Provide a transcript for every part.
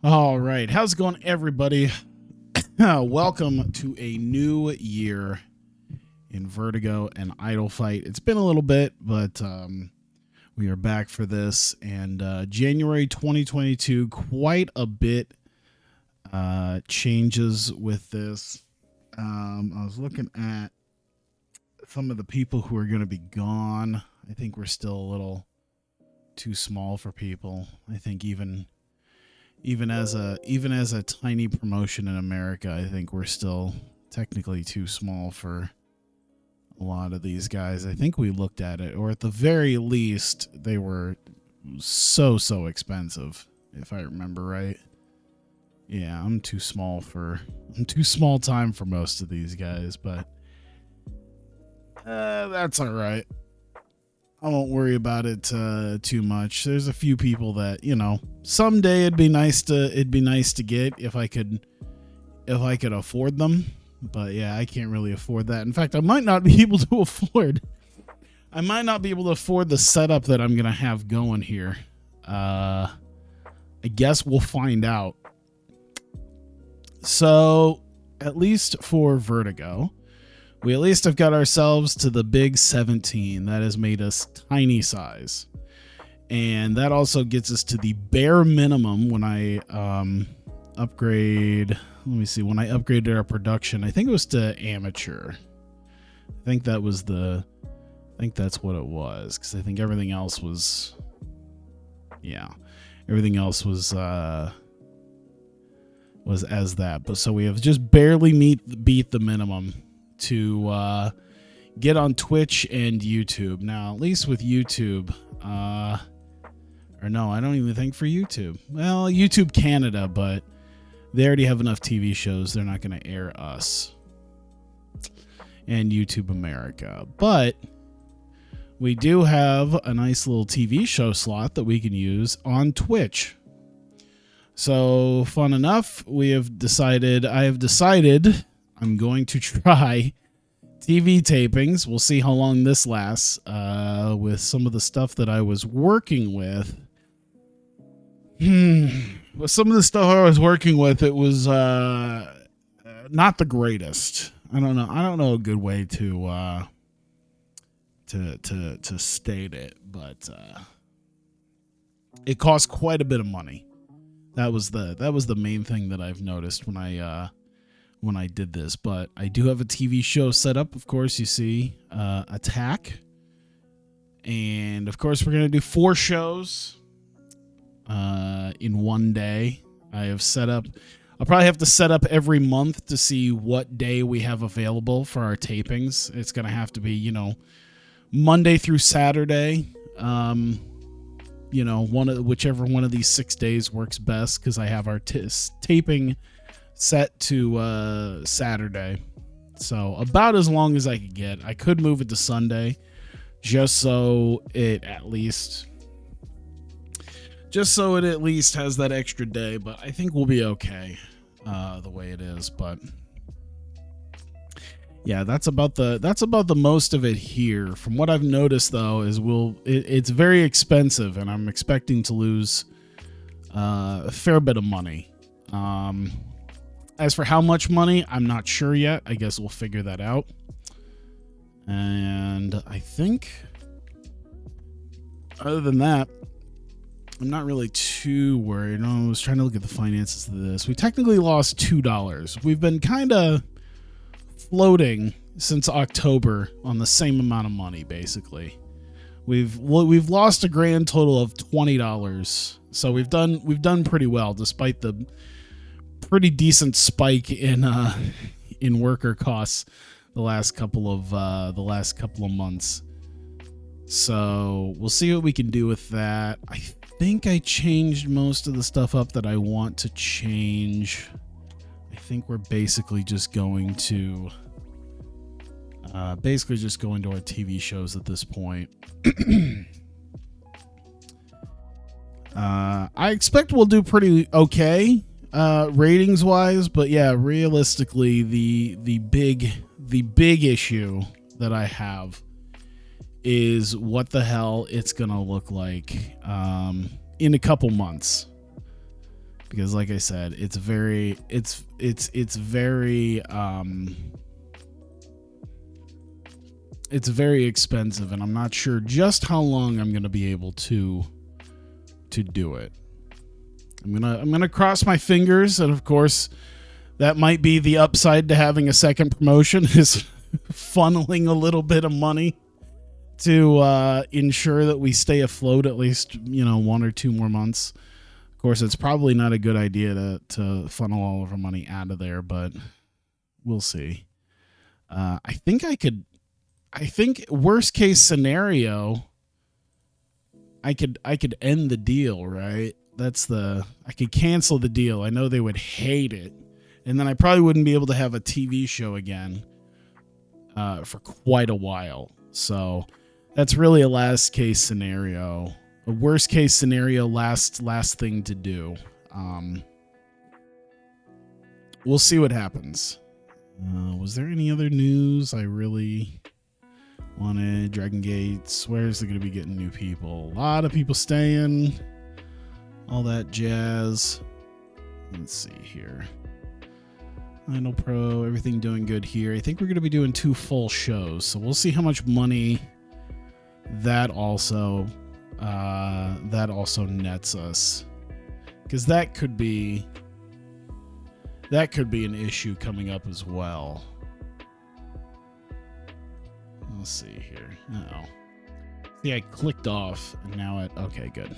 All right. How's it going, everybody? Welcome to a new year in Vertigo and Idolfight. It's been a little bit, but we are back for this. And January 2022, quite a bit changes with this. I was looking at some of the people who are going to be gone. I think we're still a little too small for people. I think even as a tiny promotion in America, I think we're still technically too small for a lot of these guys. I think we looked at it, or at the very least, they were so expensive, if I remember right. Yeah, I'm too small time for most of these guys, but that's all right. I won't worry about it too much. There's a few people that, someday it'd be nice to get if I could afford them. But yeah, I can't really afford that. In fact, I might not be able to afford the setup that I'm gonna have going here. I guess we'll find out. So, at least for Vertigo, we at least have got ourselves to the big 17. That has made us tiny size. And that also gets us to the bare minimum when I upgrade. Let me see. When I upgraded our production, I think it was to amateur. I think that's what it was. Because I think everything else was. Yeah. Everything else was as that. But so we have just barely beat the minimum to get on Twitch and YouTube. Now, at least with YouTube, or no, I don't even think for YouTube. Well, YouTube Canada, but they already have enough TV shows. They're not going to air us. And YouTube America. But we do have a nice little TV show slot that we can use on Twitch. So, fun enough, I have decided I'm going to try TV tapings. We'll see how long this lasts with some of the stuff that I was working with. With some of the stuff I was working with, it was not the greatest. I don't know a good way to state it, but it cost quite a bit of money. That was the main thing that I've noticed when I did this. But I do have a TV show set up. Of course, you see Attack, and of course we're gonna do 4 shows in one day. I have set up. I'll probably have to set up every month to see what day we have available for our tapings. It's gonna have to be Monday through Saturday. Whichever one of these 6 days works best, because I have our taping set to Saturday, so about as long as I could get. I could move it to Sunday just so it at least has that extra day, but I think we'll be okay the way it is. But yeah, that's about the most of it here. From what I've noticed, though, is it's very expensive, and I'm expecting to lose a fair bit of money. As for how much money, I'm not sure yet. I guess we'll figure that out. And I think, other than that, I'm not really too worried. I was trying to look at the finances of this. We technically lost $2. We've been kind of floating since October on the same amount of money, basically. We've lost a grand total of $20. So we've done pretty well, despite the pretty decent spike in worker costs the last couple of months. So we'll see what we can do with that. I think I changed most of the stuff up that I want to change. I think we're basically just going to our TV shows at this point. I expect we'll do pretty okay ratings wise, but yeah, realistically, the big issue that I have is what the hell it's gonna look like in a couple months. because like I said, it's very expensive, and I'm not sure just how long I'm going to be able to do it. I'm going to cross my fingers, and of course that might be the upside to having a second promotion is funneling a little bit of money to ensure that we stay afloat at least, 1 or 2 more months. Of course, it's probably not a good idea to funnel all of our money out of there, but we'll see. I think worst case scenario, I could end the deal, right? I could cancel the deal. I know they would hate it. And then I probably wouldn't be able to have a TV show again for quite a while. So that's really a last case scenario. A worst case scenario, last thing to do. We'll see what happens. Was there any other news I really wanted? Dragon Gate swears they're going to be getting new people. A lot of people staying. All that jazz. Let's see here. IdolPro, everything doing good here. I think we're going to be doing 2 full shows, so we'll see how much money that also nets us, because that could be an issue coming up as well. Let's see here. Uh-oh. See, I clicked off, and now okay, good.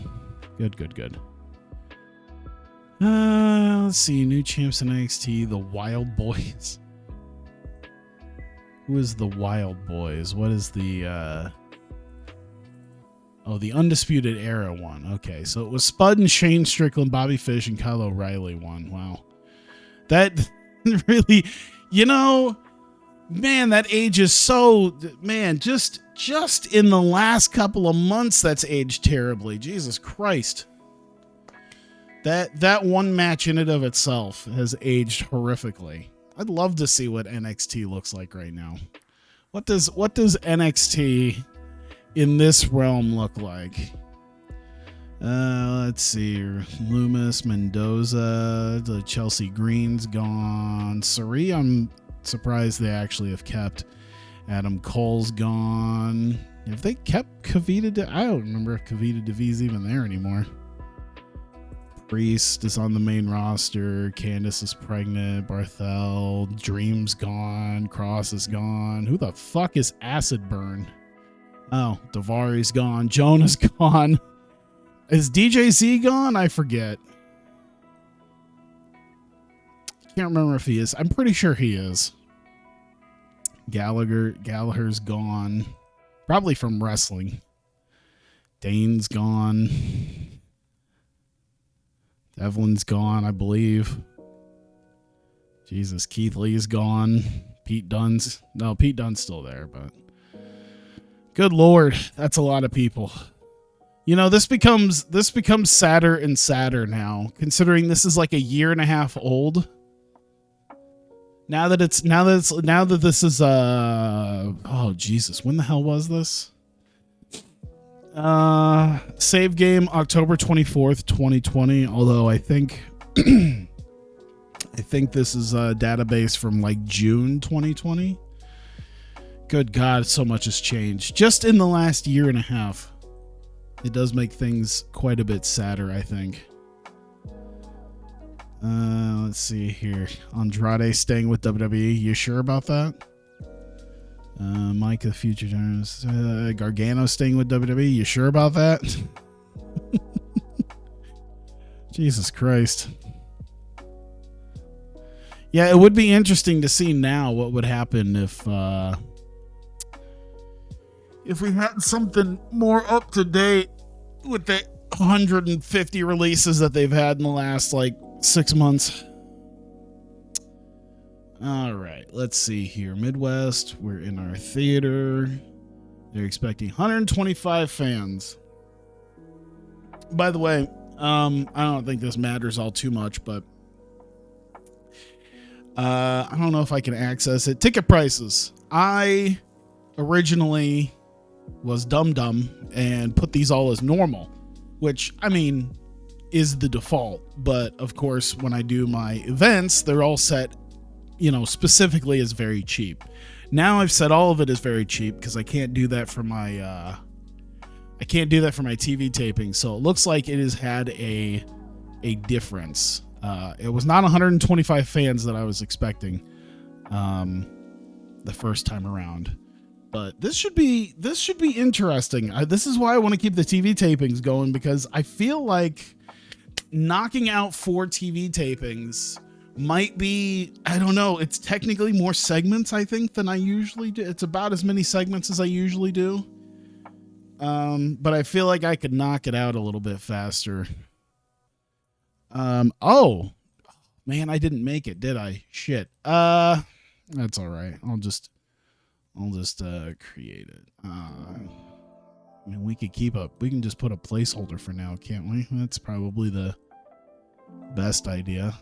Let's see. New champs in NXT, the Wild Boys. Who is the Wild Boys? What is the the Undisputed Era one. Okay, so it was Spud and Shane Strickland, Bobby Fish, and Kyle O'Reilly one. Wow. That really, man, that ages so, man, just in the last couple of months, that's aged terribly. Jesus Christ. That one match in and of itself has aged horrifically. I'd love to see what NXT looks like right now. What does NXT in this realm look like? Let's see. Loomis, Mendoza, the Chelsea Green's gone. Sari, I'm surprised they actually have kept. Adam Cole's gone. Have they kept Kavita? I don't remember if Kavita Devi's even there anymore. Priest is on the main roster. Candice is pregnant. Barthel. Dream's gone. Cross is gone. Who the fuck is Acid Burn? Oh, Daivari gone. Jonah's gone. Is DJZ gone? I forget. Can't remember if he is. I'm pretty sure he is. Gallagher's gone. Probably from wrestling. Dane's gone. Devlin's gone, I believe. Jesus, Keith Lee's gone. Pete Dunne's still there, but good Lord, that's a lot of people. This becomes sadder and sadder now, considering this is like a year and a half old. Now that this is oh Jesus, when the hell was this? Save game October 24th, 2020. Although I think this is a database from like June 2020. Good God, so much has changed just in the last year and a half. It does make things quite a bit sadder, I think. Let's see here. Andrade staying with WWE. You sure about that? Mike of the Future Times. Gargano staying with WWE. You sure about that? Jesus Christ. Yeah, it would be interesting to see now what would happen if we had something more up to date with the 150 releases that they've had in the last 6 months. All right, let's see here. Midwest, we're in our theater. They're expecting 125 fans. By the way, I don't think this matters all too much, but I don't know if I can access it. Ticket prices. I originally was dumb and put these all as normal, which, I mean, is the default. But of course, when I do my events, they're all set, specifically as very cheap. Now I've set all of it as very cheap because I can't do that for my TV taping. So it looks like it has had a difference. It was not 125 fans that I was expecting the first time around. But this should be interesting. This is why I want to keep the TV tapings going, because I feel like knocking out 4 TV tapings might be, I don't know, it's technically more segments, I think, than I usually do. It's about as many segments as I usually do. But I feel like I could knock it out a little bit faster. Oh, man, I didn't make it, did I? Shit. That's all right. I'll just create it. I mean, we can just put a placeholder for now, can't we? That's probably the best idea.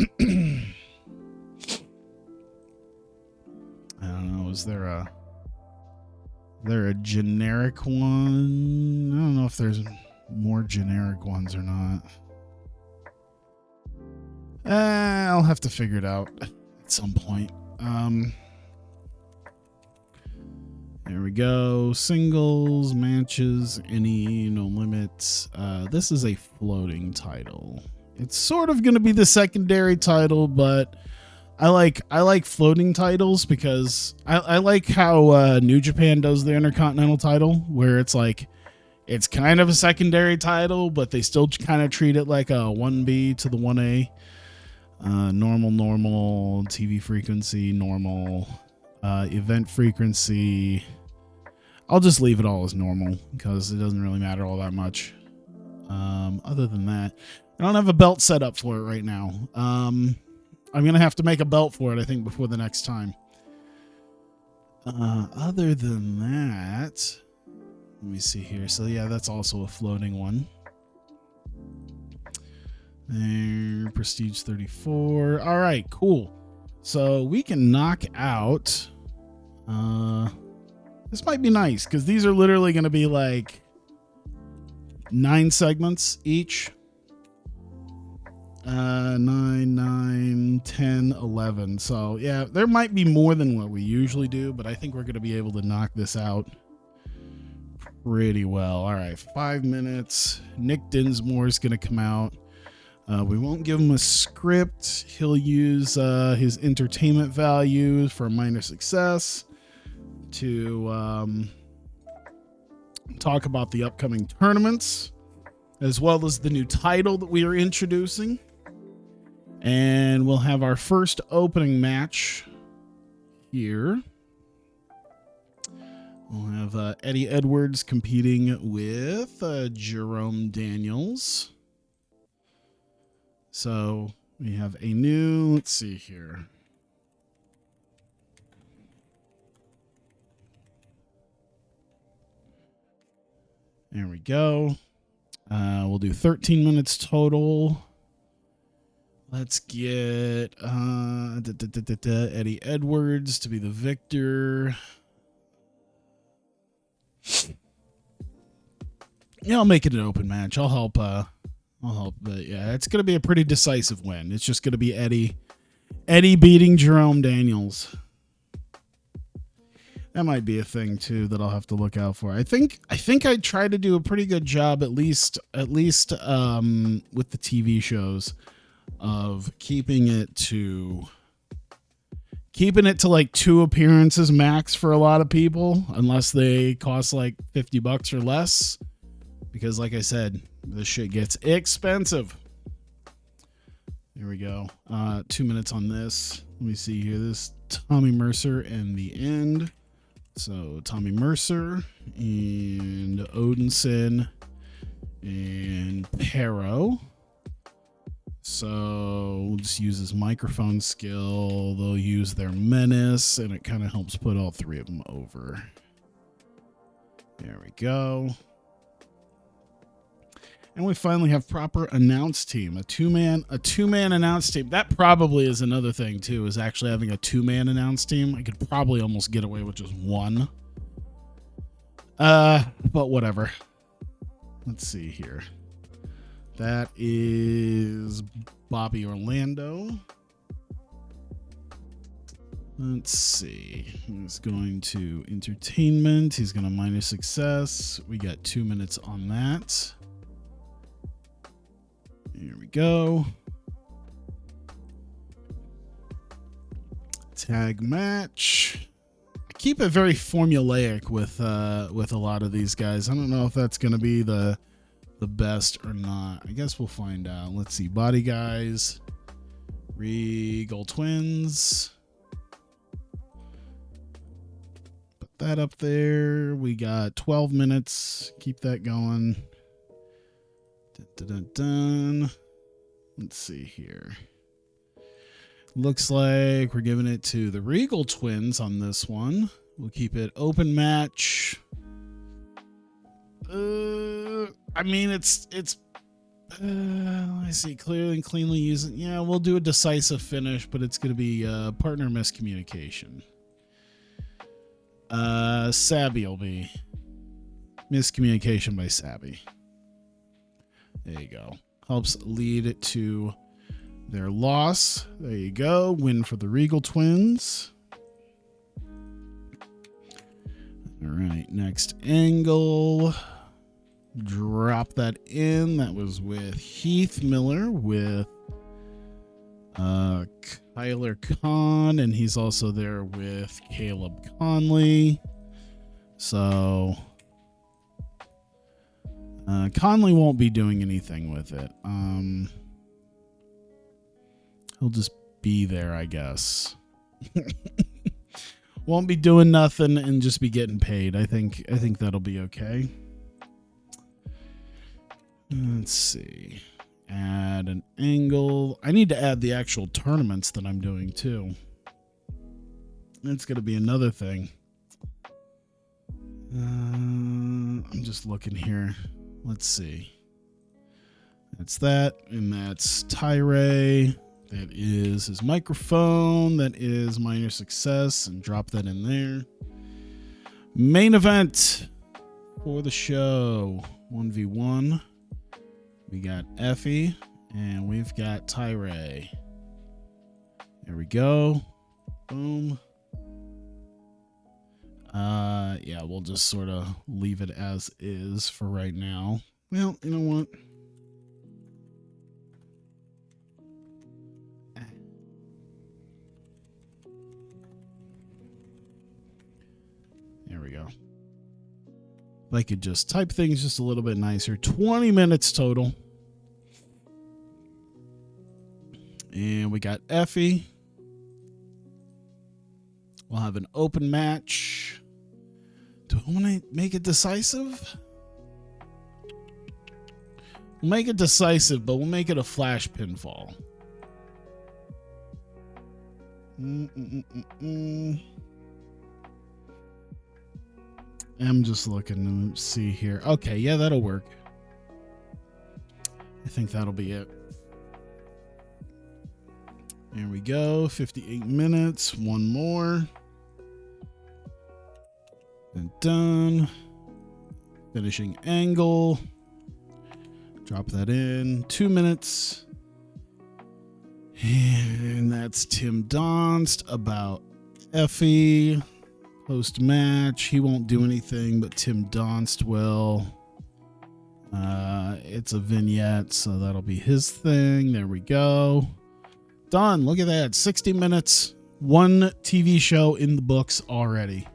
I don't know. Is there a generic one? I don't know if there's more generic ones or not. I'll have to figure it out at some point. There we go. Singles, matches, any, no limits. This is a floating title. It's sort of going to be the secondary title, but I like floating titles because I like how New Japan does the Intercontinental title, where it's like it's kind of a secondary title, but they still kind of treat it like a 1B to the 1A. Normal, TV frequency, normal, event frequency. I'll just leave it all as normal because it doesn't really matter all that much. Other than that, I don't have a belt set up for it right now. I'm going to have to make a belt for it, I think, before the next time. Other than that, let me see here. So, yeah, that's also a floating one. There, Prestige 34. All right, cool. So we can knock out. This might be nice because these are literally going to be like 9 segments each. 9, 10, 11. So yeah, there might be more than what we usually do, but I think we're going to be able to knock this out pretty well. All right, 5 minutes. Nick Dinsmore is going to come out. We won't give him a script. He'll use his entertainment value for minor success to talk about the upcoming tournaments, as well as the new title that we are introducing. And we'll have our first opening match here. We'll have Eddie Edwards competing with Jerome Daniels. So we have a new, let's see here. There we go. We'll do 13 minutes total. Let's get Eddie Edwards to be the victor. Yeah, I'll make it an open match. I'll help, but yeah, it's going to be a pretty decisive win. It's just going to be Eddie beating Jerome Daniels. That might be a thing too that I'll have to look out for. I think I try to do a pretty good job, at least with the TV shows, of keeping it to like 2 appearances max for a lot of people, unless they cost like $50 or less. Because like I said, this shit gets expensive. Here we go. 2 minutes on this. Let me see here. This Tommy Mercer and the end. So Tommy Mercer and Odinson and Pero. So we'll just use his microphone skill. They'll use their menace, and it kind of helps put all 3 of them over. There we go. And we finally have proper announce team, a two-man announce team. That probably is another thing too, is actually having a 2-man announce team. I could probably almost get away with just 1. But whatever. Let's see here. That is Bobby Orlando. Let's see. He's going to entertainment. He's going to minor success. We got 2 minutes on that. Here we go. Tag match. I keep it very formulaic with a lot of these guys. I don't know if that's going to be the best or not. I guess we'll find out. Let's see. Body guys. Regal twins. That up there. We got 12 minutes. Keep that going. Dun, dun, dun, dun. Let's see here. Looks like we're giving it to the Regal twins on this one. We'll keep it open match. I mean, it's I see cleanly using. Yeah, we'll do a decisive finish, but it's going to be partner miscommunication. Sabby will be miscommunication by Sabby. There you go. Helps lead it to their loss. There you go. Win for the Regal twins. All right. Next angle. Drop that in. That was with Heath Miller with Kyler Kahn, and he's also there with Caleb Conley. So Conley won't be doing anything with it. He'll just be there, I guess. Won't be doing nothing and just be getting paid. I think that'll be okay. Let's see. Add an angle. I need to add the actual tournaments that I'm doing too. It's going to be another thing. I'm just looking here. Let's see. That's that. And that's Tyray. That is his microphone. That is minor success. And drop that in there. Main event for the show. 1v1. We got Effie, and we've got Tyray. There we go. Boom. Yeah, we'll just sort of leave it as is for right now. Well, you know what? There we go. If I could just type things just a little bit nicer. 20 minutes total. And we got Effie. We'll have an open match. Do I want to make it decisive? We'll make it decisive, but we'll make it a flash pinfall. I'm just looking to see here. Okay, yeah, that'll work. I think that'll be it. There we go. 58 minutes. One more. And done. Finishing angle. Drop that in. 2 minutes. And that's Tim Donst about Effie. Post match. He won't do anything, but Tim Donst will. It's a vignette, so that'll be his thing. There we go. Done. Look at that. 60 minutes. One TV show in the books already.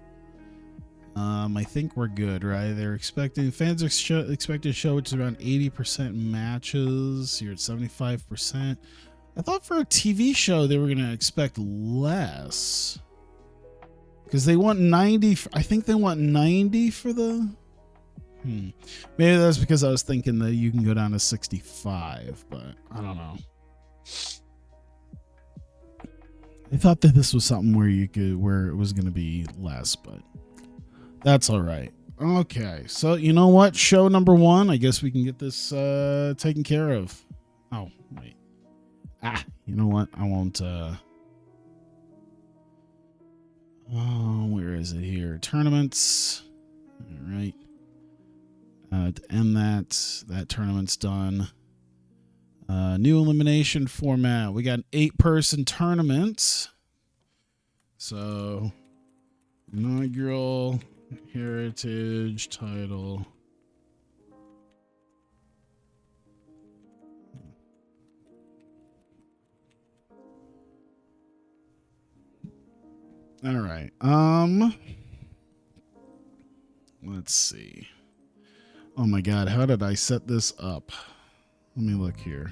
I think we're good, right? They're expecting fans are expected to show which is around 80% matches. You're at 75%. I thought for a TV show they were going to expect less. Because they want 90. I think they want 90 for the. Maybe that's because I was thinking that you can go down to 65, but I don't know. I thought that this was something where it was going to be less, but that's all right. Okay, so you know what? Show number 1. I guess we can get this taken care of. Oh, wait. You know what? I won't. Oh, where is it here? Tournaments. All right. To end that tournament's done. New elimination format. We got an 8-person tournament. So, inaugural heritage title. All right. Let's see. Oh my God, how did I set this up? Let me look here.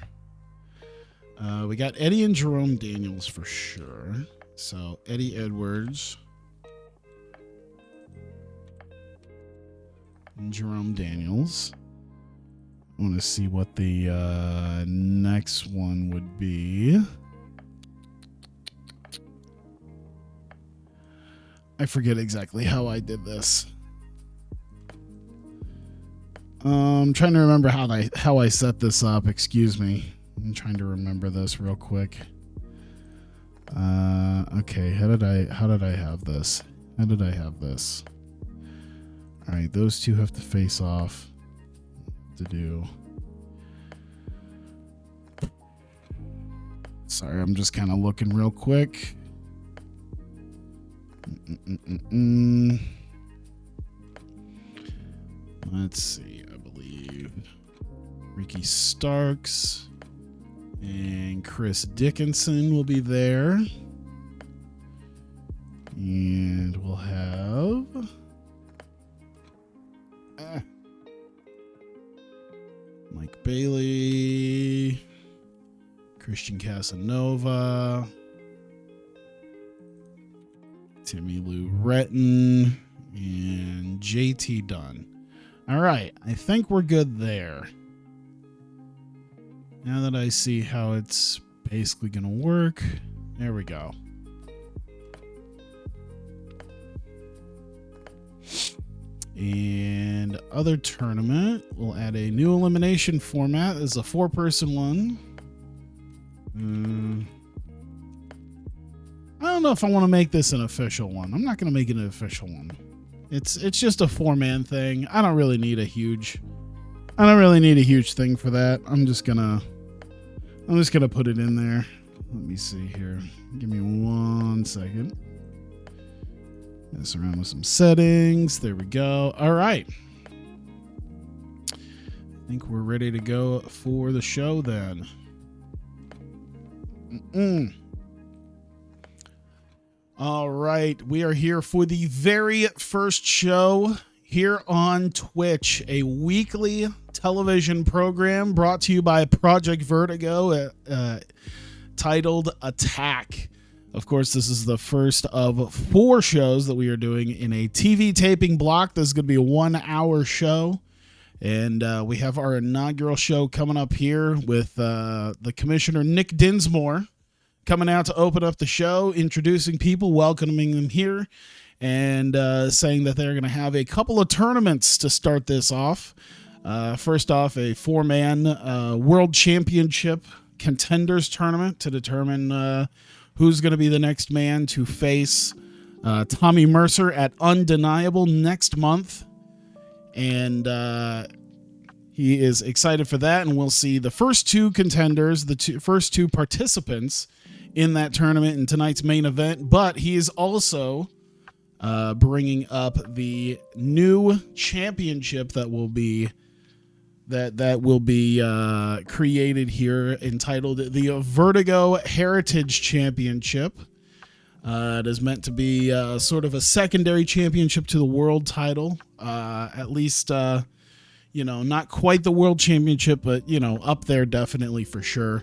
We got Eddie and Jerome Daniels for sure. So Eddie Edwards and Jerome Daniels. I want to see what the next one would be. I forget exactly how I did this. I'm trying to remember how I set this up. Excuse me. I'm trying to remember this real quick. Okay, how did I have this? How did I have this? All right, those two have to face off to do. Sorry, I'm just kind of looking real quick. Let's see, I believe Ricky Starks and Chris Dickinson will be there. And we'll have Mike Bailey, Christian Casanova, Timmy Lou Retton, and JT Dunn. All right, I think we're good there. Now that I see how it's basically going to work, there we go. And other tournament, we'll add a new elimination format. This is a 4-person one. I don't know if I want to make this an official one. I'm not going to make it an official one. It's just a 4-man thing. I don't really need a huge thing for that. I'm just gonna put it in there. Let me see here. Give me 1 second. Mess around with some settings. There we go. All right. I think we're ready to go for the show then. All right, we are here for the very first show here on Twitch, a weekly television program brought to you by Project Vertigo, titled Attack. Of course, this is the first of 4 shows that we are doing in a TV taping block. This is going to be a 1-hour show, and we have our inaugural show coming up here with the Commissioner Nick Dinsmore coming out to open up the show, introducing people, welcoming them here, and saying that they're going to have a couple of tournaments to start this off. First off, a 4-man World Championship Contenders Tournament to determine who's going to be the next man to face Tommy Mercer at Undeniable next month. And he is excited for that, and we'll see the first 2 contenders, first 2 participants in that tournament in tonight's main event. But he is also bringing up the new championship that will be created here, entitled the Vertigo Heritage Championship. It is meant to be sort of a secondary championship to the world title, at least not quite the world championship, but up there definitely for sure.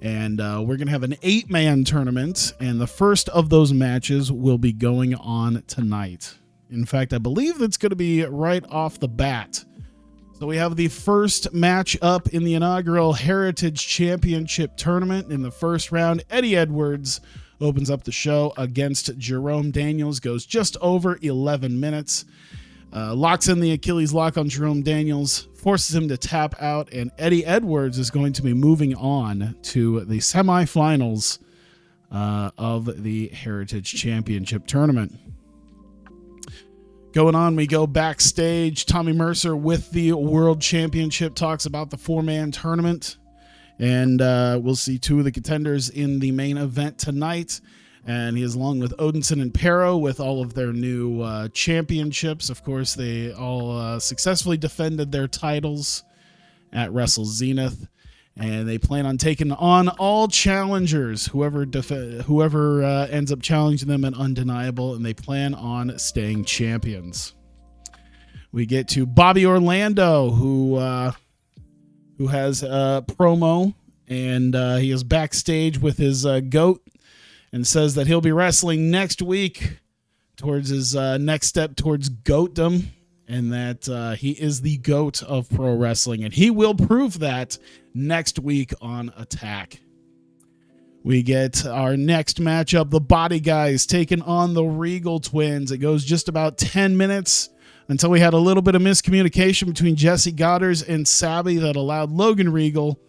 And we're going to have an 8-man tournament, and the first of those matches will be going on tonight. In fact, I believe it's going to be right off the bat. So we have the first match up in the inaugural Heritage Championship tournament. In the first round, Eddie Edwards opens up the show against Jerome Daniels, goes just over 11 minutes. Locks in the Achilles lock on Jerome Daniels, forces him to tap out, and Eddie Edwards is going to be moving on to the semifinals of the Heritage Championship tournament. Going on, we go backstage. Tommy Mercer with the World Championship talks about the 4-man tournament And we'll see two of the contenders in the main event tonight. And he is along with Odinson and Pero with all of their new championships. Of course, they all successfully defended their titles at Wrestle Zenith. And they plan on taking on all challengers, whoever ends up challenging them at Undeniable, and they plan on staying champions. We get to Bobby Orlando, who has a promo, and he is backstage with his goat, and says that he'll be wrestling next week towards his next step towards goatdom, and that he is the GOAT of pro wrestling, and he will prove that next week on Attack. We get our next matchup, the Body Guys taking on the Regal Twins. It goes just about 10 minutes until we had a little bit of miscommunication between Jesse Goddard and Sabby that allowed Logan Regal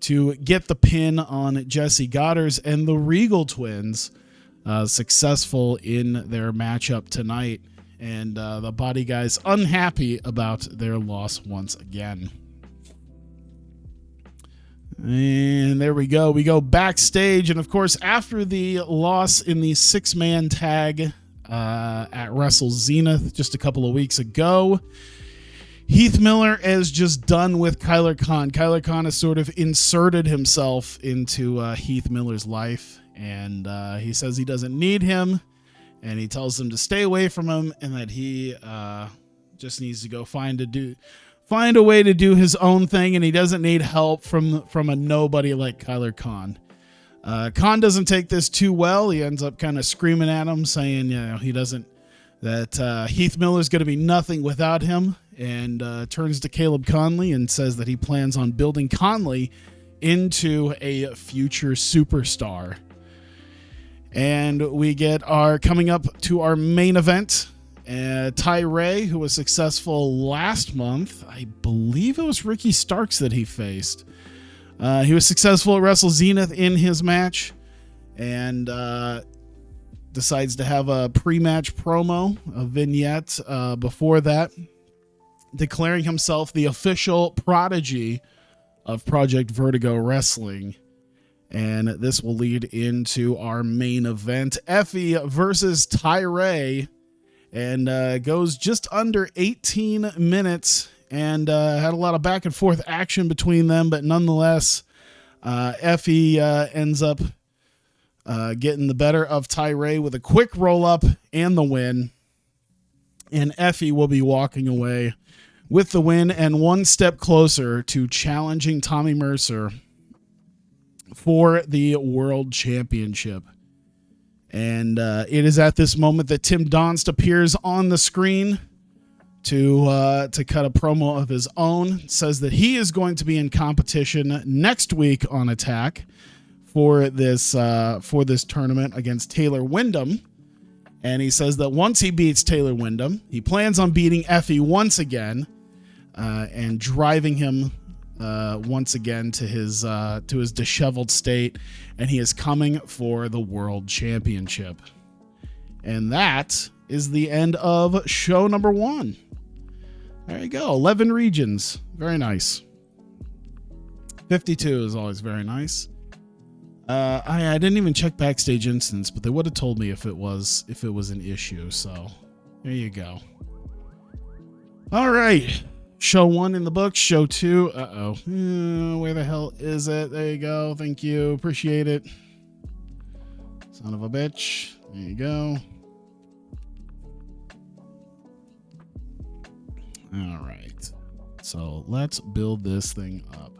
to get the pin on Jesse Goddard, and the Regal Twins successful in their matchup tonight. And the Body Guys unhappy about their loss once again. And there we go. We go backstage. And of course, after the loss in the 6-man tag at Wrestle Zenith just a couple of weeks ago, Heath Miller is just done with Kyler Khan. Kyler Khan has sort of inserted himself into Heath Miller's life. And he says he doesn't need him. And he tells them to stay away from him, and that he just needs to go find a way to do his own thing, and he doesn't need help from a nobody like Kyler Khan. Khan doesn't take this too well. He ends up kind of screaming at him, saying, that Heath Miller's going to be nothing without him, and turns to Caleb Conley and says that he plans on building Conley into a future superstar. And we get coming up to our main event, Ty Ray, who was successful last month. I believe it was Ricky Starks that he faced. He was successful at Wrestle Zenith in his match, and decides to have a pre-match promo, a vignette before that, declaring himself the official prodigy of Project Vertigo Wrestling. And this will lead into our main event, Effie versus Ty Ray, and goes just under 18 minutes, and had a lot of back and forth action between them, but nonetheless, Effie ends up getting the better of Ty Ray with a quick roll-up and the win, and Effie will be walking away with the win and one step closer to challenging Tommy Mercer for the World Championship. And it is at this moment that Tim Donst appears on the screen to cut a promo of his own. Says that he is going to be in competition next week on Attack for this tournament against Taylor Wyndham. And he says that once he beats Taylor Wyndham, he plans on beating Effie once again, and driving him once again to his disheveled state, and he is coming for the World Championship. And that is the end of show number 1. There you go. 11 regions. Very nice. 52 is always very nice. I didn't even check Backstage Instance, but they would have told me if it was an issue. So there you go. All right. Show 1 in the books. Show 2. Where the hell is it? There you go. Thank you. Appreciate it. Son of a bitch. There you go. All right. So let's build this thing up.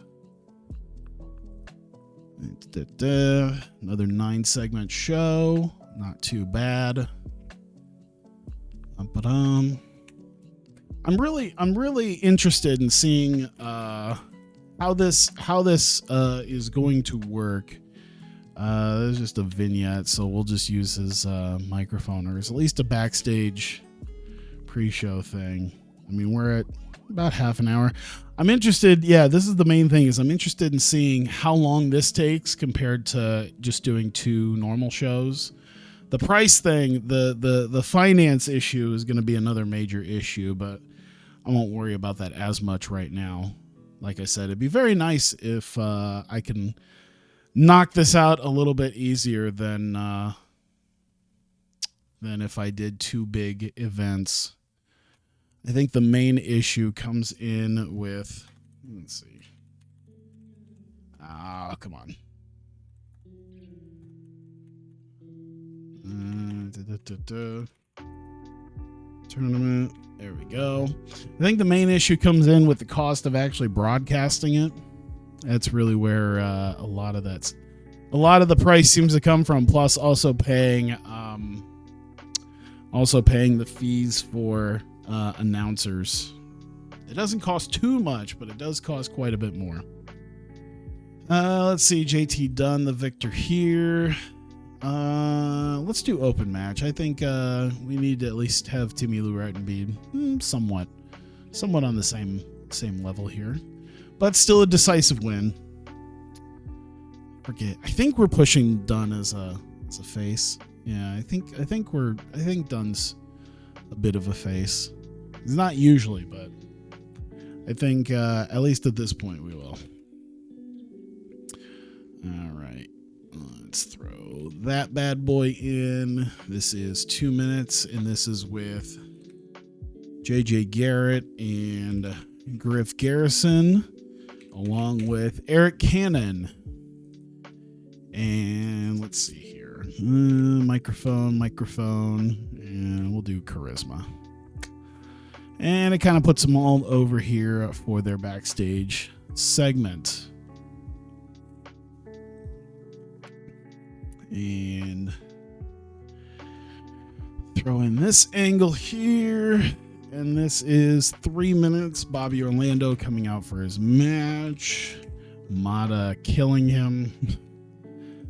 Another 9-segment show. Not too bad. I'm really interested in seeing how this is going to work. There's just a vignette, so we'll just use his microphone, or at least a backstage pre-show thing. I mean, we're at about half an hour. I'm interested. Yeah, this is the main thing. Is I'm interested in seeing how long this takes compared to just doing 2 normal shows. The price thing, the finance issue is going to be another major issue, but I won't worry about that as much right now. like I said, it'd be very nice if I can knock this out a little bit easier than if I did 2 big events. I think the main issue comes in with, let's see. Come on. Tournament. There we go. I think the main issue comes in with the cost of actually broadcasting it. That's really where a lot of the price seems to come from. Plus, also paying the fees for announcers. It doesn't cost too much, but it does cost quite a bit more. Let's see. JT done the victor here. Let's do open match. I think we need to at least have Timmy Lou Reitenbeed somewhat on the same level here, but still a decisive win. I think we're pushing Dunn as a face. Yeah, I think Dunn's a bit of a face. It's not usually, but I think at least at this point we will. All right. Let's throw that bad boy in. This is 2 minutes, and this is with JJ Garrett and Griff Garrison, along with Eric Cannon. And let's see here. Microphone, and we'll do charisma. And it kind of puts them all over here for their backstage segment. And throw in this angle here. And this is 3 minutes. Bobby Orlando coming out for his match. Mata killing him.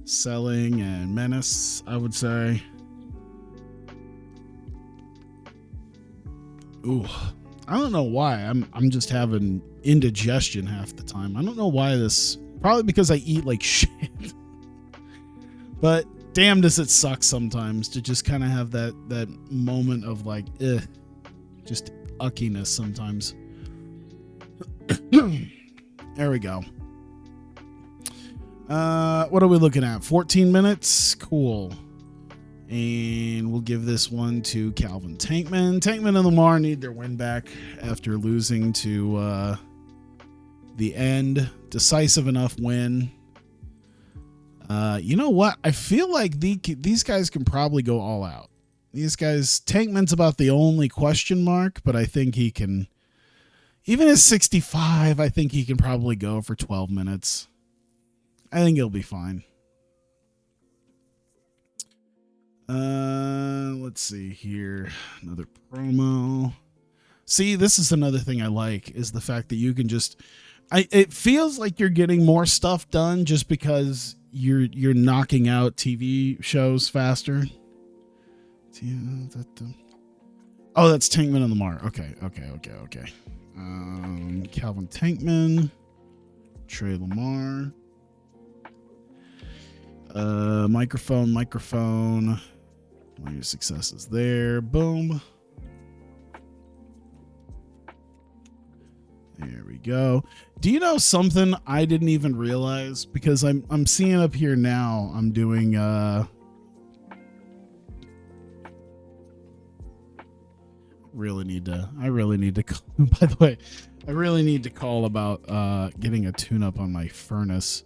Selling and Menace, I would say. Ooh. I don't know why. I'm just having indigestion half the time. I don't know why this. Probably because I eat like shit. But damn, does it suck sometimes to just kind of have that moment of like, just uckiness sometimes. There we go. What are we looking at? 14 minutes? Cool. And we'll give this one to Calvin Tankman. Tankman and Lamar need their win back after losing to the end. Decisive enough win. You know what? I feel like these guys can probably go all out. These guys, Tankman's about the only question mark, but I think he can, even at 65, I think he can probably go for 12 minutes. I think he'll be fine. Let's see here. Another promo. See, this is another thing I like, is the fact that you can just, it feels like you're getting more stuff done just because you're knocking out TV shows faster. Oh, that's Tankman and Lamar. Okay. Calvin Tankman, Trey Lamar. Microphone. All your successes there. Boom. There we go. Do you know something I didn't even realize? Because I'm seeing up here now. I'm doing I really need to by the way, I really need to call about getting a tune-up on my furnace.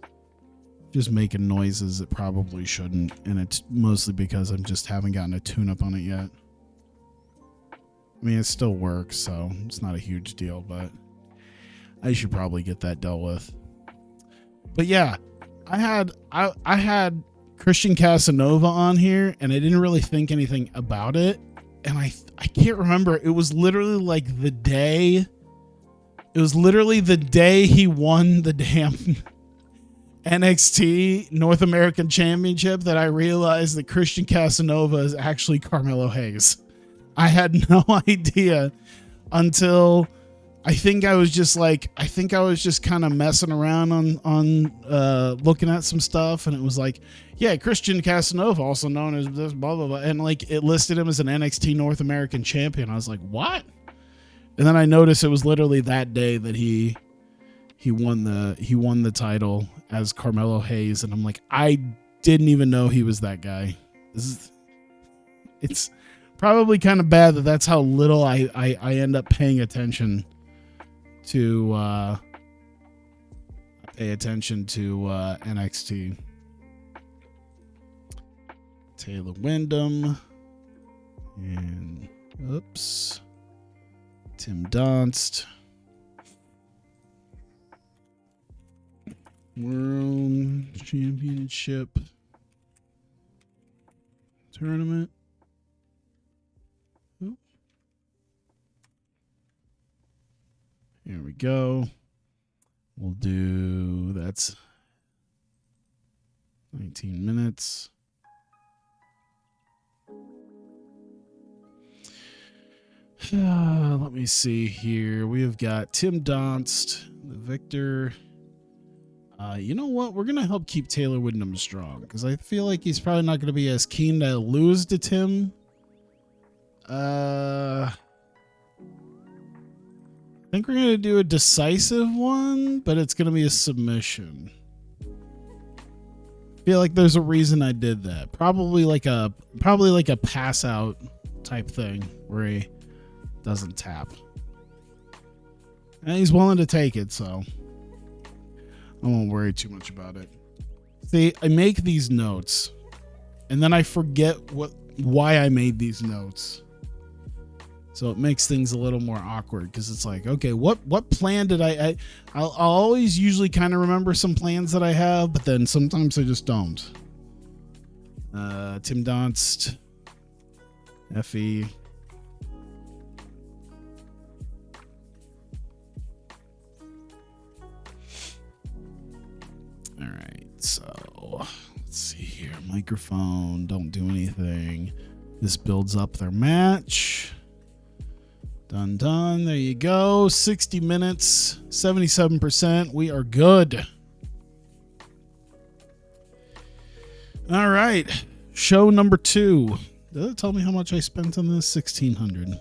Just making noises it probably shouldn't, and it's mostly because I just haven't gotten a tune-up on it yet. I mean, it still works, so it's not a huge deal, but I should probably get that dealt with. But yeah, I had Christian Casanova on here, and I didn't really think anything about it, and I can't remember. It was literally like the day. It was literally the day he won the damn NXT North American Championship that I realized that Christian Casanova is actually Carmelo Hayes. I had no idea until I think I was just kind of messing around on looking at some stuff, and it was like, yeah, Christian Casanova, also known as this blah blah blah, and like it listed him as an NXT North American champion. I was like, what? And then I noticed it was literally that day that he he won the title as Carmelo Hayes, and I'm like, I didn't even know he was that guy. It's probably kind of bad that that's how little I end up paying attention to NXT. Taylor Wyndham and Tim Donst. World Championship Tournament. Here we go. We'll do, that's 19 minutes. Let me see here. We have got Tim Donst, the victor. You know what? We're going to help keep Taylor Wyndham strong because I feel like he's probably not going to be as keen to lose to Tim. I think we're going to do a decisive one, but it's going to be a submission. I feel like there's a reason I did that. Probably like a pass out type thing where he doesn't tap. And he's willing to take it, so I won't worry too much about it. See, I make these notes and then I forget why I made these notes. So it makes things a little more awkward because it's like, okay, what plan did I'll always usually kind of remember some plans that I have, but then sometimes I just don't. Tim Donst, FE. All right, so let's see here. Microphone, don't do anything. This builds up their match. Done. There you go. 60 minutes, 77%. We are good. All right. Show number 2. Did it tell me how much I spent on this? $1,600.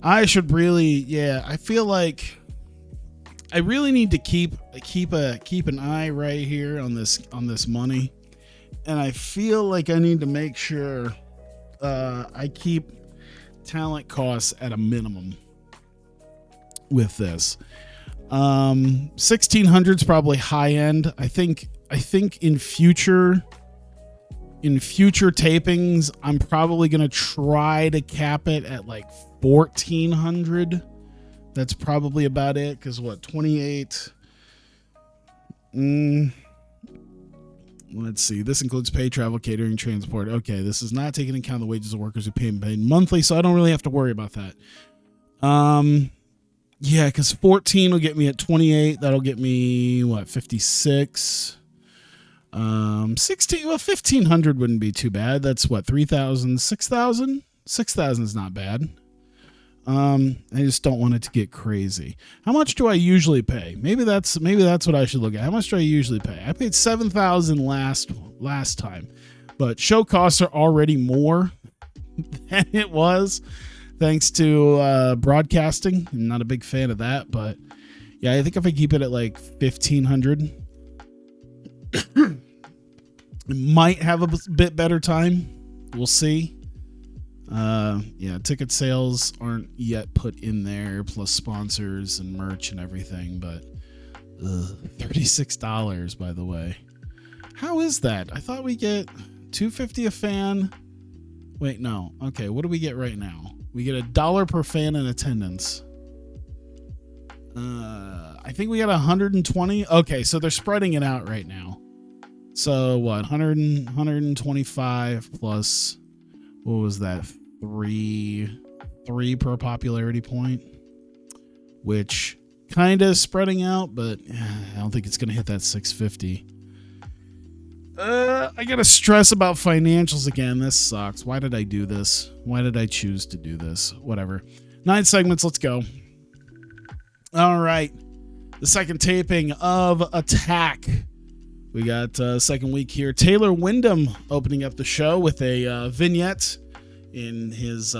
I should really, I feel like I really need to keep an eye right here on this money. And I feel like I need to make sure I keep talent costs at a minimum with this. 1,600 is probably high end. I think in future tapings I'm probably gonna try to cap it at like 1,400. That's probably about it, because 28. Let's see. This includes pay, travel, catering, transport. Okay, this is not taking into account the wages of workers who pay paid monthly, so I don't really have to worry about that. Yeah, because 14 will get me at 28. That'll get me 56. 16. Well, 1,500 wouldn't be too bad. That's 3,000, 6,000. 6,000 is not bad. I just don't want it to get crazy. How much do I usually pay? Maybe that's what I should look at. How much do I usually pay? I paid 7,000 last time, but show costs are already more than it was thanks to broadcasting. I'm not a big fan of that, but yeah, I think if I keep it at like 1,500, it might have a bit better time. We'll see. Ticket sales aren't yet put in there, plus sponsors and merch and everything, but $36, by the way. How is that? I thought we get $2.50 a fan. Wait, no. Okay, what do we get right now? We get $1 per fan in attendance. I think we got 120. Okay, so they're spreading it out right now. So what? 125 plus, what was that? Three per popularity point, which kind of spreading out, but I don't think it's going to hit that 650. I got to stress about financials again. This sucks. Why did I do this? Why did I choose to do this? Whatever. 9 segments. Let's go. All right. The second taping of Attack. We got second week here. Taylor Wyndham opening up the show with a vignette in his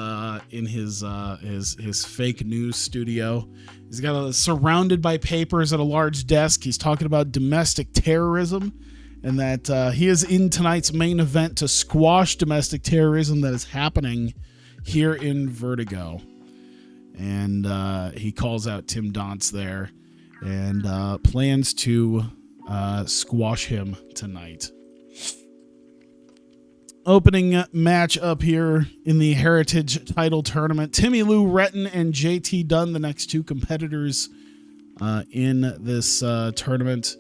fake news studio. He's got surrounded by papers at a large desk. He's talking about domestic terrorism, and that he is in tonight's main event to squash domestic terrorism that is happening here in Vertigo. And he calls out Tim Donst there and plans to squash him tonight. Opening match up here in the Heritage title tournament. Timmy Lou Retton and JT Dunn, the next two competitors in this tournament.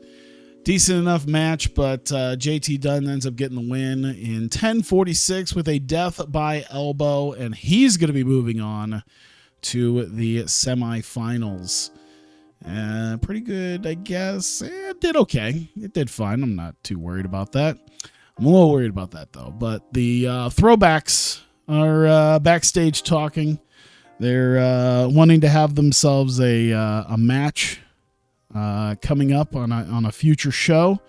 Decent enough match, but JT Dunn ends up getting the win in 10:46 with a death by elbow, and he's going to be moving on to the semifinals. Pretty good, I guess. It did okay. It did fine. I'm not too worried about that. I'm a little worried about that, though. But the throwbacks are backstage talking. They're wanting to have themselves a match coming up on a future show,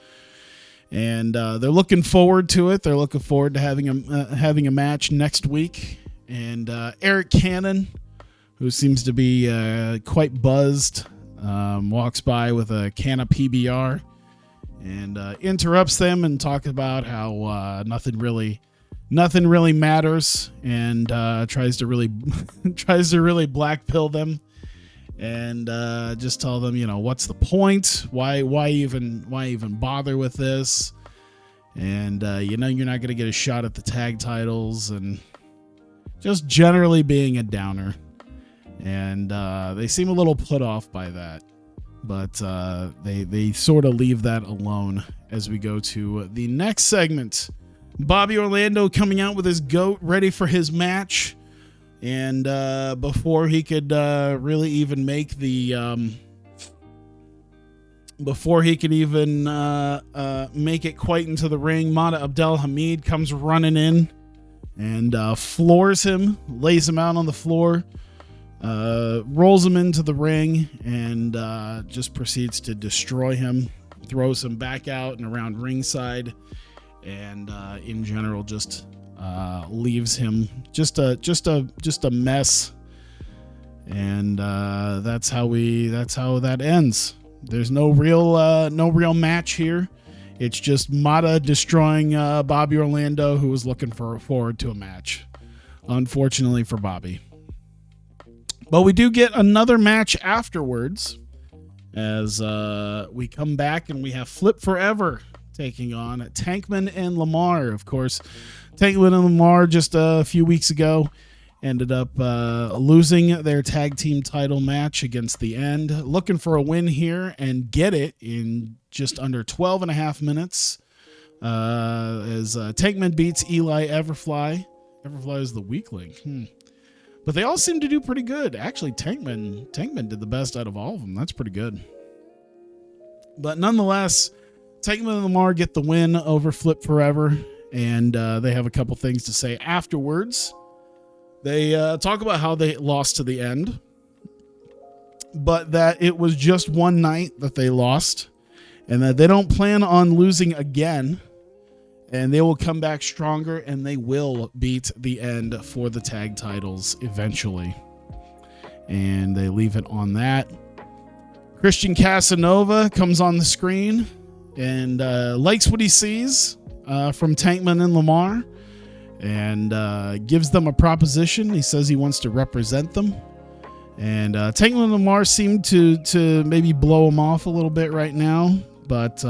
and they're looking forward to it. They're looking forward to having a match next week. And Eric Cannon, who seems to be quite buzzed, walks by with a can of PBR and interrupts them and talks about how nothing really matters, and tries to really black pill them, and just tell them, what's the point? Why even bother with this? And you're not going to get a shot at the tag titles, and just generally being a downer. And they seem a little put off by that. But they sort of leave that alone as we go to the next segment. Bobby Orlando coming out with his goat, ready for his match. And before he could really even make the... before he could even make it quite into the ring, Mata Abdelhamid comes running in and floors him, lays him out on the floor. Rolls him into the ring and just proceeds to destroy him, throws him back out and around ringside, and in general just leaves him just a mess. And that's how that ends. There's no real match here. It's just Mata destroying Bobby Orlando, who was looking forward to a match. Unfortunately for Bobby. But we do get another match afterwards as we come back and we have Flip Forever taking on Tankman and Lamar. Of course, Tankman and Lamar just a few weeks ago ended up losing their tag team title match against The End. Looking for a win here and get it in just under 12 and a half minutes as Tankman beats Eli Everfly. Everfly is the weakling. But they all seem to do pretty good. Actually, Tankman did the best out of all of them. That's pretty good. But nonetheless, Tankman and Lamar get the win over Flip Forever, and they have a couple things to say afterwards. They talk about how they lost to The End, but that it was just one night that they lost, and that they don't plan on losing again. And they will come back stronger, and they will beat The End for the tag titles eventually. And they leave it on that. Christian Casanova comes on the screen and likes what he sees from Tankman and Lamar, and gives them a proposition. He says he wants to represent them. And Tankman and Lamar seem to maybe blow him off a little bit right now, but...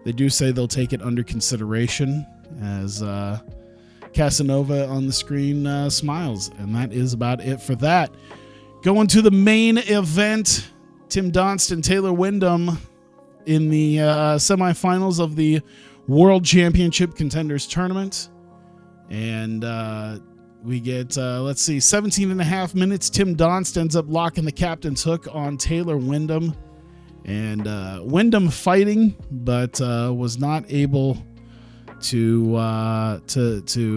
they do say they'll take it under consideration as Casanova on the screen smiles. And that is about it for that. Going to the main event, Tim Donst and Taylor Wyndham in the semifinals of the World Championship Contenders Tournament. And we get, 17 and a half minutes. Tim Donst ends up locking the captain's hook on Taylor Wyndham. And Wyndham fighting, but was not able to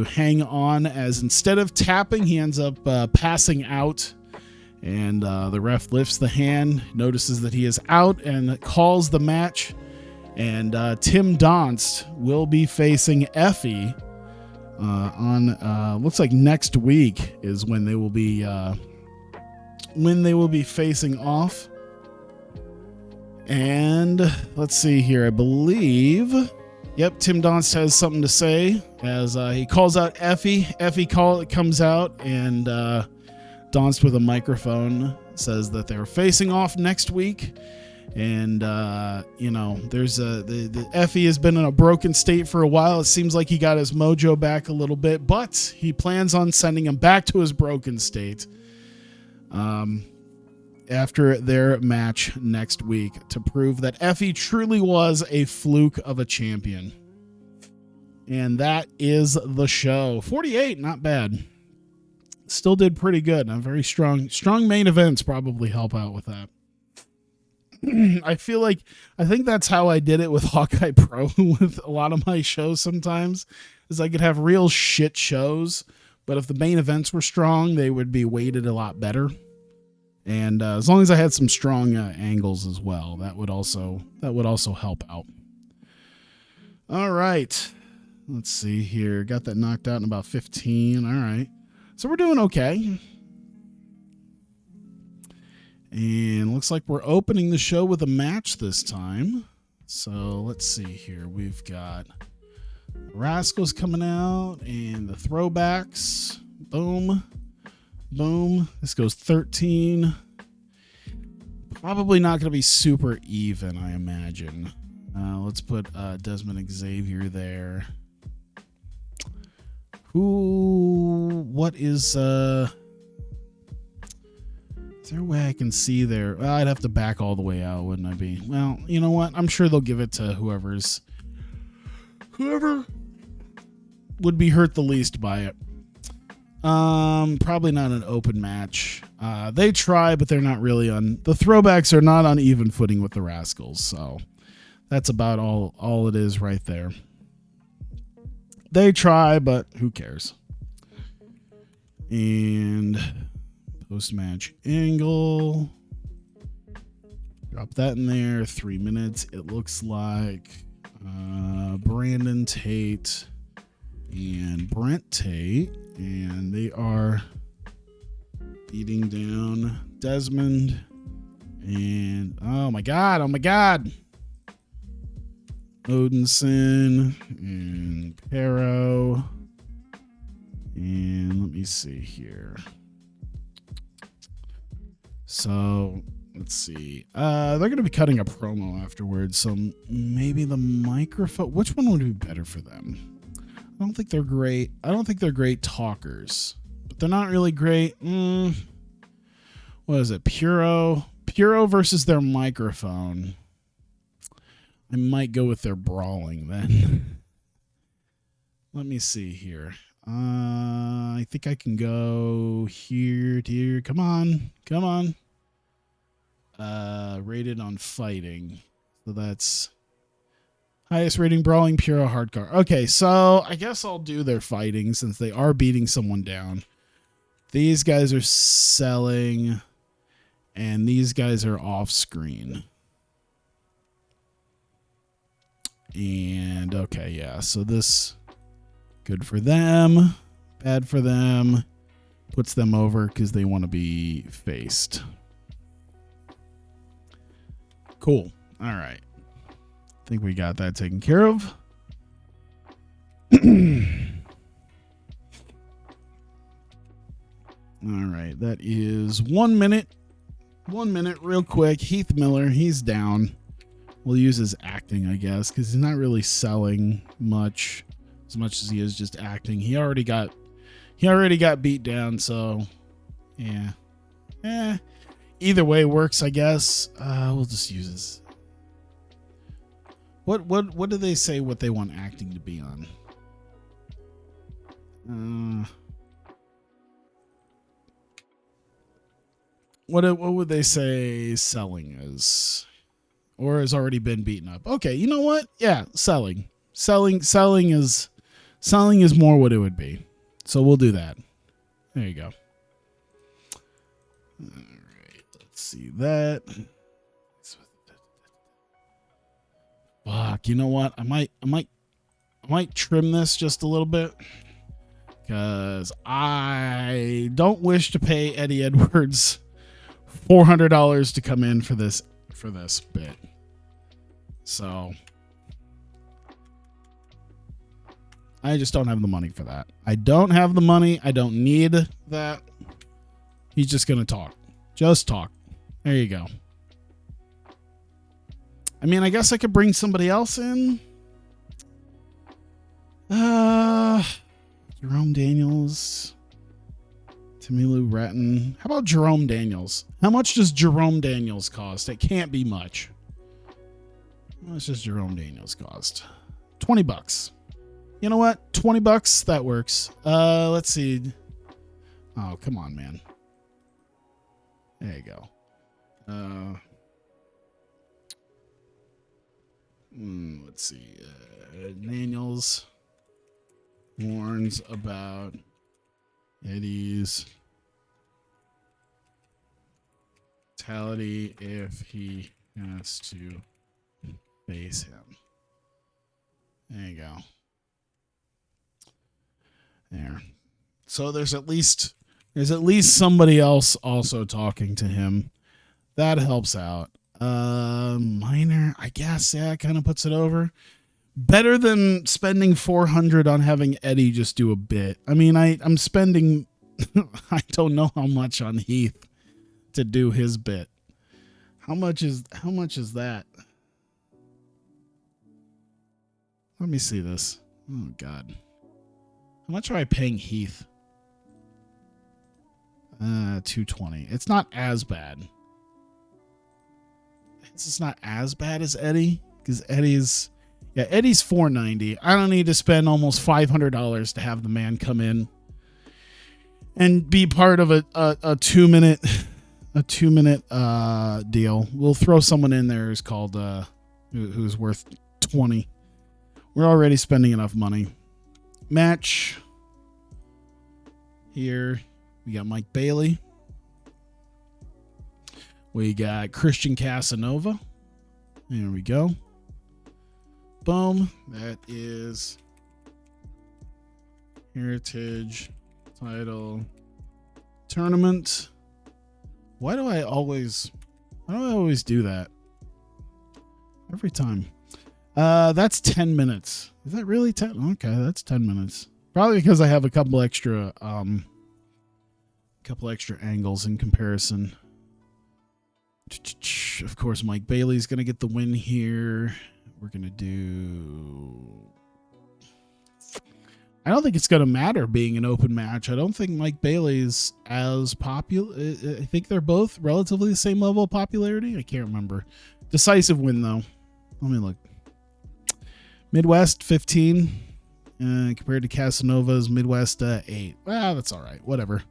hang on, as instead of tapping, he ends up passing out. And the ref lifts the hand, notices that he is out, and calls the match. And Tim Donst will be facing Effie Looks like next week is when they will be facing off. And let's see here. I believe, yep, Tim Donst has something to say as he calls out Effie. Effie comes out, and Donst with a microphone says that they're facing off next week. And there's the Effie has been in a broken state for a while. It seems like he got his mojo back a little bit, but he plans on sending him back to his broken state after their match next week to prove that Effie truly was a fluke of a champion. And that is the show. 48, not bad. Still did pretty good. A very strong main events probably help out with that. I think that's how I did it with Hawkeye Pro with a lot of my shows sometimes, is I could have real shit shows, but if the main events were strong, they would be weighted a lot better. And as long as I had some strong angles as well, that would also help out. All right. Let's see here. Got that knocked out in about 15. All right. So we're doing okay. And looks like we're opening the show with a match this time. So let's see here. We've got Rascals coming out and the throwbacks. Boom. Boom. This goes 13. Probably not going to be super even, I imagine. Let's put Desmond Xavier there. What is there a way I can see there? Well, I'd have to back all the way out, wouldn't I be? Well, you know what? I'm sure they'll give it to whoever would be hurt the least by it. Probably not an open match. They try, but they're not really on. The throwbacks are not on even footing with the Rascals, so that's about all it is right there. They try, but who cares? And post-match angle. Drop that in there. 3 minutes. It looks like Brandon Tate and Brent Tate. And they are beating down Desmond. And oh my God. Odinson and Pero. And let me see here. So let's see. They're going to be cutting a promo afterwards. So maybe the microphone. Which one would be better for them? I don't think they're great. I don't think they're great talkers, but they're not really great. What is it? Puro versus their microphone. I might go with their brawling then. Let me see here. I think I can go here to here. Come on. Rated on fighting. So that's highest rating brawling, Puro, hardcore. Okay, so I guess I'll do their fighting since they are beating someone down. These guys are selling, and these guys are off screen. And okay, yeah, so this good for them, bad for them, puts them over because they want to be faced. Cool. All right. I think we got that taken care of. All right. That is 1 minute. 1 minute real quick. Heath Miller, he's down. We'll use his acting, I guess, because he's not really selling much as he is just acting. He already got beat down, so yeah. Either way works, I guess. We'll just use his. What do they say what they want acting to be on? What would they say selling is? Or has already been beaten up. Okay, you know what? Yeah, selling is more what it would be. So we'll do that. There you go. All right, let's see that. Fuck, you know what? I might trim this just a little bit. because I don't wish to pay Eddie Edwards $400 to come in for this bit. So I just don't have the money for that. I don't have the money. I don't need that. He's just going to talk. Just talk. There you go. I mean, I guess I could bring somebody else in. Jerome Daniels. Tamilu Ratton. How about Jerome Daniels? How much does Jerome Daniels cost? It can't be much. How much does Jerome Daniels cost? $20. You know what? $20. That works. Let's see. Oh, come on, man. There you go. Let's see. Daniels warns about Eddie's brutality if he has to face him. There you go. There. So there's at least somebody else also talking to him. That helps out. Minor, I guess, yeah, kind of puts it over. Better than spending $400 on having Eddie just do a bit. I mean, I'm spending I don't know how much on Heath to do his bit. How much is that? Let me see this. Oh God. How much am I paying Heath? $220. It's not as bad. It's not as bad as Eddie, because Eddie's $490. I don't need to spend almost $500 to have the man come in and be part of a 2-minute deal. We'll throw someone in there who's called who's worth $20. We're already spending enough money. Match here. We got Mike Bailey. We got Christian Casanova. There we go. Boom. That is Heritage Title Tournament. Why do I always do that? Every time. That's 10 minutes. Is that really 10? Okay, that's 10 minutes. Probably because I have a couple extra angles in comparison. Of course, Mike Bailey's going to get the win here. We're going to do... I don't think it's going to matter being an open match. I don't think Mike Bailey's as popular. I think they're both relatively the same level of popularity. I can't remember. Decisive win, though. Let me look. Midwest, 15. Compared to Casanova's Midwest, 8. Well, that's all right. Whatever.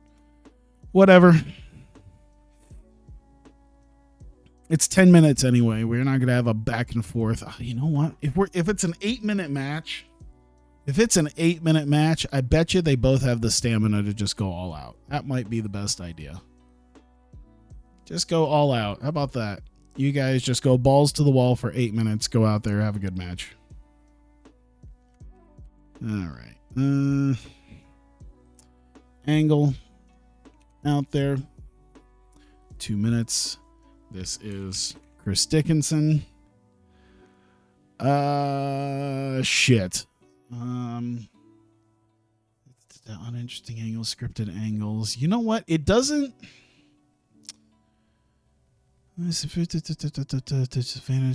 It's 10 minutes anyway. We're not gonna have a back and forth. Oh, you know what? If it's an 8-minute match, I bet you they both have the stamina to just go all out. That might be the best idea. Just go all out. How about that? You guys just go balls to the wall for 8 minutes. Go out there, have a good match. All right. Angle out there. 2 minutes. This is Chris Dickinson. Shit. The uninteresting angles, scripted angles. You know what? It doesn't. Disadvantage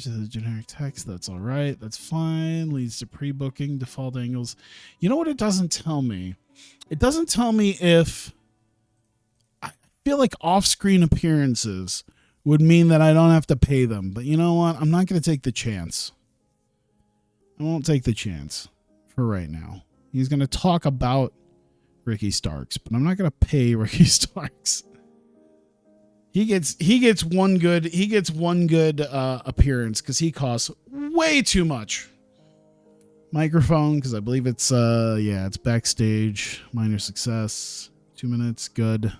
of the generic text. That's all right. That's fine. Leads to pre-booking default angles. You know what it doesn't tell me? It doesn't tell me if I feel like off-screen appearances would mean that I don't have to pay them. But you know what? I'm not going to take the chance. I won't take the chance for right now. He's going to talk about Ricky Starks, but I'm not going to pay Ricky Starks. He gets one good appearance because he costs way too much. Microphone, because I believe it's it's backstage. Minor success. 2 minutes, good.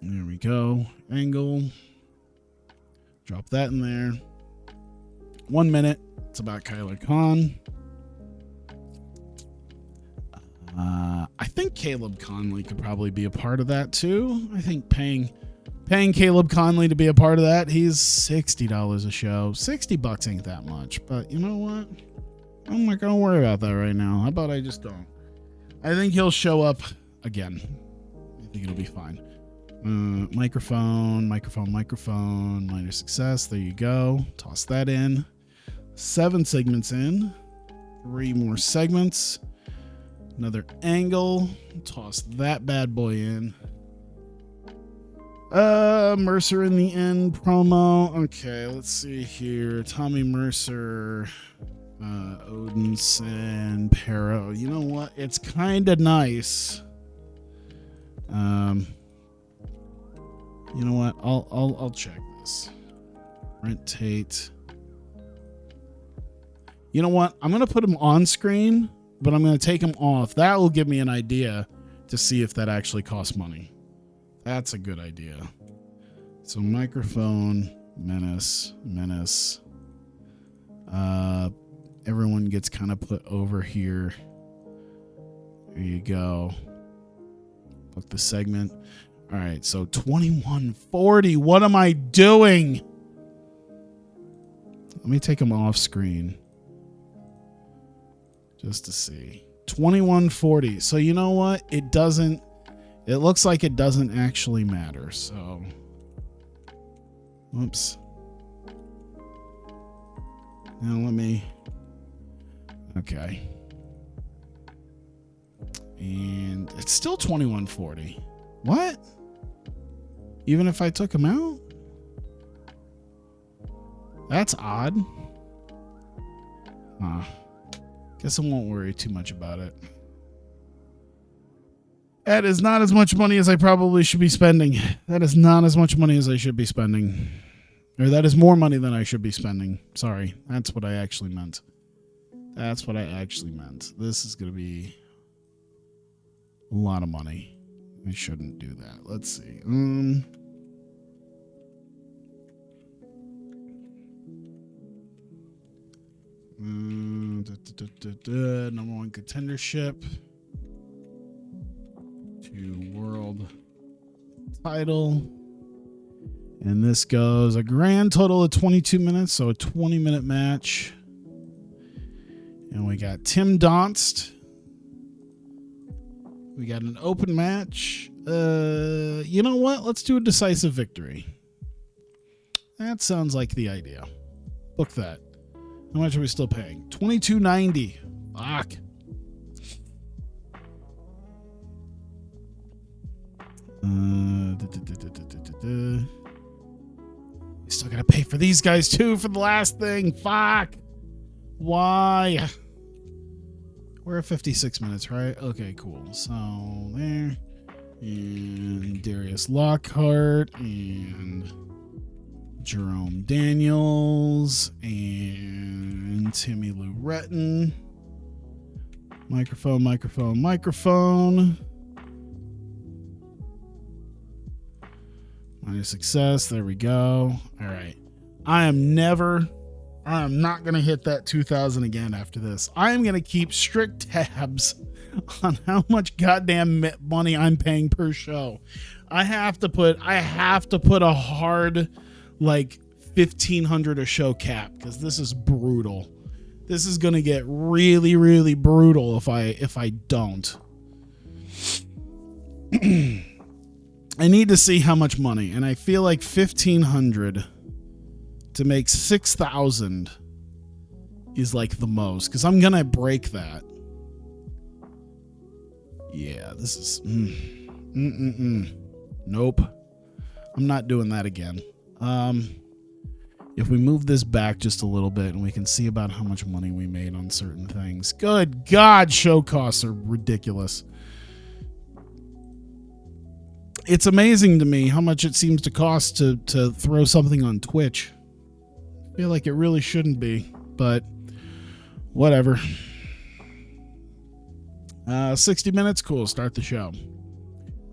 There we go. Angle. Drop that in there. 1 minute. It's about Kyler Khan. I think Caleb Conley could probably be a part of that too. I think paying Caleb Conley to be a part of that, he's $60 a show. $60 ain't that much, but you know what? I'm not gonna worry about that right now. How about I just don't? I think he'll show up again. I think it'll be fine. Microphone, minor success. There you go. Toss that in. 7 segments in. 3 more segments. Another angle. Toss that bad boy in. Mercer in the end promo. Okay, let's see here. Tommy Mercer, Odinson, Pero. You know what? It's kind of nice. You know what? I'll check this. Brent Tate. You know what? I'm gonna put him on screen, but I'm gonna take him off. That will give me an idea to see if that actually costs money. That's a good idea. So microphone, menace. Everyone gets kind of put over here. There you go. Book the segment. All right, so 2140. What am I doing? Let me take them off screen just to see. 2140. So you know what? It looks like it doesn't actually matter. So, whoops. Now okay. And it's still 2140. What? Even if I took him out? That's odd. Guess I won't worry too much about it. That is not as much money as I probably should be spending. That is not as much money as I should be spending. Or that is more money than I should be spending. Sorry. That's what I actually meant. This is going to be a lot of money. I shouldn't do that. Let's see. Number 1 contendership to world title. And this goes a grand total of 22 minutes, so a 20-minute match. And we got Tim Donst. We got an open match. You know what? Let's do a decisive victory. That sounds like the idea. Book that. How much are we still paying? $22.90. Fuck. We still gotta pay for these guys too for the last thing. Fuck. Why? We're at 56 minutes, right? Okay, cool. So there. And Darius Lockhart and Jerome Daniels and Timmy Lou Retton. Microphone. Minus success. There we go. All right. I am not going to hit that 2,000 again after this. I am going to keep strict tabs on how much goddamn money I'm paying per show. I have to put a hard, like, 1,500 a show cap, because this is brutal. This is going to get really, really brutal if I don't. I need to see how much money, and I feel like 1,500 to make 6,000 is like the most, because I'm gonna break that. Yeah, this is nope. I'm not doing that again. If we move this back just a little bit and we can see about how much money we made on certain things. Good God, show costs are ridiculous. It's amazing to me how much it seems to cost to throw something on Twitch. I feel like it really shouldn't be, but whatever. 60 minutes, cool. Start the show.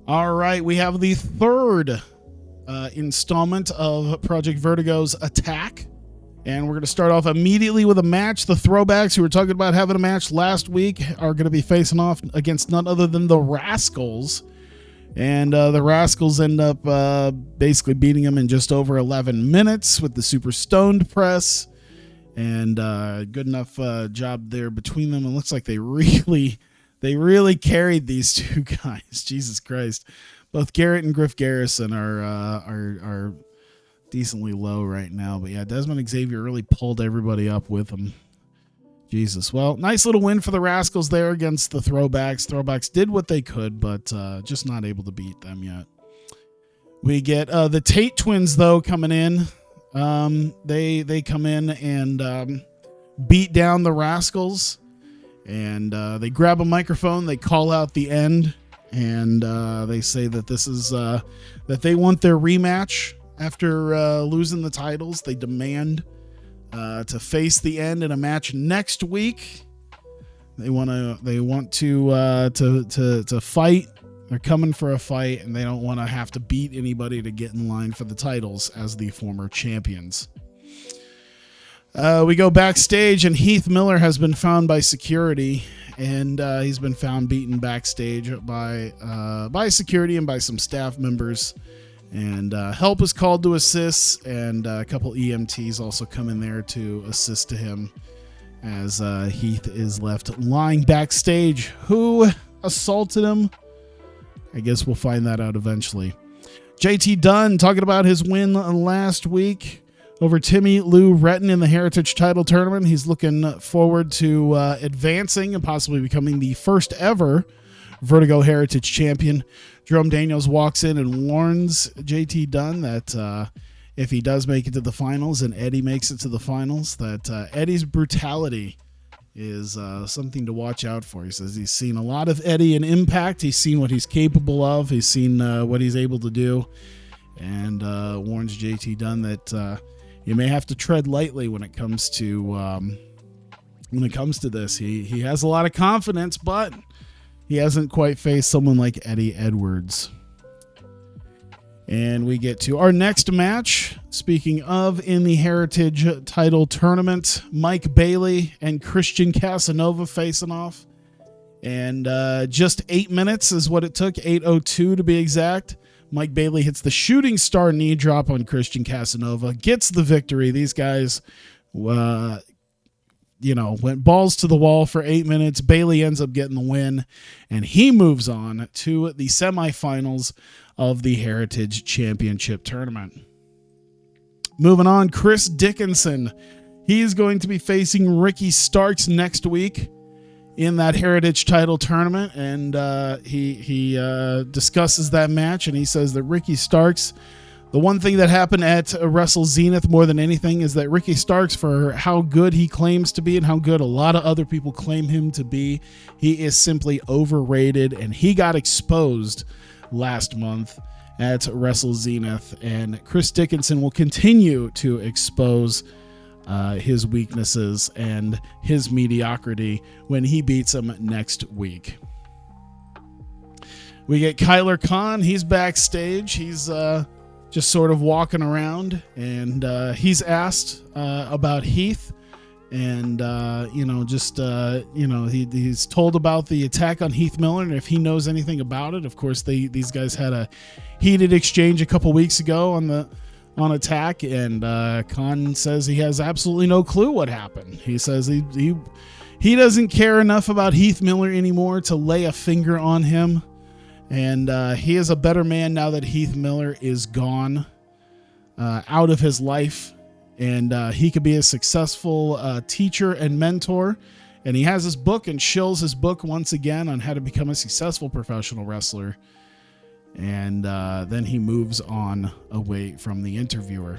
All right, we have the third installment of Project Vertigo's Attack. And we're going to start off immediately with a match. The Throwbacks, who were talking about having a match last week, are going to be facing off against none other than the Rascals. And the Rascals end up basically beating them in just over 11 minutes with the Super Stoned Press. And good enough job there between them. It looks like they really carried these two guys. Jesus Christ. Both Garrett and Griff Garrison are decently low right now. But yeah, Desmond Xavier really pulled everybody up with him. Jesus. Well, nice little win for the Rascals there against the Throwbacks. Throwbacks did what they could, but just not able to beat them yet. We get the Tate twins, though, coming in. They come in and beat down the Rascals. And they grab a microphone. They call out the end. And they say that this is that they want their rematch after losing the titles. They demand to face the end in a match next week. They want to fight. They're coming for a fight, and they don't want to have to beat anybody to get in line for the titles as the former champions. We go backstage, and Heath Miller has been found by security, and he's been found beaten backstage by security and by some staff members. And help is called to assist, and a couple EMTs also come in there to assist to him as Heath is left lying backstage. Who assaulted him? I guess we'll find that out eventually. JT Dunn talking about his win last week over Timmy Lou Retton in the Heritage Title Tournament. He's looking forward to advancing and possibly becoming the first ever Vertigo Heritage Champion. Jerome Daniels walks in and warns JT Dunn that if he does make it to the finals and Eddie makes it to the finals, that Eddie's brutality is something to watch out for. He says he's seen a lot of Eddie in Impact. He's seen what he's capable of. He's seen what he's able to do, and warns JT Dunn that you may have to tread lightly when it comes to this. He has a lot of confidence, but he hasn't quite faced someone like Eddie Edwards. And we get to our next match. Speaking of, in the Heritage Title Tournament, Mike Bailey and Christian Casanova facing off. And just 8 minutes is what it took, 8:02 to be exact. Mike Bailey hits the shooting star knee drop on Christian Casanova, gets the victory. These guys went balls to the wall for 8 minutes. Bailey ends up getting the win, and he moves on to the semifinals of the Heritage Championship Tournament. Moving on, Chris Dickinson. He's going to be facing Ricky Starks next week in that Heritage Title Tournament, and he discusses that match, and he says that Ricky Starks, the one thing that happened at Wrestle Zenith more than anything is that Ricky Starks, for how good he claims to be and how good a lot of other people claim him to be, he is simply overrated, and he got exposed last month at Wrestle Zenith, and Chris Dickinson will continue to expose his weaknesses and his mediocrity when he beats him next week. We get Kyler Khan. He's backstage. He's just sort of walking around, and he's asked about Heath, and he's told about the attack on Heath Miller and if he knows anything about it. Of course, these guys had a heated exchange a couple weeks ago on Attack, and Khan says he has absolutely no clue what happened. He says he doesn't care enough about Heath Miller anymore to lay a finger on him. And he is a better man now that Heath Miller is gone out of his life. And he could be a successful teacher and mentor. And he has his book and shills his book once again on how to become a successful professional wrestler. And then he moves on away from the interviewer.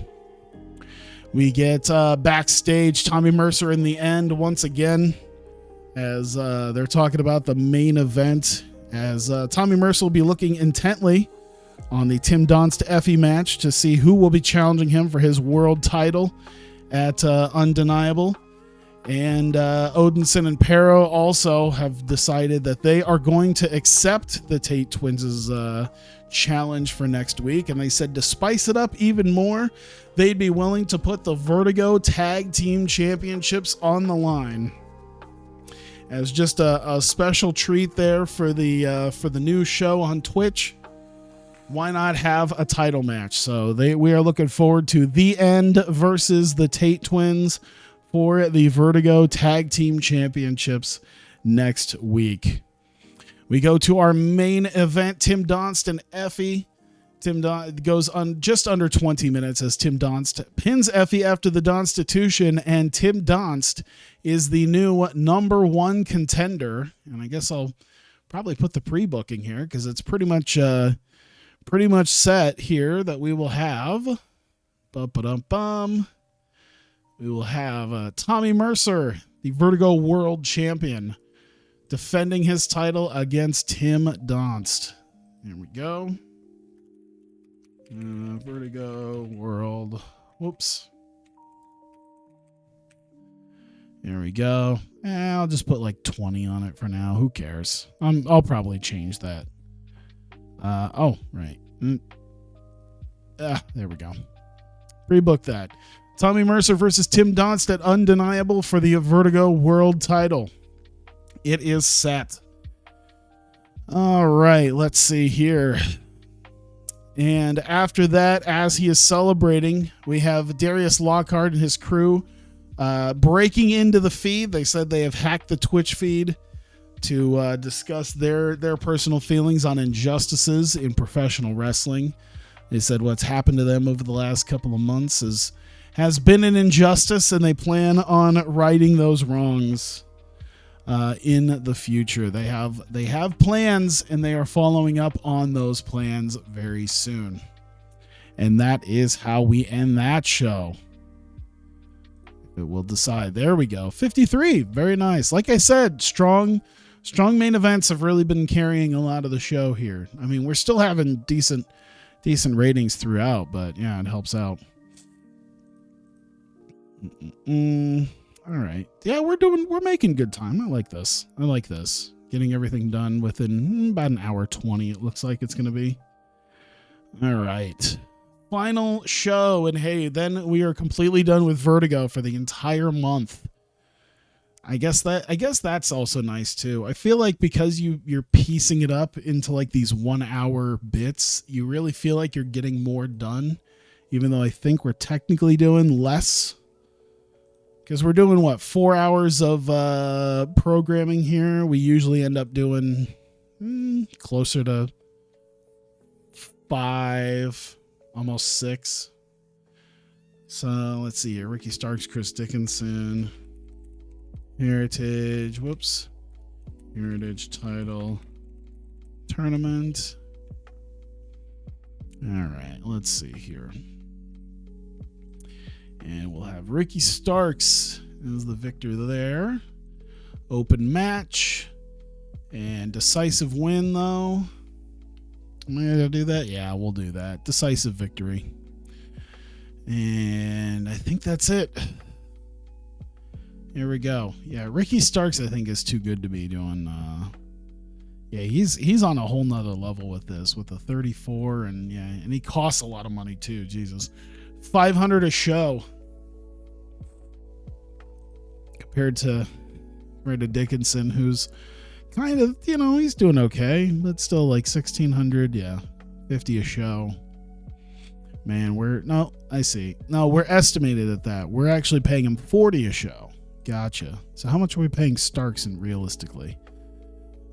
We get backstage, Tommy Mercer in the end once again, as they're talking about the main event. As Tommy Mercer will be looking intently on the Tim Donst to Effie match to see who will be challenging him for his world title at Undeniable. And Odinson and Pero also have decided that they are going to accept the Tate Twins' challenge for next week. And they said to spice it up even more, they'd be willing to put the Vertigo Tag Team Championships on the line as just a special treat there for the new show on Twitch. Why not have a title match? So we are looking forward to The End versus the Tate Twins for the Vertigo Tag Team Championships next week. We go to our main event, Tim Donst and Effie. Tim Donst goes on just under 20 minutes as Tim Donst pins Effie after the Donstitution, and Tim Donst is the new #1 contender. And I guess I'll probably put the pre-booking here because it's pretty much set here that we will have. We will have Tommy Mercer, the Vertigo World Champion, defending his title against Tim Donst. Here we go. Vertigo World. Whoops. There we go. I'll just put like 20 on it for now. Who cares? I'll probably change that. Oh, right. There we go. Pre-book that. Tommy Mercer versus Tim Donst at Undeniable for the Vertigo World title. It is set. All right, let's see here. And after that, as he is celebrating, we have Darius Lockhart and his crew breaking into the feed. They said they have hacked the Twitch feed to discuss their personal feelings on injustices in professional wrestling. They said what's happened to them over the last couple of months has been an injustice, and they plan on righting those wrongs in the future. They have plans, and they are following up on those plans very soon. And that is how we end that show. It will decide. There we go. 53. Very nice. Like I said, strong main events have really been carrying a lot of the show here. I mean, we're still having decent ratings throughout, but yeah, it helps out. All right. Yeah, we're making good time. I like this. Getting everything done within about an hour 20, it looks like it's going to be. All right. Final show. And hey, then we are completely done with Vertigo for the entire month. I guess that's also nice too. I feel like because you're piecing it up into like these 1 hour bits, you really feel like you're getting more done, even though I think we're technically doing less. Because we're doing 4 hours of programming here. We usually end up doing closer to 5, almost 6. So let's see here. Ricky Starks, Chris Dickinson, Heritage title tournament. All right, let's see here. And we'll have Ricky Starks as the victor there. Open match. And decisive win, though. Am I going to do that? Yeah, we'll do that. Decisive victory. And I think that's it. Here we go. Yeah, Ricky Starks, I think, is too good to be doing. Yeah, he's on a whole nother level with this, with the 34. And yeah, and he costs a lot of money, too. Jesus. $500 a show compared to Dickinson, who's kind of, he's doing okay, but still like $1,600. Yeah, $50 a show. Man, we're estimated at that. We're actually paying him $40 a show. Gotcha. So how much are we paying Starks in realistically?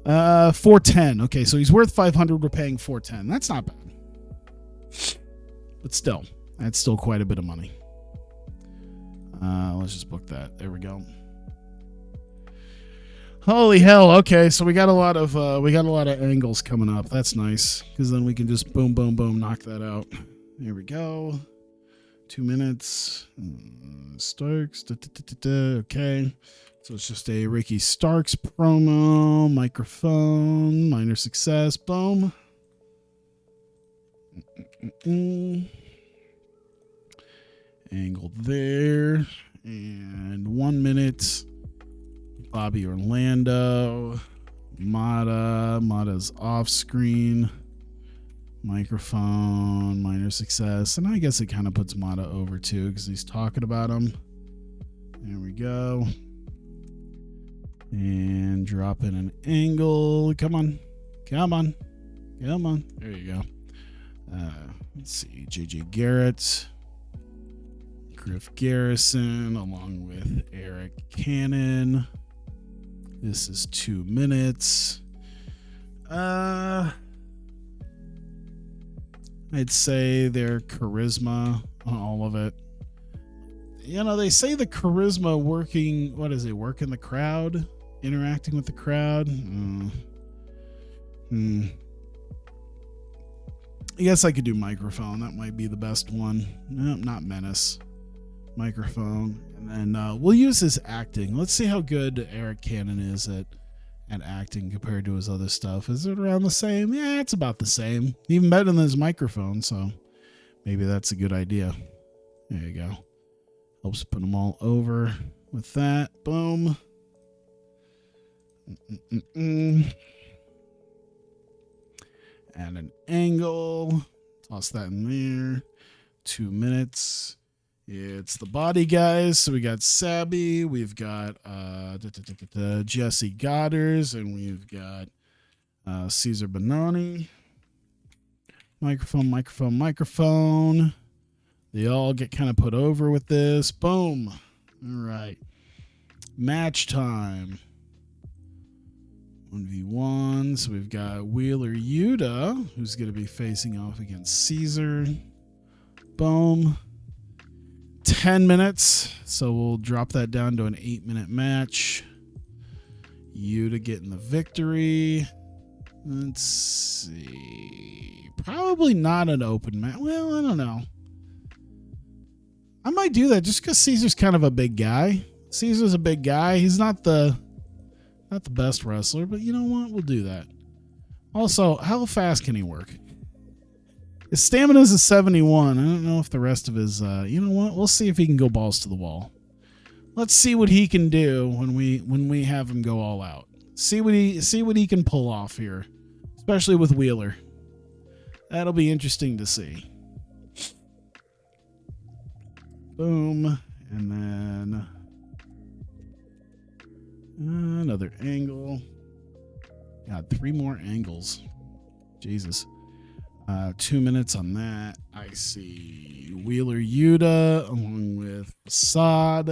$410. Okay, so he's worth $500. We're paying $410. That's not bad, but still. That's still quite a bit of money. Let's just book that. There we go. Holy hell. Okay, so we got a lot of angles coming up. That's nice, because then we can just boom, boom, boom, knock that out. Here we go. 2 minutes. Starks. Okay. So it's just a Ricky Starks promo. Microphone. Minor success. Boom. Angled there. And 1 1 minute. Bobby Orlando. Mata's off screen. Microphone, minor success. And I guess it kind of puts Mata over too because he's talking about him. There we go. And drop in an angle. Come on. Come on. Come on. There you go. Let's see. JJ Garrett. Griff Garrison along with Eric Cannon. This is 2 minutes. I'd say their charisma on all of it. You know, they say the charisma working, what is it, working the crowd? Interacting with the crowd? I guess I could do microphone. That might be the best one. No, not menace. Microphone. And then we'll use his acting. Let's see how good Eric Cannon is at acting compared to his other stuff. Is it around the same? Yeah, it's about the same. Even better than his microphone, so maybe that's a good idea. There you go. Helps put them all over with that. Boom. Add an angle. Toss that in there. 2 minutes. It's the body guys. So we got Sabby, we've got Jesse Godders, and we've got Caesar Bononi. Microphone, microphone, microphone. They all get kind of put over with this. Boom. All right. Match time. 1v1. So we've got Wheeler Yuta, who's going to be facing off against Caesar. Boom. 10 minutes. So we'll drop that down to an 8-minute match. Yuta getting the victory. Let's see. Probably not an open match. Well, I don't know. I might do that just because Caesar's kind of a big guy. Caesar's a big guy. He's not the best wrestler, but you know what? We'll do that. Also, how fast can he work? His stamina is a 71. I don't know if the rest of his, you know what? We'll see if he can go balls to the wall. Let's see what he can do when we have him go all out. See what he can pull off here, especially with Wheeler. That'll be interesting to see. Boom, and then another angle. Got 3 more angles. Jesus. 2 minutes on that. I see Wheeler Yuta along with Assad.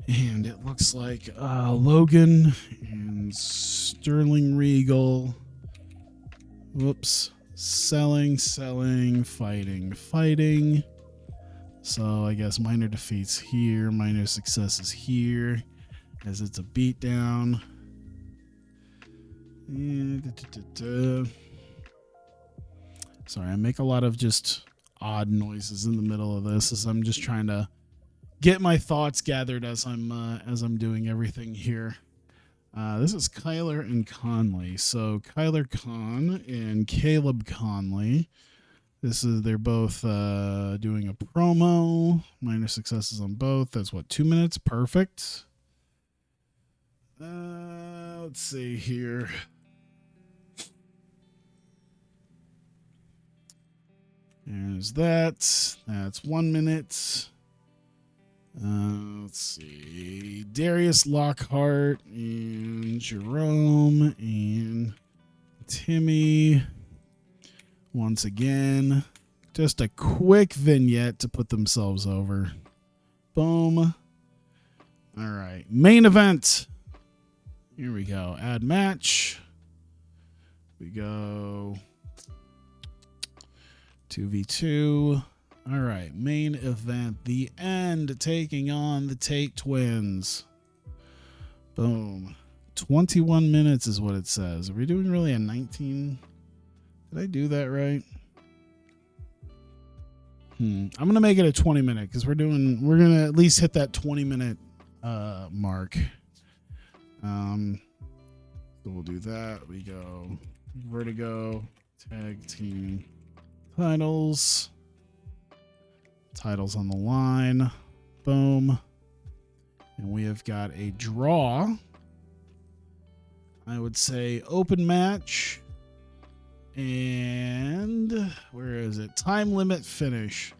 And it looks like Logan and Sterling Regal. Whoops. Selling, fighting. So I guess minor defeats here, minor successes here, as it's a beatdown. Sorry, I make a lot of just odd noises in the middle of this as I'm just trying to get my thoughts gathered as I'm doing everything here. This is Kyler and Conley. So Kyler Conn and Caleb Conley. They're both doing a promo. Minor successes on both. That's what, 2 minutes? Perfect. Let's see here. There's that. That's 1 minute. Let's see. Darius Lockhart and Jerome and Timmy. Once again, just a quick vignette to put themselves over. Boom. All right. Main event. Here we go. Add match. We go 2v2. All right. Main event. The End taking on the Tate Twins. Boom. 21 minutes is what it says. Are we doing really a 19? Did I do that right? I'm gonna make it a 20-minute because we're gonna at least hit that 20-minute mark. So we'll do that. We go Vertigo Tag Team Titles on the line. Boom. And we have got a draw. I would say open match. And where is it? Time limit finish.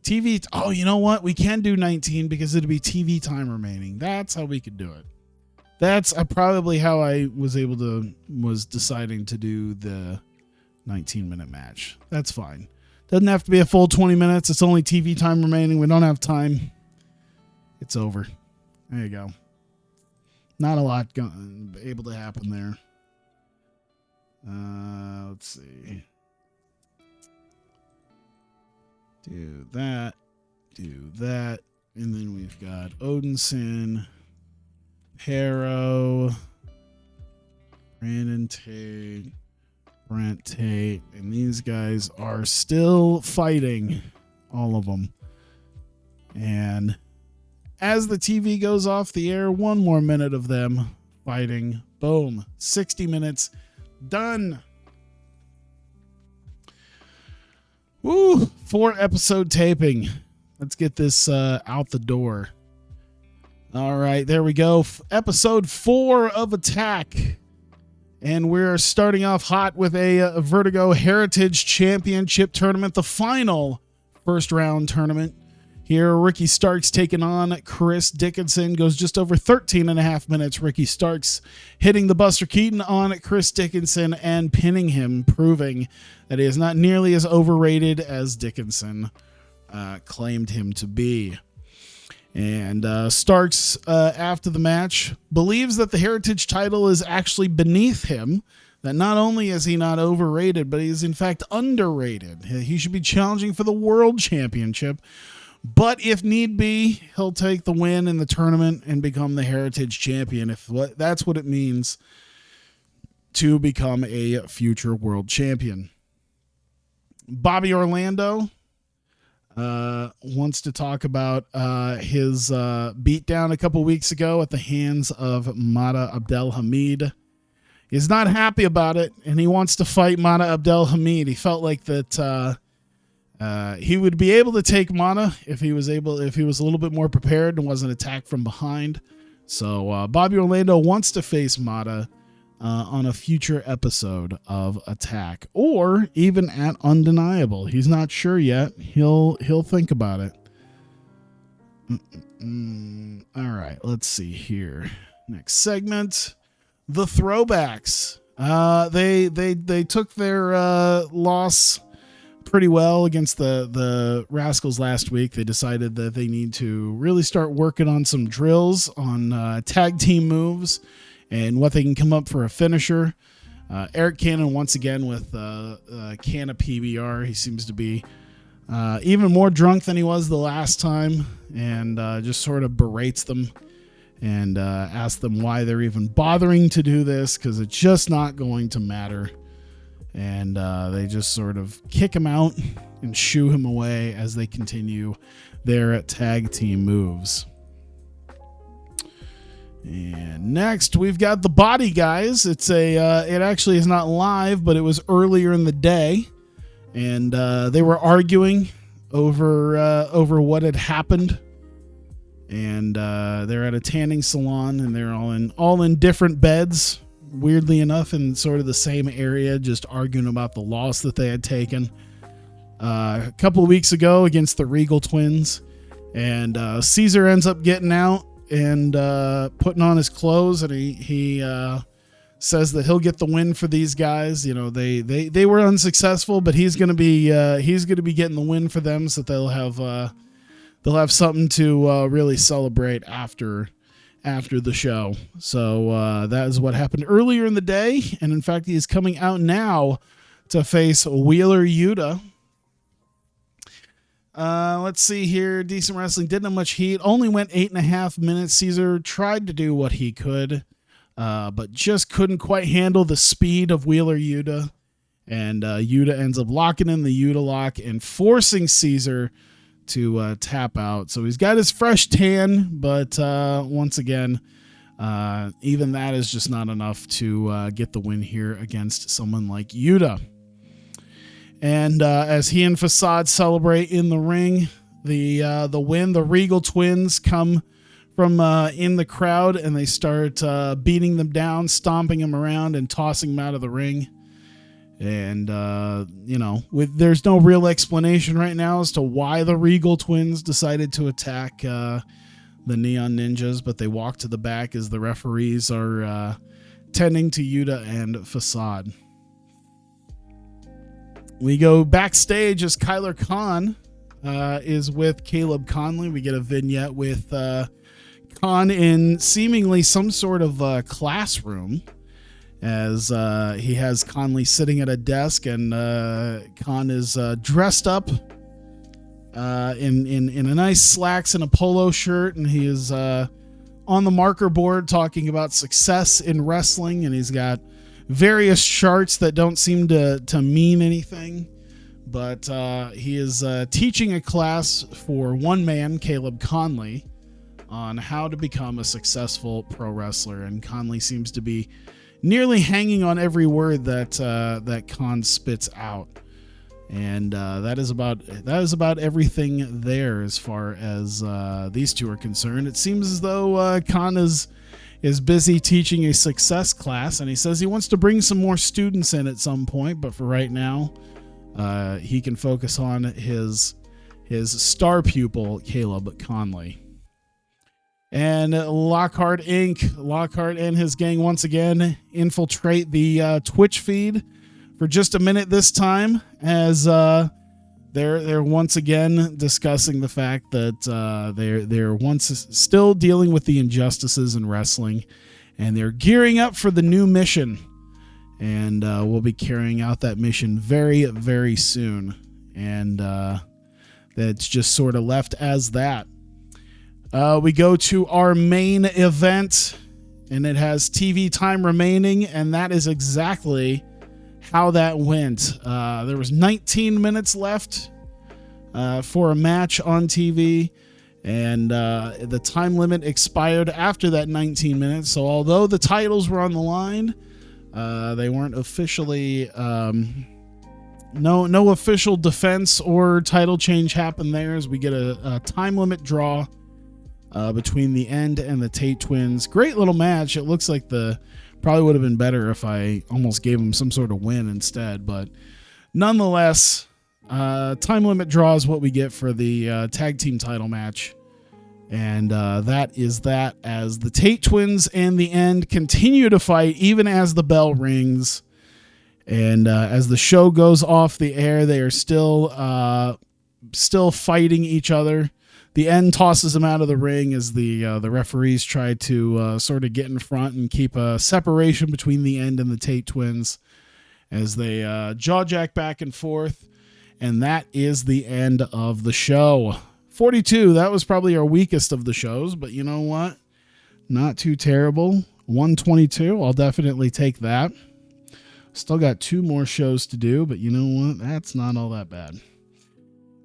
TV. Oh, you know what? We can do 19 because it'd be TV time remaining. That's how we could do it. That's probably how I was deciding to do the 19-minute match. That's fine. Doesn't have to be a full 20 minutes. It's only TV time remaining. We don't have time. It's over. There you go. Not a lot able to happen there. Let's see. Do that. And then we've got Odinson, Harrow, Brandon Tate, Brent Tate, and these guys are still fighting, all of them. And as the TV goes off the air, one more minute of them fighting. Boom. 60 minutes. Done. Woo. 4-episode taping. Let's get this out the door. All right. There we go. Episode 4 of Attack. And we're starting off hot with a Vertigo Heritage Championship tournament, the final first round tournament. Here, Ricky Starks taking on Chris Dickinson. Goes just over 13 and a half minutes. Ricky Starks hitting the Buster Keaton on Chris Dickinson and pinning him, proving that he is not nearly as overrated as Dickinson claimed him to be. And Starks, after the match, believes that the Heritage title is actually beneath him. That not only is he not overrated, but he is in fact underrated. He should be challenging for the World Championship. But if need be, he'll take the win in the tournament and become the Heritage Champion. That's what it means to become a future World Champion. Bobby Orlando wants to talk about his beatdown a couple weeks ago at the hands of Mata Abdelhamid. He's not happy about it, and he wants to fight Mata Abdelhamid. He felt like that he would be able to take Mata if he was a little bit more prepared and wasn't attacked from behind. So Bobby Orlando wants to face Mata on a future episode of Attack, or even at Undeniable. He's not sure yet. He'll think about it. All right, let's see here. Next segment, the throwbacks. They took their loss pretty well against the Rascals last week. They decided that they need to really start working on some drills on tag team moves and what they can come up for a finisher. Eric Cannon once again with can of PBR. He seems to be even more drunk than he was the last time, and just sort of berates them and asks them why they're even bothering to do this, because it's just not going to matter. And they just sort of kick him out and shoo him away as they continue their tag team moves. And next we've got the Body Guys. It actually is not live, but it was earlier in the day, and they were arguing over what had happened. And they're at a tanning salon, and they're all in different beds. Weirdly enough, in sort of the same area, just arguing about the loss that they had taken a couple of weeks ago against the Regal Twins. And Caesar ends up getting out and putting on his clothes, and he says that he'll get the win for these guys. You know, they were unsuccessful, but he's gonna be getting the win for them, so they'll have something to really celebrate after the show. So that is what happened earlier in the day, and in fact he is coming out now to face Wheeler Yuta. Let's see here. Decent Wrestling didn't have much heat, only went 8.5 minutes. Caesar tried to do what he could, but just couldn't quite handle the speed of Wheeler Yuta, and Yuta ends up locking in the Yuta lock and forcing Caesar to tap out. So he's got his fresh tan, but once again, even that is just not enough to get the win here against someone like Yuta. And as he and Facade celebrate in the ring, the win, the Regal Twins come from in the crowd, and they start beating them down, stomping them around, and tossing them out of the ring. And, there's no real explanation right now as to why the Regal twins decided to attack the Neon Ninjas, but they walk to the back as the referees are tending to Yuta and Facade. We go backstage as Kyler Khan is with Caleb Conley. We get a vignette with Khan in seemingly some sort of classroom, as he has Conley sitting at a desk, and Khan is dressed up in a nice slacks and a polo shirt, and he is on the marker board talking about success in wrestling, and he's got various charts that don't seem to mean anything, but he is teaching a class for one man, Caleb Conley, on how to become a successful pro wrestler, and Conley seems to be nearly hanging on every word that Khan spits out, and that is about everything there as far as these two are concerned. It seems as though Khan is busy teaching a success class, and he says he wants to bring some more students in at some point, but for right now, he can focus on his star pupil, Caleb Conley. And Lockhart and his gang once again infiltrate the Twitch feed for just a minute this time, as they're once again discussing the fact that they're once still dealing with the injustices in wrestling, and they're gearing up for the new mission, and we'll be carrying out that mission very, very soon, and that's just sort of left as that. We go to our main event, and it has TV time remaining, and that is exactly how that went. There was 19 minutes left for a match on TV, and the time limit expired after that 19 minutes. So although the titles were on the line, they weren't officially no official defense or title change happened there, as we get a time limit draw between the End and the Tate twins. Great little match. It looks like probably would have been better if I almost gave them some sort of win instead, but nonetheless, time limit draw is what we get for the tag team title match, and that is that, as the Tate twins and the End continue to fight even as the bell rings, and as the show goes off the air, they are still fighting each other. The End tosses him out of the ring as the referees try to sort of get in front and keep a separation between the End and the Tate twins, as they jaw jack back and forth. And that is the end of the show. 42, that was probably our weakest of the shows, but you know what? Not too terrible. 122, I'll definitely take that. Still got 2 more shows to do, but you know what? That's not all that bad.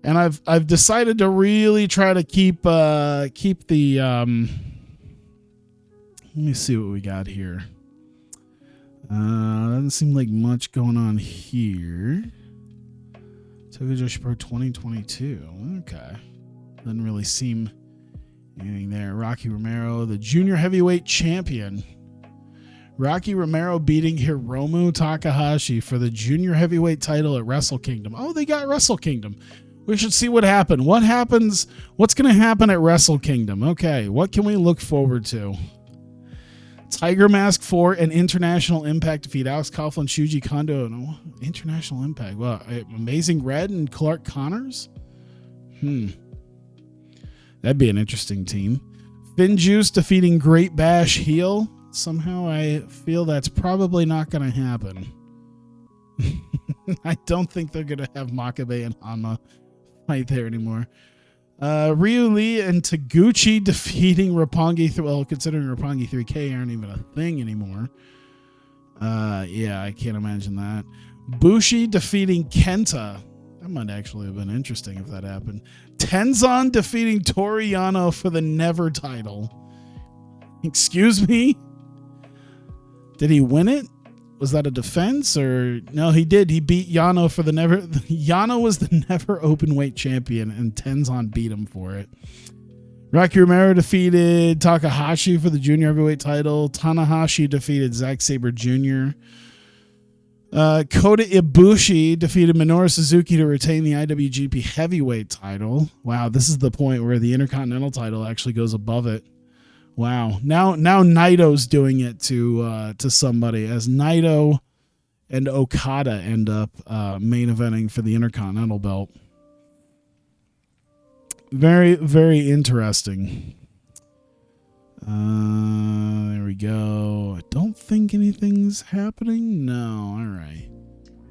And I've decided to really try to keep the let me see what we got here. Doesn't seem like much going on here. Tokyo Joshi Pro 2022. Okay. Doesn't really seem anything there. Rocky Romero, the junior heavyweight champion. Rocky Romero beating Hiromu Takahashi for the junior heavyweight title at Wrestle Kingdom. Oh, they got Wrestle Kingdom. We should see what happened. What happens? What's going to happen at Wrestle Kingdom? Okay, what can we look forward to? Tiger Mask 4 and International Impact defeat Alex Coughlin, Shuji Kondo. No, International Impact. Well, Amazing Red and Clark Connors? That'd be an interesting team. Finn Juice defeating Great Bash Heel. Somehow I feel that's probably not going to happen. I don't think they're going to have Makabe and Hanma fight there anymore. Ryu Lee and Taguchi defeating Roppongi. Well, considering Roppongi 3K aren't even a thing anymore. Yeah, I can't imagine that. Bushi defeating Kenta. That might actually have been interesting if that happened. Tenzan defeating Toru Yano for the Never title. Excuse me? Did he win it? Was that a defense, or no? He did. He beat Yano for the Never. Yano was the Never Openweight champion, and Tenzan beat him for it. Rocky Romero defeated Takahashi for the junior heavyweight title. Tanahashi defeated Zack Sabre Jr. Kota Ibushi defeated Minoru Suzuki to retain the IWGP heavyweight title. Wow, this is the point where the Intercontinental title actually goes above it. Wow, now Naito's doing it to somebody, as Naito and Okada end up main eventing for the Intercontinental belt. Very, very interesting. There we go. I don't think anything's happening. No. All right.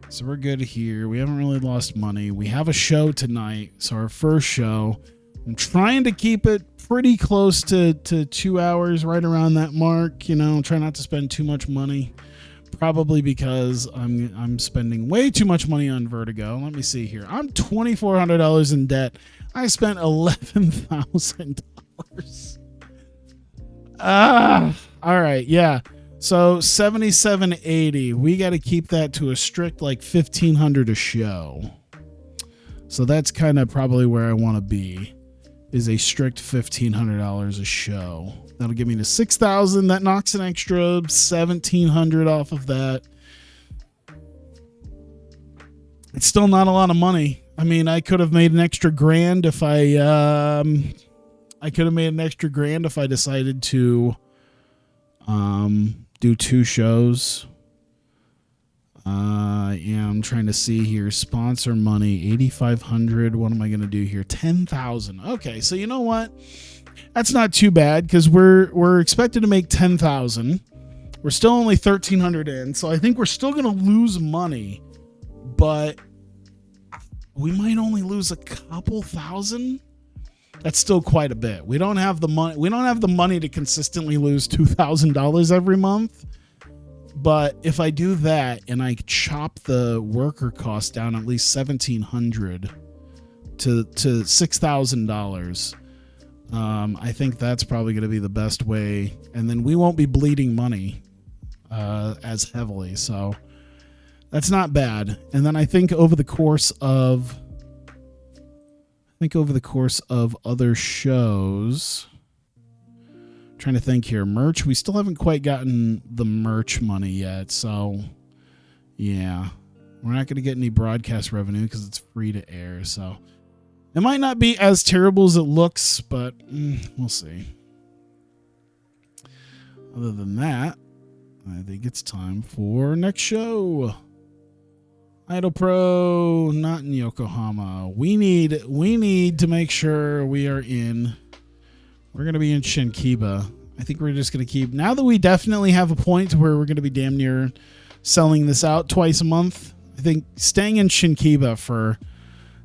So we're good here. We haven't really lost money. We have a show tonight. So our first show, I'm trying to keep it pretty close to 2 hours, right around that mark. You know, try not to spend too much money. Probably because I'm spending way too much money on Vertigo. Let me see here. I'm $2,400 in debt. I spent $11,000. All right, yeah. So $77.80. We got to keep that to a strict like $1,500 a show. So that's kind of probably where I want to be. Is a strict $1,500 a show. That'll give me to $6,000. That knocks an extra $1,700 off of that. It's still not a lot of money. I mean, I could have made an extra $1,000 if I decided to do 2 shows. Yeah, I'm trying to see here. Sponsor money, $8,500. What am I going to do here? $10,000. Okay, so you know what? That's not too bad because we're expected to make $10,000. We're still only $1,300 in, so I think we're still going to lose money, but we might only lose a couple thousand. That's still quite a bit. We don't have the money. We don't have the money to consistently lose $2,000 every month. But if I do that and I chop the worker cost down at least $1,700 to $6,000, I think that's probably going to be the best way. And then we won't be bleeding money as heavily. So that's not bad. And then I think over the course of other shows, trying to think here, merch, we still haven't quite gotten the merch money yet. So yeah, we're not going to get any broadcast revenue because it's free to air. So it might not be as terrible as it looks, but we'll see. Other than that, I think it's time for next show. IdolPro, not in Yokohama. We need to make sure we are in. We're going to be in Shinkiba. I think we're just going to keep, now that we definitely have a point where we're going to be damn near selling this out twice a month, I think staying in Shinkiba for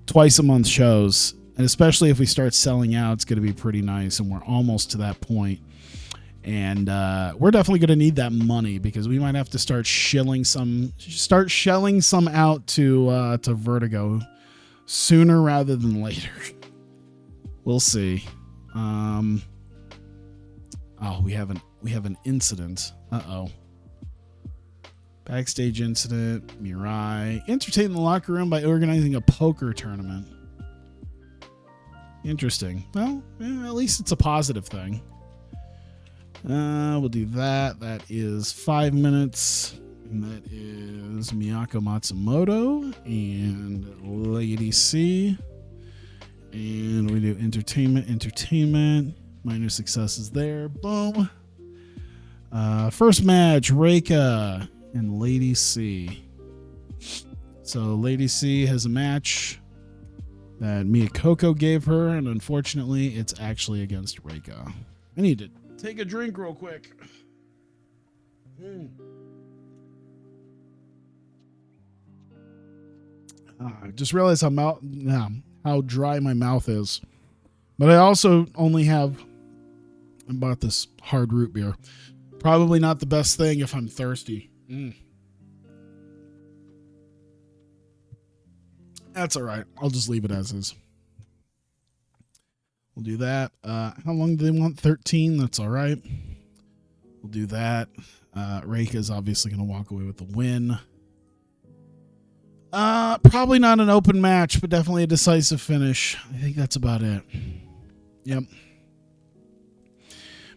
twice a month shows, and especially if we start selling out, it's going to be pretty nice, and we're almost to that point. And we're definitely going to need that money because we might have to start shelling some out to Vertigo sooner rather than later. We'll see. Oh, we have an incident. Uh-oh. Backstage incident. Mirai entertain the locker room by organizing a poker tournament. Interesting. Well, at least it's a positive thing. We'll do that. That is 5 minutes. And that is Miyako Matsumoto and Lady C. And we do entertainment. Minor successes there. Boom. First match, Reika and Lady C. So Lady C has a match that Miyako gave her, and unfortunately, it's actually against Reika. I need to take a drink real quick. I just realized how dry my mouth is. But I also only have, I bought this hard root beer. Probably not the best thing if I'm thirsty. That's all right. I'll just leave it as is. We'll do that. How long do they want? 13? That's all right. We'll do that. Reika is obviously going to walk away with the win. Probably not an open match, but definitely a decisive finish. I think that's about it. Yep.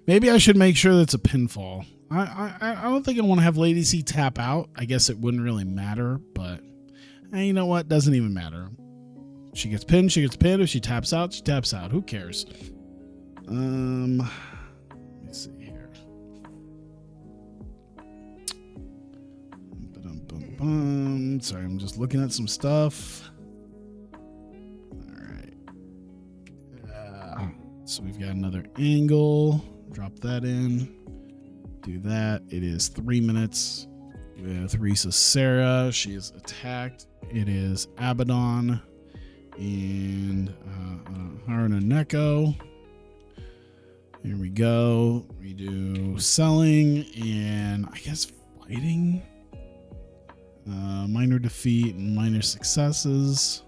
Maybe I should make sure that's a pinfall. I don't think I want to have Lady C tap out. I guess it wouldn't really matter, but you know what? Doesn't even matter. She gets pinned. She gets pinned. If she taps out, she taps out. Who cares? Let me see here. Sorry, I'm just looking at some stuff. All right. So we've got another angle. Drop that in. Do that. It is 3 minutes with Risa Sarah. She is attacked. It is Abaddon and Haruna Neko. Here we go. We do selling and I guess fighting. Minor defeat and minor successes.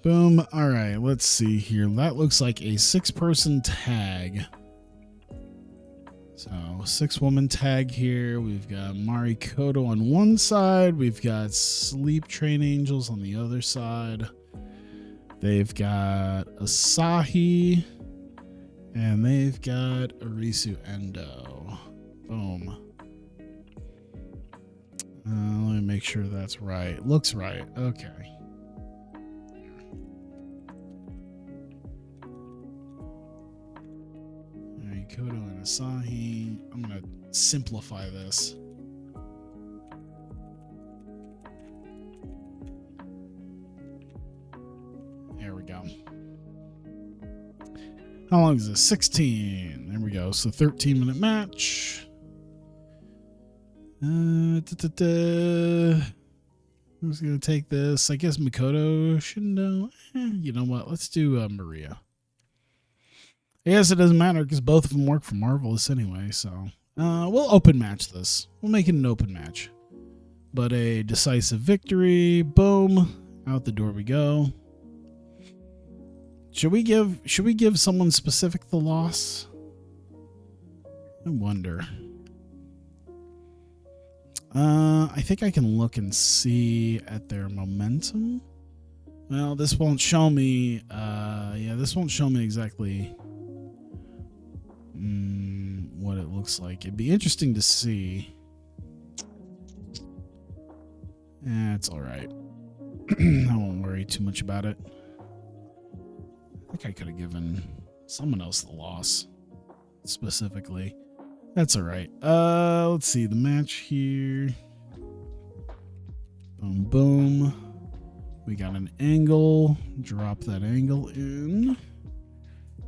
Boom. All right, let's see here. That looks like a 6-person tag. So 6-woman tag here. We've got Marikoto on one side. We've got Sleep Train Angels on the other side. They've got Asahi. And they've got Arisu Endo. Boom. Let me make sure that's right. Looks right. Okay. Marikoto and Asahi. I'm going to simplify this. There we go. How long is this? 16. There we go. So 13-minute match. Who's going to take this? I guess Mikoto Shindo. You know what? Let's do Maria. I guess it doesn't matter because both of them work for Marvelous anyway. So we'll open match this. We'll make it an open match. But a decisive victory. Boom. Out the door we go. Should we give someone specific the loss? I wonder. I think I can look and see at their momentum. Well, this won't show me. This won't show me exactly what it looks like. It'd be interesting to see. It's all right. I won't worry too much about it. I think I could have given someone else the loss specifically. That's all right. Let's see the match here. Boom, boom. We got an angle. Drop that angle in.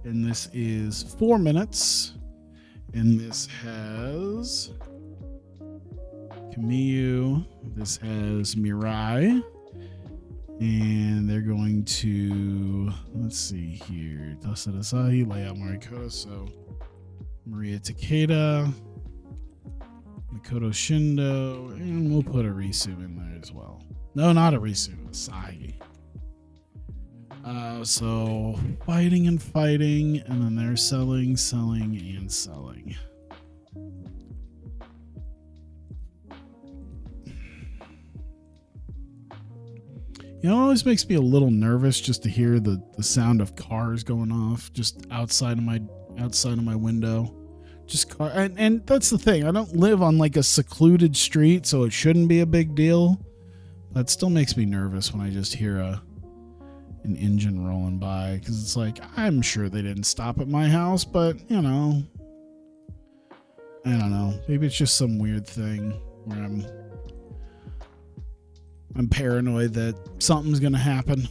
And this is 4 minutes. And this has Kamiyu. This has Mirai. And they're going to, let's see here. Tasa Asahi, Leia Marikoto. So Maria Takeda, Mikoto Shindo, and we'll put Arisu in there as well. No, not Arisu, Asahi. So fighting and fighting, and then they're selling, selling, and selling. You know, it always makes me a little nervous just to hear the sound of cars going off just outside of my window. Just car, and that's the thing. I don't live on like a secluded street, so it shouldn't be a big deal. That still makes me nervous when I just hear an engine rolling by, because it's like, I'm sure they didn't stop at my house, but you know, I don't know. Maybe it's just some weird thing where I'm paranoid that something's gonna happen.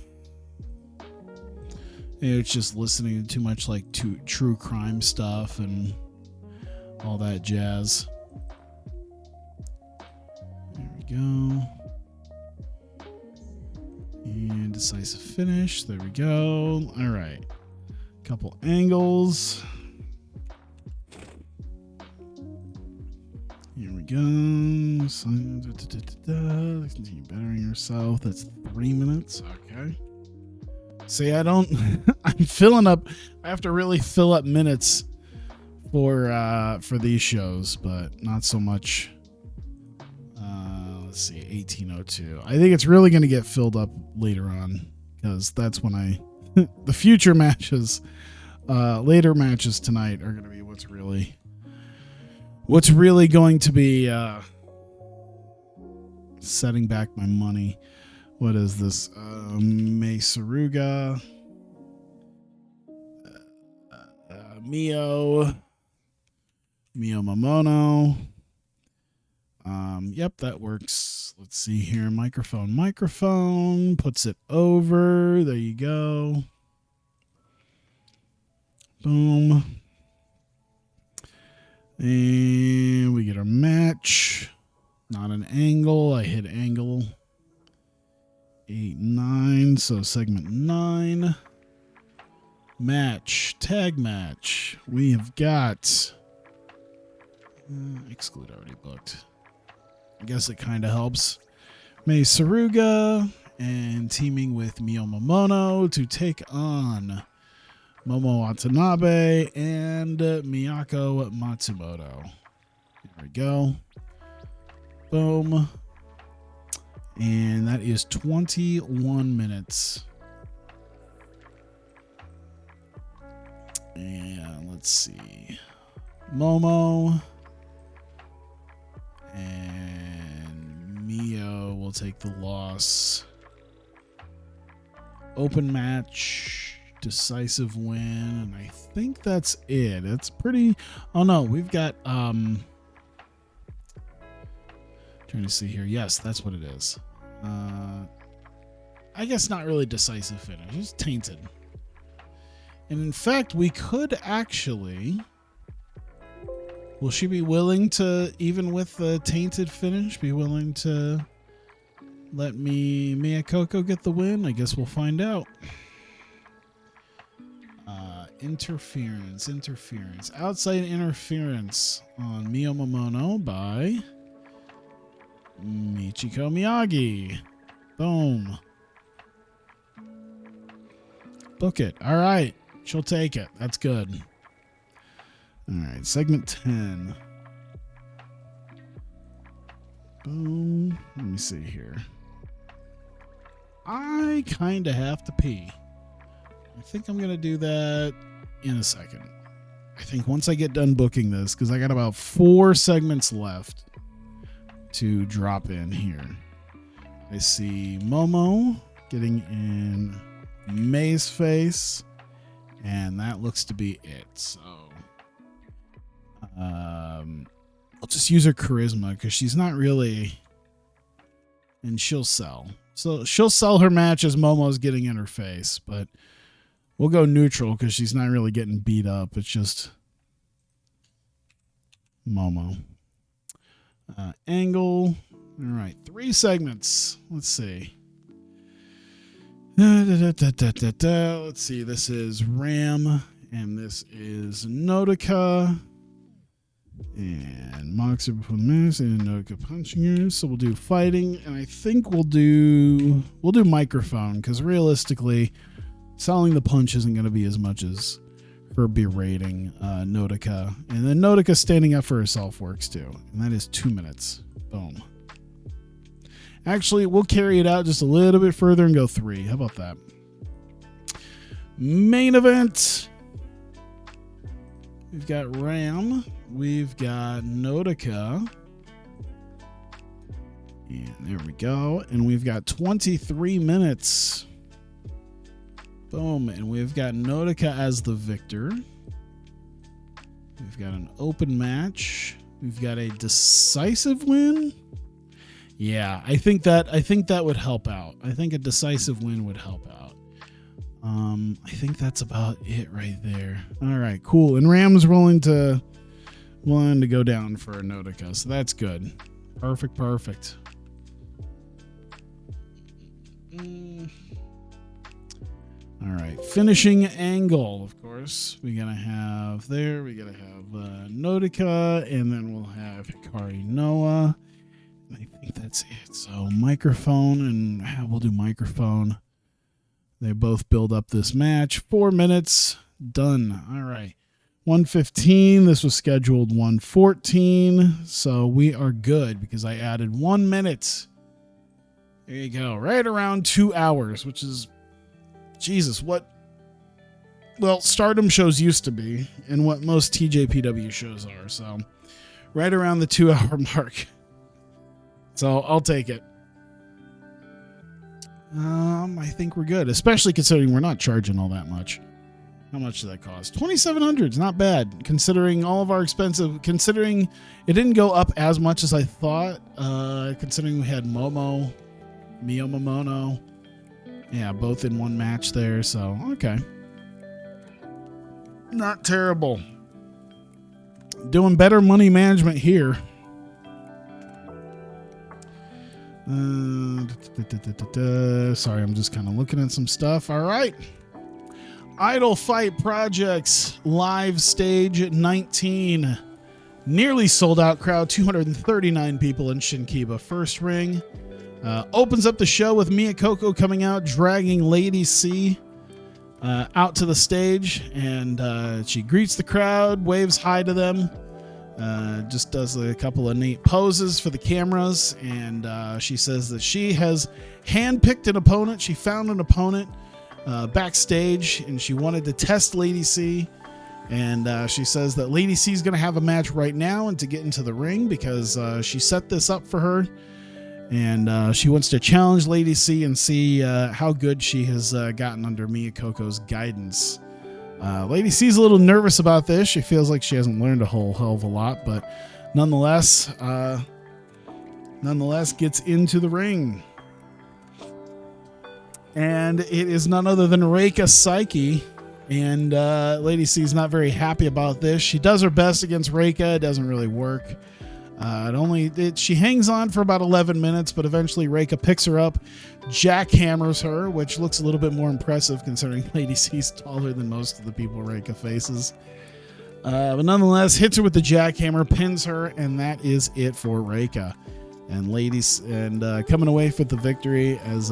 It's just listening to too much like true crime stuff and all that jazz. There we go. And decisive finish. There we go. All right. Couple angles. Here we go. Continue bettering yourself. That's 3 minutes. Okay. See, I'm filling up. I have to really fill up minutes for these shows, but not so much. Let's see, 1802. I think it's really going to get filled up later on, because that's when the future matches later matches tonight are going to be what's really going to be setting back my money. What is this? Mei Saruga, Mio Momono. Yep, that works. Let's see here. Microphone puts it over. There you go. Boom. And we get our match. Not an angle. I hit angle 8, 9. So segment 9. Match. Tag match. We have got exclude already booked. I guess it kind of helps. Mei Saruga and teaming with Mio Momono to take on Momo Watanabe and Miyako Matsumoto. Here we go. Boom. And that is 21 minutes. And let's see. Momo and Mio will take the loss. Open match, decisive win, and I think that's it. It's pretty. Oh no, we've got trying to see here. Yes, that's what it is. I guess not really decisive finish. It's tainted. And in fact, we could actually. Will she be willing to, even with the tainted finish, be willing to let Miyako get the win? I guess we'll find out. Interference. Outside interference on Mio Momono by Michiko Miyagi. Boom. Book it. All right. She'll take it. That's good. All right, segment 10. Boom. Let me see here. I kind of have to pee. I think I'm going to do that in a second. I think once I get done booking this, because I got about 4 segments left to drop in here. I see Momo getting in May's face, and that looks to be it. So I'll just use her charisma because she's not really, and she'll sell. So she'll sell her match as Momo's getting in her face, but we'll go neutral because she's not really getting beat up. It's just Momo. Angle. All right, 3 segments. Let's see. Let's see. This is Ram, and this is Nodoka. And Moxer before the match, and Nodoka punching her. So we'll do fighting, and I think we'll do microphone because realistically, selling the punch isn't going to be as much as her berating Nodoka, and then Nodoka standing up for herself works too, and that is 2 minutes. Boom. Actually, we'll carry it out just a little bit further and go 3. How about that? Main event. We've got Ram. We've got Nodoka. And there we go. And we've got 23 minutes. Boom. And we've got Nodoka as the victor. We've got an open match. We've got a decisive win. Yeah, I think that would help out. I think a decisive win would help out. I think that's about it right there. All right, cool. And Ram's willing to go down for a Nodoka, so that's good. Perfect. All right, finishing angle, of course. We gotta have Nodoka, and then we'll have Hikari Noah. I think that's it. So microphone, and we'll do microphone. They both build up this match. 4 minutes. Done. All right. 1:15. This was scheduled 1:14. So we are good because I added 1 minute. There you go. Right around 2 hours, which is, Jesus, what? well, Stardom shows used to be, and what most TJPW shows are. So right around the 2-hour mark. So I'll take it. I think we're good, especially considering we're not charging all that much. How much did that cost? $2,700 is not bad, considering all of our expensive. Considering it didn't go up as much as I thought. Considering we had Momo, Momo, yeah, both in one match there. So okay, not terrible. Doing better money management here. Sorry, I'm just kind of looking at some stuff. All right. Idolfight Project's live stage 19. Nearly sold out crowd, 239 people in Shinkiba. First ring. Opens up the show with Mia Coco coming out, dragging Lady C out to the stage. And she greets the crowd, waves hi to them. Just does a couple of neat poses for the cameras, and she says that she has handpicked an opponent. She found an opponent backstage, and she wanted to test Lady C. And she says that Lady C is going to have a match right now and to get into the ring because she set this up for her. And she wants to challenge Lady C and see how good she has gotten under Mia Coco's guidance. Lady C's a little nervous about this. She feels like she hasn't learned a whole hell of a lot, but nonetheless gets into the ring. And it is none other than Reika Psyche. And Lady C's not very happy about this. She does her best against Reika. It doesn't really work. She hangs on for about 11 minutes, but eventually Reika picks her up, jackhammers her, which looks a little bit more impressive considering Lady C's taller than most of the people Reika faces. But nonetheless, hits her with the jackhammer, pins her, and that is it for Reika. And coming away with the victory as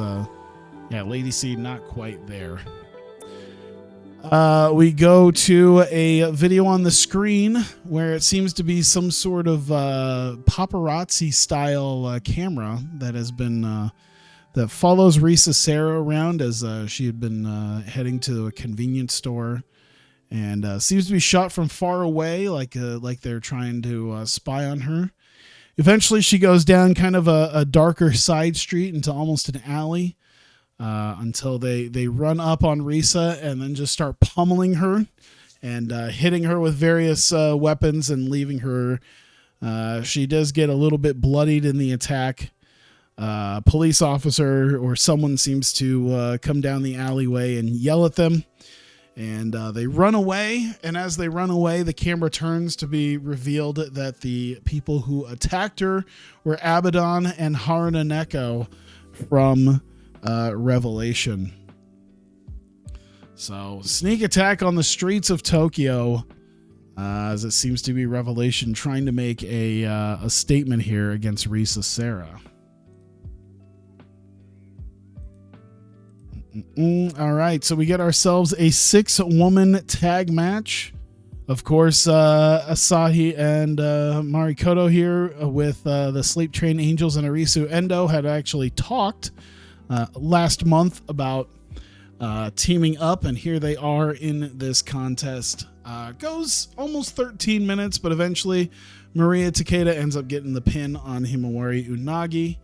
Lady C not quite there. We go to a video on the screen where it seems to be some sort of paparazzi style camera that has been that follows Risa Serra around as she had been heading to a convenience store, and seems to be shot from far away, like they're trying to spy on her. Eventually, she goes down kind of a darker side street into almost an alley. Until they run up on Risa and then just start pummeling her and hitting her with various weapons and leaving her. She does get a little bit bloodied in the attack. Police officer or someone seems to come down the alleyway and yell at them. And they run away. And as they run away, the camera turns to be revealed that the people who attacked her were Abaddon and Haruna Neko from Revelation. So sneak attack on the streets of Tokyo, as it seems to be Revelation trying to make a statement here against Risa Serra. All right, so we get ourselves a 6-woman tag match. Of course, Asahi and Marikoto here with the Sleep Train Angels and Arisu Endo had actually talked last month about teaming up, and here they are in this contest. Goes almost 13 minutes, but eventually Maria Takeda ends up getting the pin on Himawari Unagi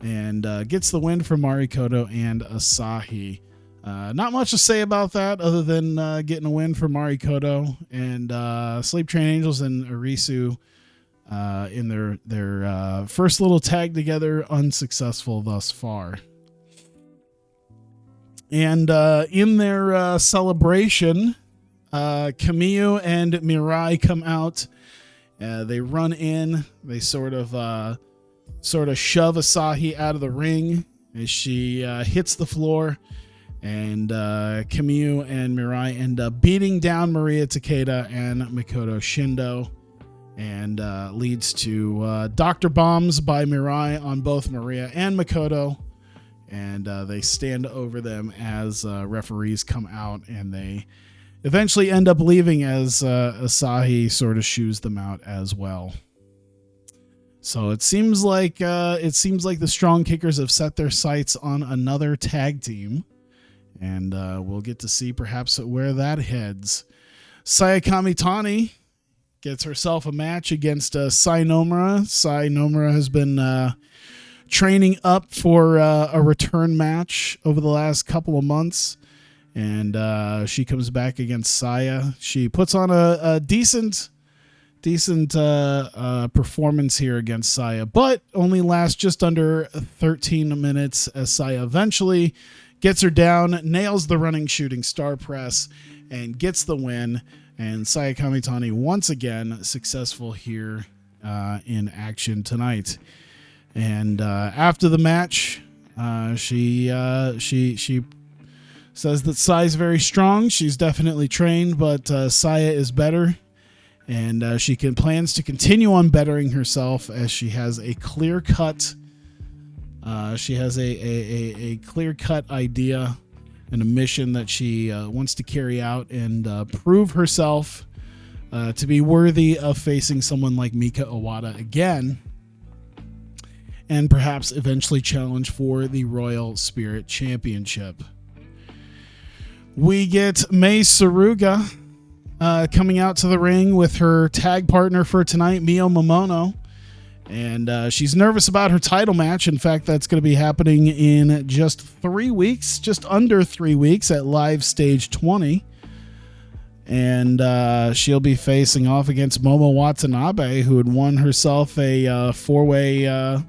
and gets the win for Marikoto and Asahi. Not much to say about that other than getting a win for Marikoto, and Sleep Train Angels and Arisu in their first little tag together, unsuccessful thus far. And in their celebration, Kamio and Mirai come out. They run in. They sort of shove Asahi out of the ring as she hits the floor. And Kamio and Mirai end up beating down Maria Takeda and Mikoto Shindo. And leads to Dr. Bombs by Mirai on both Maria and Mikoto. And they stand over them as referees come out, and they eventually end up leaving as Asahi sort of shoos them out as well. So it seems like the Strong Kickers have set their sights on another tag team, And we'll get to see perhaps where that heads. Saya Kamitani gets herself a match against Sai Nomura. Sai Nomura has been training up for a return match over the last couple of months. And she comes back against Saya. She puts on a decent performance here against Saya, but only lasts just under 13 minutes as Saya eventually gets her down, nails the running shooting star press, and gets the win. And Saya Kamitani once again successful here in action tonight. And after the match, she says that Saya's very strong. She's definitely trained, but Saya is better. And she plans to continue on bettering herself as she has a clear-cut clear-cut idea and a mission that she wants to carry out and prove herself to be worthy of facing someone like Mika Iwata again, and perhaps eventually challenge for the Royal Spirit Championship. We get Mei Suruga coming out to the ring with her tag partner for tonight, Mio Momono. And she's nervous about her title match. In fact, that's going to be happening in just 3 weeks, just under 3 weeks at Live Stage 20. And she'll be facing off against Momo Watanabe, who had won herself a four-corner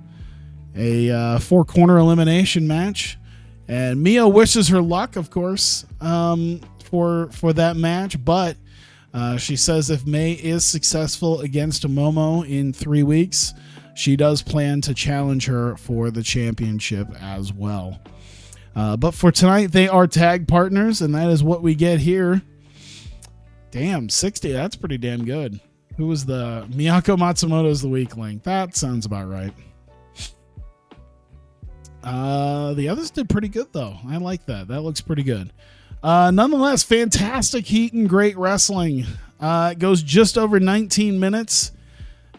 elimination match. And Mio wishes her luck, of course, for that match, but she says if May is successful against Momo in 3 weeks, she does plan to challenge her for the championship as well. But for tonight, they are tag partners, and that is what we get here. Damn, 60, that's pretty damn good. Who was the... Miyako Matsumoto's the weak link. That sounds about right. The others did pretty good, though. I like that. That looks pretty good. Nonetheless, fantastic heat and great wrestling. It goes just over 19 minutes.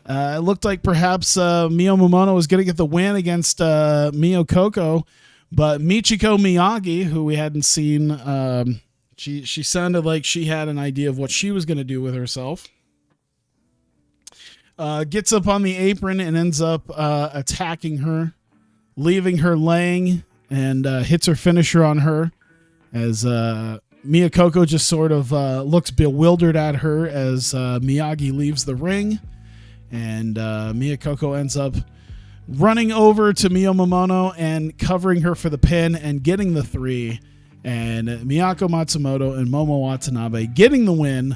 It looked like perhaps Mio Momono was going to get the win against Mio Koko, but Michiko Miyagi, who we hadn't seen, she sounded like she had an idea of what she was going to do with herself. Gets up on the apron and ends up attacking her, leaving her laying, and hits her finisher on her. As Mia Koko just sort of looks bewildered at her as Miyagi leaves the ring. And Mia Koko ends up running over to Mio Momono and covering her for the pin and getting the 3. And Miyako Matsumoto and Momo Watanabe getting the win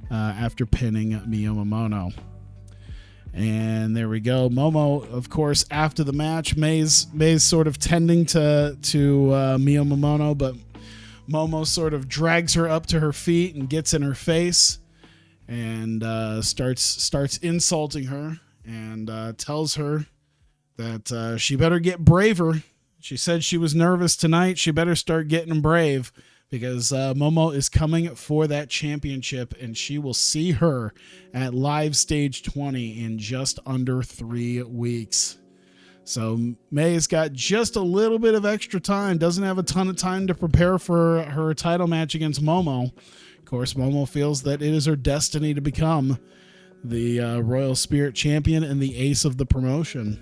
after pinning Mio Momono. And there we go. Momo, of course, after the match, May's sort of tending to Mio Momono, but Momo sort of drags her up to her feet and gets in her face and starts insulting her and tells her that she better get braver. She said she was nervous tonight. She better start getting brave because Momo is coming for that championship, and she will see her at Live Stage 20 in just under 3 weeks. So May's got just a little bit of extra time, doesn't have a ton of time to prepare for her title match against Momo. Of course, Momo feels that it is her destiny to become the Royal Spirit Champion and the ace of the promotion.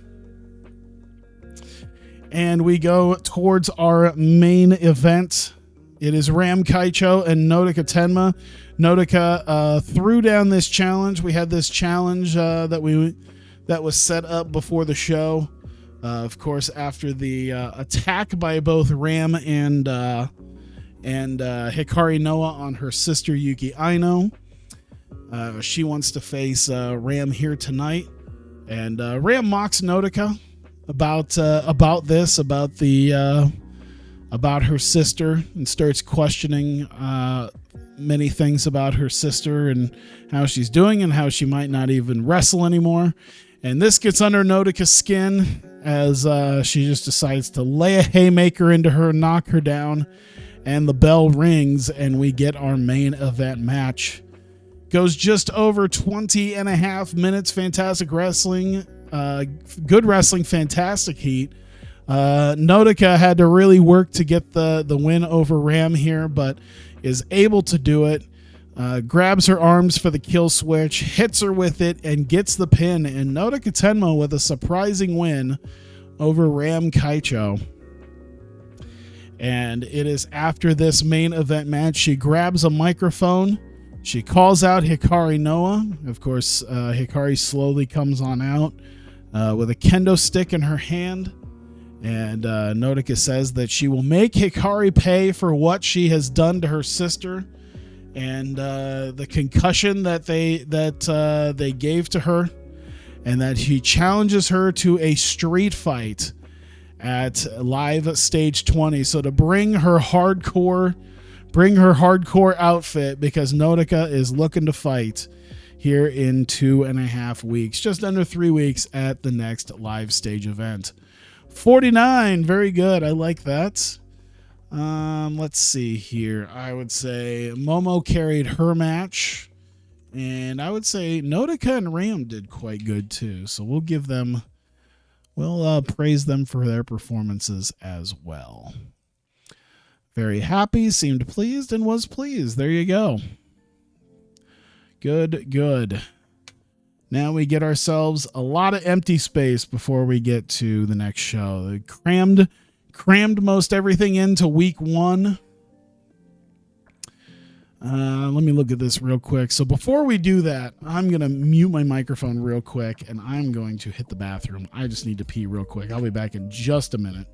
And we go towards our main event. It is Ram Kaicho and Nodoka Tenma. Nodoka threw down this challenge. We had this challenge that was set up before the show. Of course, after the attack by both Ram and Hikari Noah on her sister Yuki Aino. She wants to face Ram here tonight, and Ram mocks Nodoka about her sister and starts questioning many things about her sister and how she's doing and how she might not even wrestle anymore. And this gets under Nodoka's skin as she just decides to lay a haymaker into her, knock her down, and the bell rings, and we get our main event match. Goes just over 20 and a half minutes. Fantastic wrestling. Good wrestling. Fantastic heat. Nautica had to really work to get the win over Ram here, but is able to do it. Grabs her arms for the kill switch, hits her with it, and gets the pin. And Nautica Tenmo with a surprising win over Ram Kaicho. And it is after this main event match, she grabs a microphone. She calls out Hikari Noah. Of course, Hikari slowly comes on out with a kendo stick in her hand. And Nautica says that she will make Hikari pay for what she has done to her sister and the concussion that they gave to her, and that he challenges her to a street fight at Live Stage 20. So to bring her hardcore outfit, because Nautica is looking to fight here in 2.5 weeks, just under 3 weeks at the next live stage event. 49, very good. I like that. Let's see here. I would say Momo carried her match, and I would say Nautica and Ram did quite good too. So we'll praise them for their performances as well. Very happy, seemed pleased, and was pleased. There you go. Good. Now we get ourselves a lot of empty space before we get to the next show. They crammed most everything into week 1. Let me look at this real quick. So before we do that, I'm going to mute my microphone real quick, and I'm going to hit the bathroom. I just need to pee real quick. I'll be back in just a minute.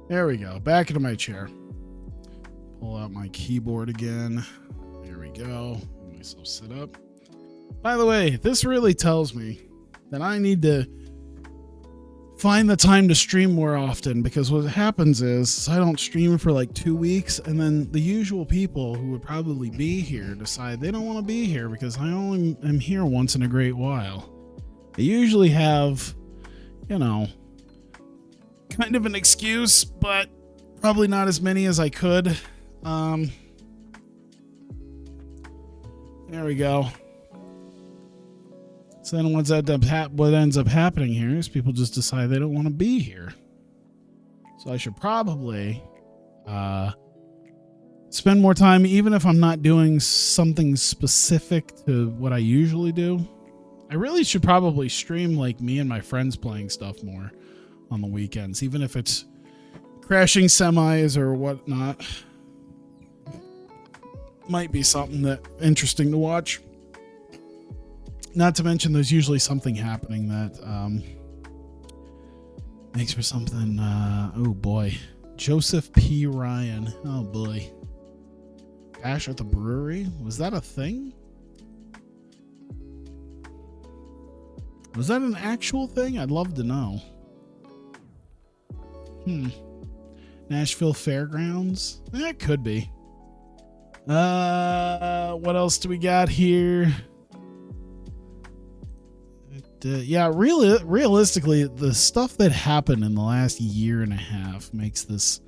There we go. Back into my chair. Pull out my keyboard again. There we go. Let myself sit up. By the way, this really tells me that I need to find the time to stream more often, because what happens is I don't stream for like 2 weeks, and then the usual people who would probably be here decide they don't want to be here because I only am here once in a great while. I usually have, kind of an excuse, but probably not as many as I could. There we go. So then what ends up happening here is people just decide they don't want to be here. So I should probably spend more time, even if I'm not doing something specific to what I usually do. I really should probably stream like me and my friends playing stuff more on the weekends, even if it's crashing semis or whatnot. Might be something that interesting to watch. Not to mention there's usually something happening that makes for something. Oh boy, Joseph P. Ryan. Oh boy, Ash at the brewery. Was that a thing? Was that an actual thing? I'd love to know. Nashville Fairgrounds? That could be. What else do we got here? Yeah, realistically, the stuff that happened in the last year and a half makes this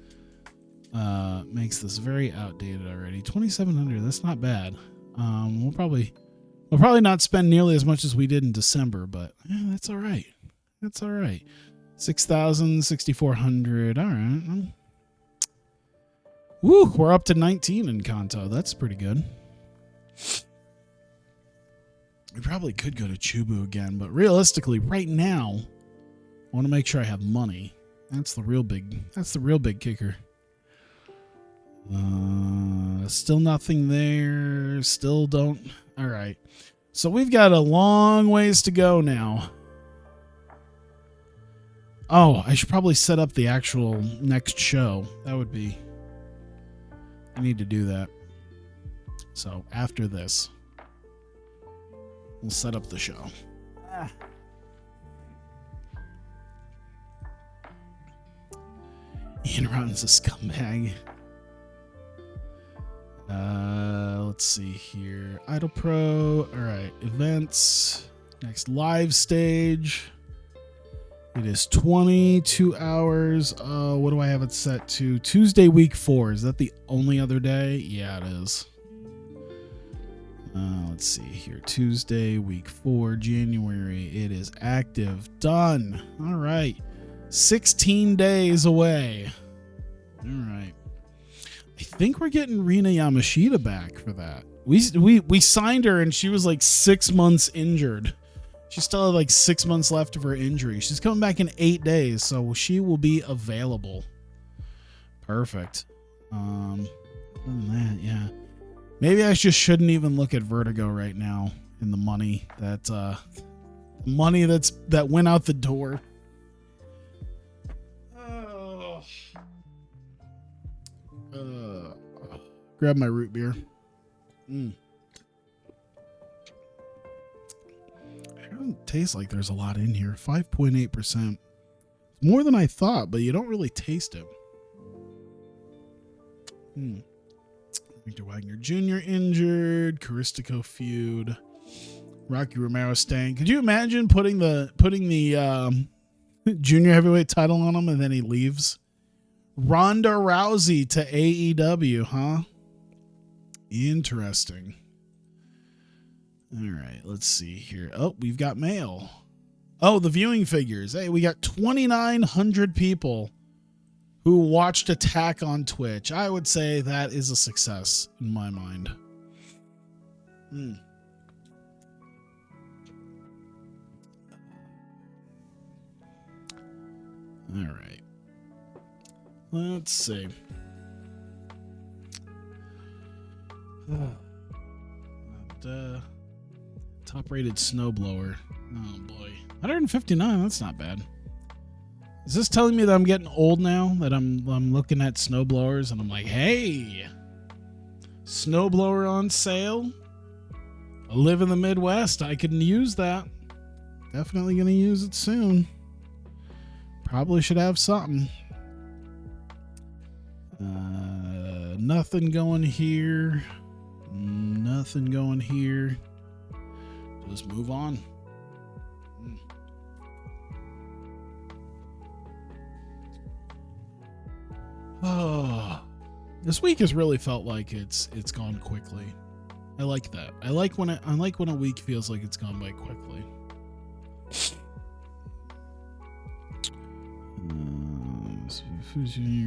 very outdated already. 2,700. That's not bad. We'll probably not spend nearly as much as we did in December, but yeah, that's all right. That's all right. 6,000, 6,400. All right. Woo, we're up to 19 in Kanto. That's pretty good. We probably could go to Chubu again, but realistically, right now, I want to make sure I have money. That's the real big kicker. Still nothing there. Still don't. All right. So we've got a long ways to go now. Oh, I should probably set up the actual next show. That would be... I need to do that. So after this, we'll set up the show. Ian Ron's a scumbag. Let's see here. IdolPro. All right. Events. Next live stage. It is 22 hours. What do I have it set to? Tuesday, week 4. Is that the only other day? Yeah, it is. Let's see here. Tuesday, week 4, January. It is active. Done. All right. 16 days away. All right. I think we're getting Rina Yamashita back for that. We signed her and she was like 6 months injured. She still had like 6 months left of her injury. She's coming back in 8 days, so she will be available. Perfect. Other than that, yeah. Maybe I just shouldn't even look at Vertigo right now in the money that went out the door. Grab my root beer. It doesn't taste like there's a lot in here. 5.8%. More than I thought, but you don't really taste it. Victor Wagner Jr. injured. Caristico feud. Rocky Romero staying. Could you imagine putting the junior heavyweight title on him and then he leaves? Ronda Rousey to AEW, huh? Interesting. All right, let's see here. Oh, we've got mail. Oh, the viewing figures. Hey, we got 2,900 people who watched Attack on Twitch. I would say that is a success in my mind. All right. Let's see. Top rated snowblower. Oh boy. 159, that's not bad. Is this telling me that I'm getting old now? That I'm looking at snowblowers and I'm like, hey, snowblower on sale? I live in the Midwest. I can use that. Definitely gonna use it soon. Probably should have something. Nothing going here. Nothing going here. Just move on. Oh, this week has really felt like it's gone quickly. I like that. I like when a week feels like it's gone by quickly.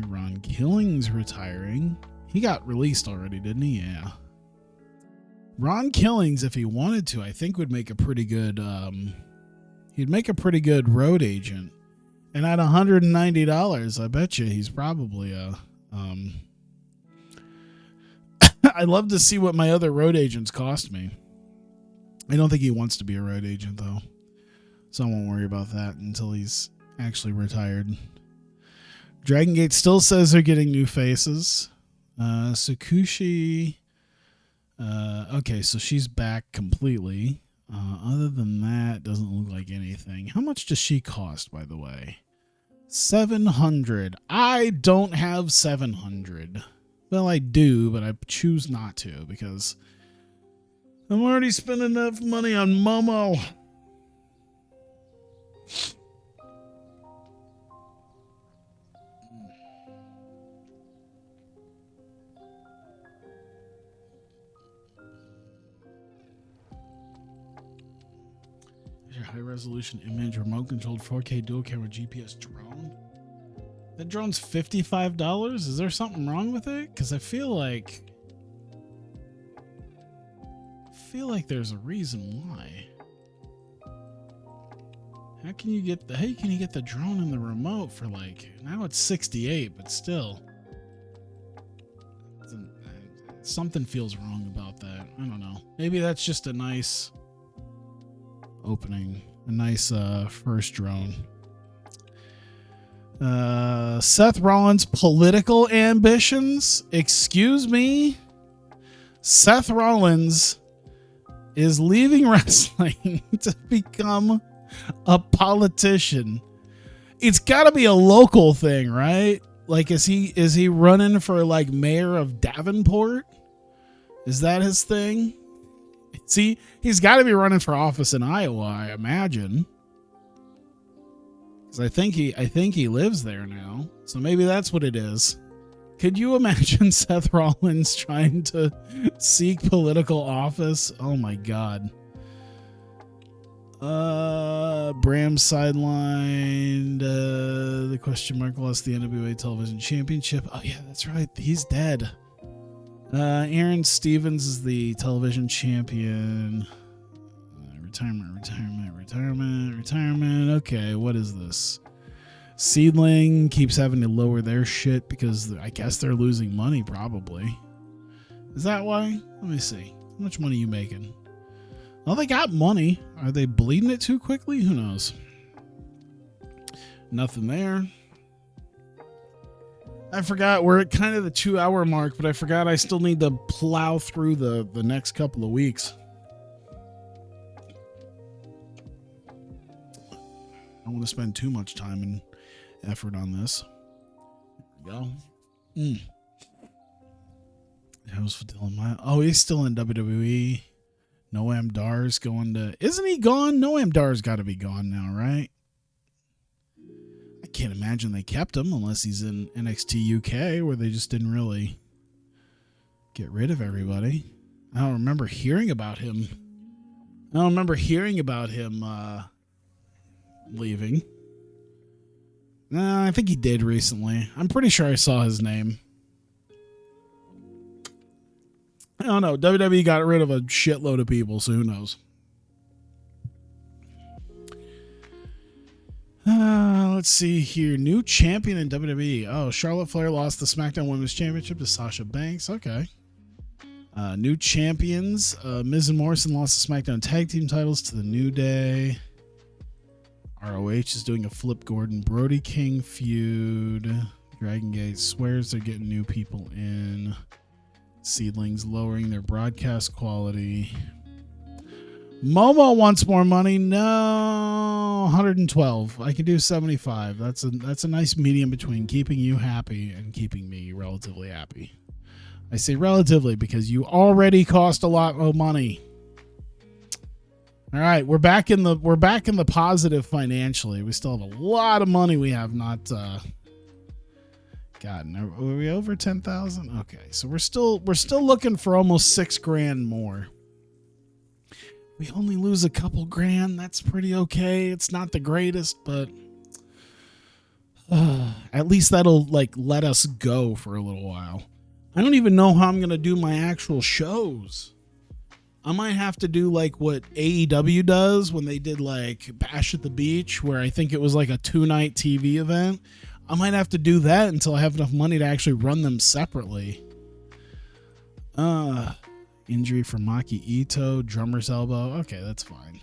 Ron Killings retiring. He got released already, didn't he? Yeah. Ron Killings, if he wanted to, I think would make a pretty good. He'd make a pretty good road agent. And at $190, I bet you he's probably I'd love to see what my other road agents cost me. I don't think he wants to be a road agent though, so I won't worry about that until he's actually retired. Dragon Gate still says they're getting new faces. Sakushi. Okay, so she's back completely. Other than that, doesn't look like anything. How much does she cost, by the way? 700. I don't have 700. Well, I do, but I choose not to because I'm already spending enough money on Momo. High resolution image, remote controlled 4K dual camera GPS drone. That drone's $55. Is there something wrong with it? Because I feel like there's a reason why. How can you get the drone and the remote for like, now it's 68, but still something feels wrong about that. I don't know. Maybe that's just a nice opening, a nice first drone. Seth Rollins' political ambitions. Excuse me? Seth Rollins is leaving wrestling to become a politician. It's got to be a local thing, right? Like, is he running for like mayor of Davenport? Is that his thing? See, he's got to be running for office in Iowa, I imagine. Because I think he lives there now. So maybe that's what it is. Could you imagine Seth Rollins trying to seek political office? Oh my God. Bram sidelined. The question mark lost the NWA Television Championship. Oh yeah, that's right. He's dead. Aaron Stevens is the television champion. Retirement. Okay, what is this? Seedling keeps having to lower their shit because I guess they're losing money, probably. Is that why? Let me see. How much money are you making? Well, they got money. Are they bleeding it too quickly? Who knows? Nothing there. I forgot we're at kind of the 2-hour mark, but I forgot I still need to plow through the next couple of weeks. I don't want to spend too much time and effort on this. There we go. How's Dylan? Oh, he's still in WWE. Noam Dar's going to... Isn't he gone? Noam Dar's got to be gone now, right? I can't imagine they kept him unless he's in NXT UK where they just didn't really get rid of everybody. I don't remember hearing about him. Leaving. I think he did recently. I'm pretty sure I saw his name. I don't know. WWE got rid of a shitload of people, so who knows? Let's see here. New champion in WWE. Oh, Charlotte Flair lost the SmackDown Women's Championship to Sasha Banks. Okay. New champions. Miz and Morrison lost the SmackDown Tag Team titles to the New Day. ROH is doing a Flip Gordon Brody King feud. Dragon Gate swears they're getting new people in. Seedlings lowering their broadcast quality. Momo wants more money. No, 112. I can do 75. That's a nice medium between keeping you happy and keeping me relatively happy. I say relatively because you already cost a lot of money. All right, we're back in the positive financially. We still have a lot of money we have not gotten. Are we over 10,000? Okay, so we're still looking for almost $6,000 more. We only lose a couple grand. That's pretty okay. It's not the greatest, but at least that'll like let us go for a little while. I don't even know how I'm gonna do my actual shows. I might have to do like what AEW does when they did like Bash at the Beach, where I think it was like a 2-night TV event. I might have to do that until I have enough money to actually run them separately. Injury for Maki Ito, drummer's elbow. Okay, that's fine.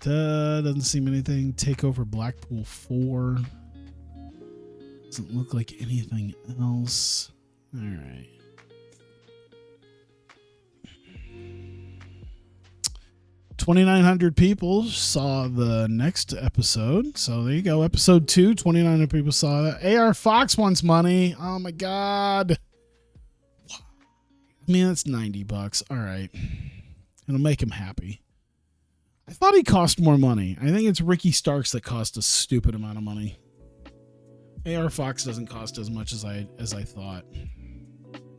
Doesn't seem anything. Takeover Blackpool 4. Doesn't look like anything else. All right. 2,900 people saw the next episode. So there you go. Episode 2, 2,900 people saw that. AR Fox wants money. Oh my God. I mean, that's $90. All right. It'll make him happy. I thought he cost more money. I think it's Ricky Starks that cost a stupid amount of money. AR Fox doesn't cost as much as I thought.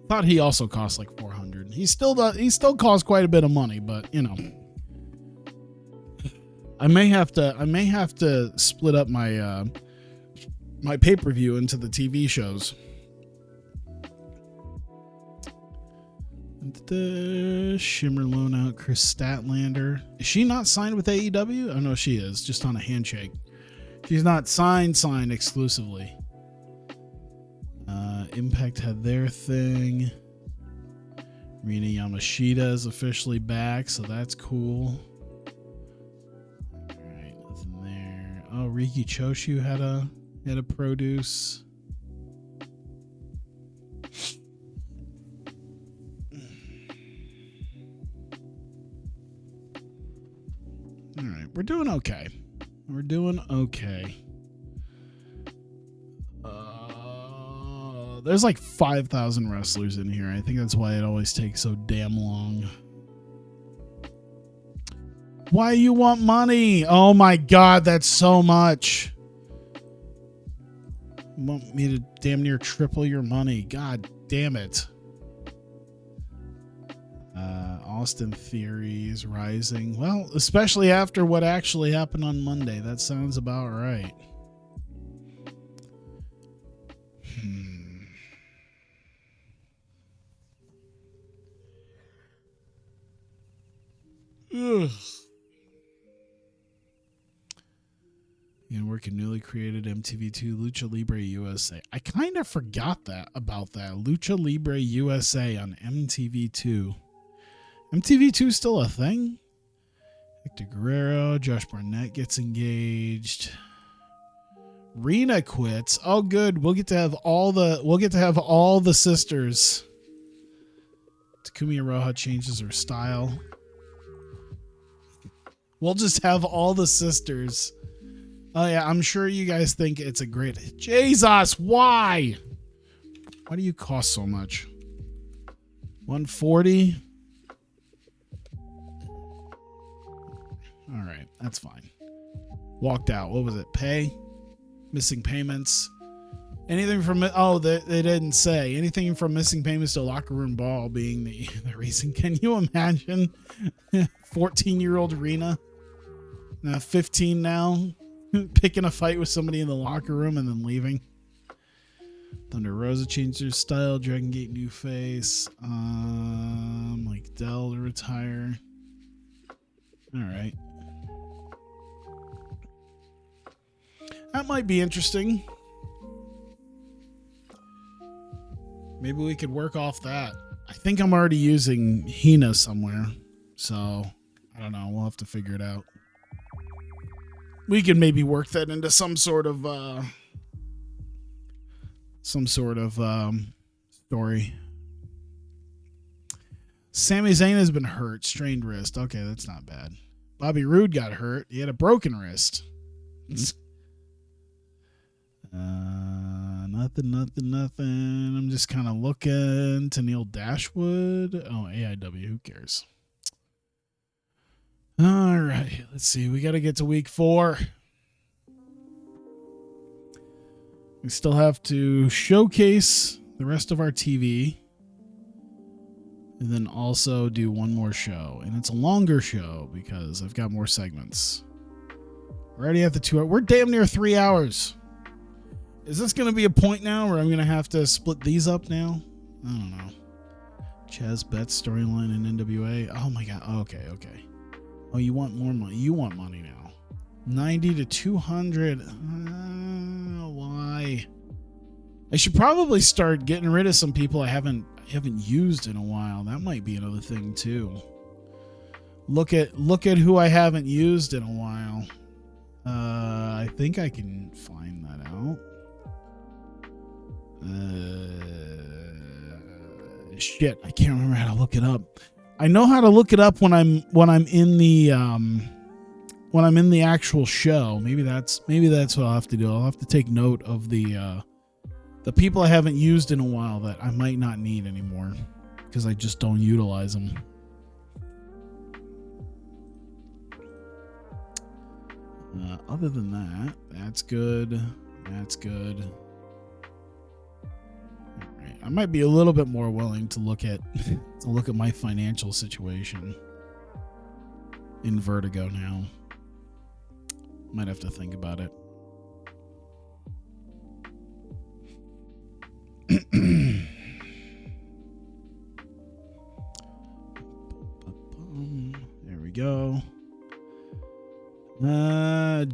Thought he also cost like $400. He still costs quite a bit of money, but you know. I may have to split up my my pay-per-view into the TV shows. The Shimmer loan out Chris Statlander. Is she not signed with AEW? Oh no, she is. Just on a handshake. She's not signed exclusively. Impact had their thing. Rina Yamashita is officially back, so that's cool. Alright, nothing there. Oh, Riki Choshu had a produce. Alright, we're doing okay. We're doing okay. There's like 5,000 wrestlers in here. I think that's why it always takes so damn long. Why you want money? Oh my God, that's so much. You want me to damn near triple your money? God damn it. Austin Theories rising. Well, especially after what actually happened on Monday. That sounds about right. Ugh. And working newly created MTV2 Lucha Libre USA. I kind of forgot about that. Lucha Libre USA on MTV2. MTV2 still a thing? Victor Guerrero, Josh Barnett gets engaged. Rena quits. Oh, good. We'll get to have all the sisters. Takumi Iroha changes her style. We'll just have all the sisters. Oh yeah, I'm sure you guys think it's a great... Jesus, why? Why do you cost so much? 140? All right, that's fine. Walked out. What was it? Pay? Missing payments? Anything from... Oh, they didn't say. Anything from missing payments to locker room ball being the reason. Can you imagine? 14-year-old Rena? 15 now, picking a fight with somebody in the locker room and then leaving. Thunder Rosa changed her style. Dragon Gate new face. Like Dell to retire. All right. That might be interesting. Maybe we could work off that. I think I'm already using Hina somewhere. So, I don't know. We'll have to figure it out. We can maybe work that into some sort of story. Sami Zayn has been hurt, strained wrist. Okay, that's not bad. Bobby Roode got hurt. He had a broken wrist. Nothing. I'm just kind of looking. To Neil Dashwood. Oh, AIW. Who cares? All right, let's see. We got to get to week 4. We still have to showcase the rest of our TV and then also do one more show. And it's a longer show because I've got more segments. We're already at the 2 hour. We're damn near 3 hours. Is this going to be a point now where I'm going to have to split these up now? I don't know. Chaz Betts storyline in NWA. Oh my god. Okay, okay. Oh, you want more money? You want money now. 90 to 200. Why? I should probably start getting rid of some people I haven't used in a while. That might be another thing too. Look at who I haven't used in a while. I think I can find that out. Shit, I can't remember how to look it up. I know how to look it up when I'm in the actual show. Maybe that's what I'll have to do. I'll have to take note of the people I haven't used in a while that I might not need anymore because I just don't utilize them. Other than that, that's good. That's good. All right. I might be a little bit more willing to look at my financial situation in Vertigo now. Might have to think about it. There we go.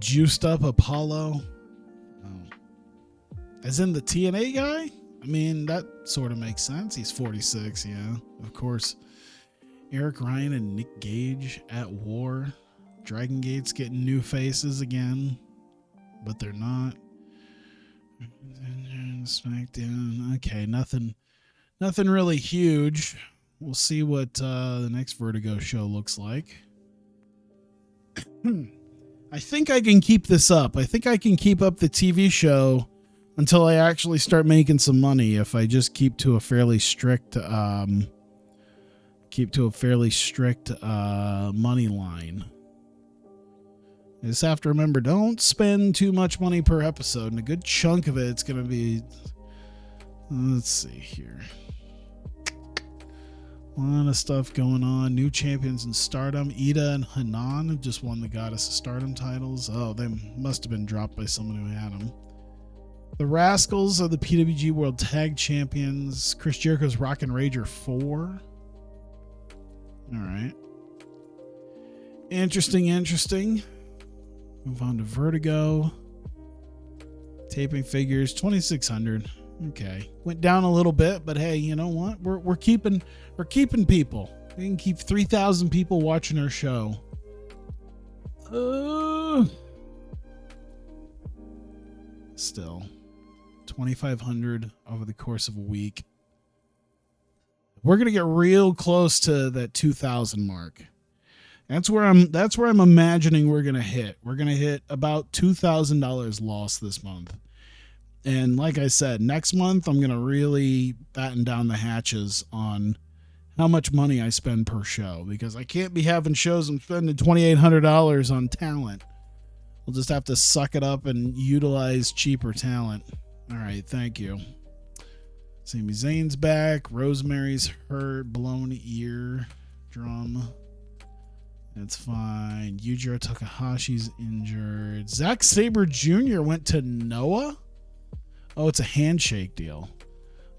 Juiced up Apollo. Oh. As in the TNA guy? I mean, that sort of makes sense. He's 46, yeah. Of course. Eric Ryan and Nick Gage at war. Dragon Gate's getting new faces again, but they're not. SmackDown. Okay, nothing really huge. We'll see what the next Vertigo show looks like. I think I can keep this up. I think I can keep up the TV show until I actually start making some money if I just keep to a fairly strict money line. I just have to remember, don't spend too much money per episode, and a good chunk of it's going to be, let's see here. A lot of stuff going on. New champions in Stardom. Ida and Hanan have just won the Goddess of Stardom titles. Oh, they must have been dropped by someone who had them. The Rascals are the PWG World Tag Champions. Chris Jericho's Rockin' Rager 4. All right. Interesting. Move on to Vertigo. Taping figures, 2,600. Okay, went down a little bit, but hey, you know what? We're keeping people. We can keep 3,000 people watching our show. Still, 2,500 over the course of a week. We're gonna get real close to that 2,000 mark. That's where I'm imagining we're gonna hit. We're gonna hit about $2,000 loss this month. And like I said, next month, I'm going to really batten down the hatches on how much money I spend per show, because I can't be having shows and spending $2,800 on talent. We'll just have to suck it up and utilize cheaper talent. All right. Thank you. Sami Zayn's back. Rosemary's hurt. Blown ear drum. That's fine. Yujiro Takahashi's injured. Zack Sabre Jr. went to Noah? Oh, it's a handshake deal. I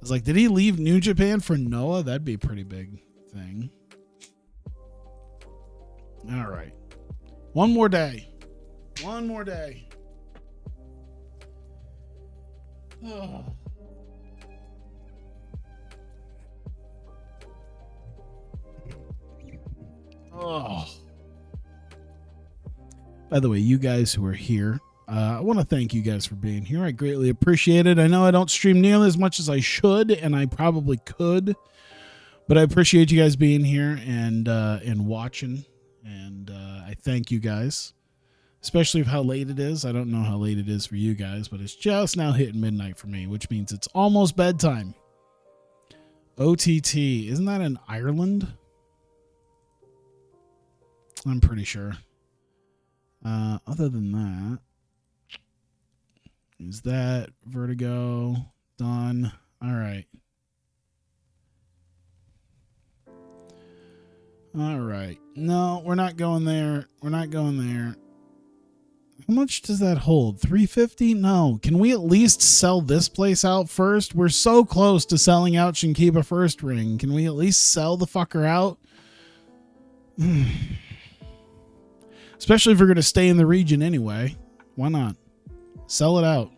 was like, did he leave New Japan for Noah? That'd be a pretty big thing. All right. One more day. Oh. Oh. By the way, you guys who are here, I want to thank you guys for being here. I greatly appreciate it. I know I don't stream nearly as much as I should, and I probably could, but I appreciate you guys being here and watching, and I thank you guys, especially with how late it is. I don't know how late it is for you guys, but it's just now hitting midnight for me, which means it's almost bedtime. OTT, isn't that in Ireland? I'm pretty sure. Other than that, is that Vertigo done? All right. All right. No, we're not going there. How much does that hold? 350? No. Can we at least sell this place out first? We're so close to selling out Shinkiba First Ring. Can we at least sell the fucker out? Especially if we're going to stay in the region anyway. Why not? Sell it out.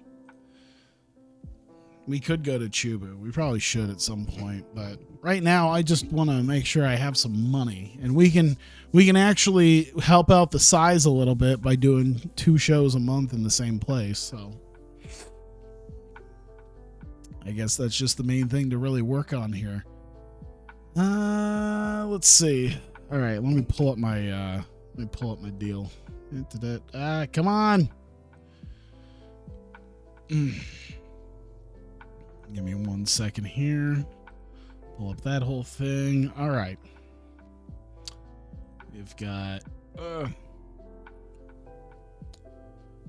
We could go to Chubu. We probably should at some point, but right now I just want to make sure I have some money, and we can actually help out the size a little bit by doing 2 shows a month in the same place. So I guess that's just the main thing to really work on here. Let's see. All right, let me pull up my deal. Come on. Give me 1 second here. Pull up that whole thing. All right. We've got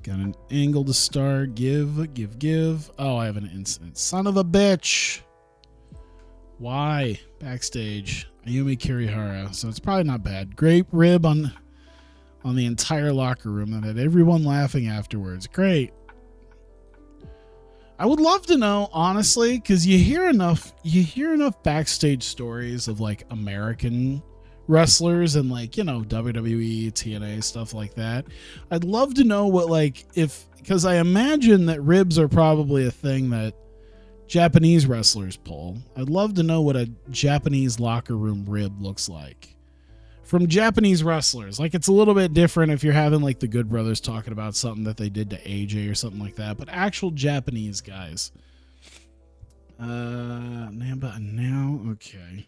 an angle to start. Give. Oh, I have an incident. Son of a bitch. Why? Backstage. Ayumi Kirihara. So it's probably not bad. Great rib on the entire locker room that had everyone laughing afterwards. Great. I would love to know, honestly, because you hear enough backstage stories of like American wrestlers and like, you know, WWE, TNA, stuff like that. I'd love to know what, like, because I imagine that ribs are probably a thing that Japanese wrestlers pull. I'd love to know what a Japanese locker room rib looks like from Japanese wrestlers. Like, it's a little bit different if you're having like the Good Brothers talking about something that they did to AJ or something like that, but actual Japanese guys. Now, okay.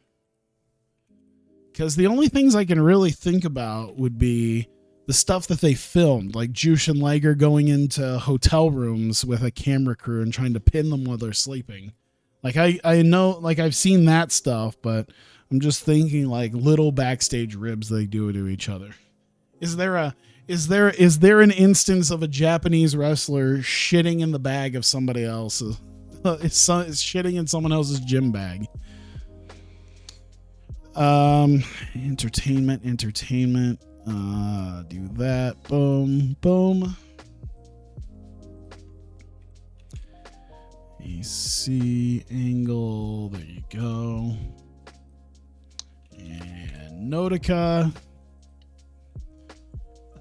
Because the only things I can really think about would be the stuff that they filmed, like Jushin Liger going into hotel rooms with a camera crew and trying to pin them while they're sleeping. Like, I know, like, I've seen that stuff, but I'm just thinking like little backstage ribs they do to each other. Is there an instance of a Japanese wrestler shitting in the bag of somebody else's? Is shitting in someone else's gym bag? Entertainment. Do that. Boom. AC angle. There you go. And Notica.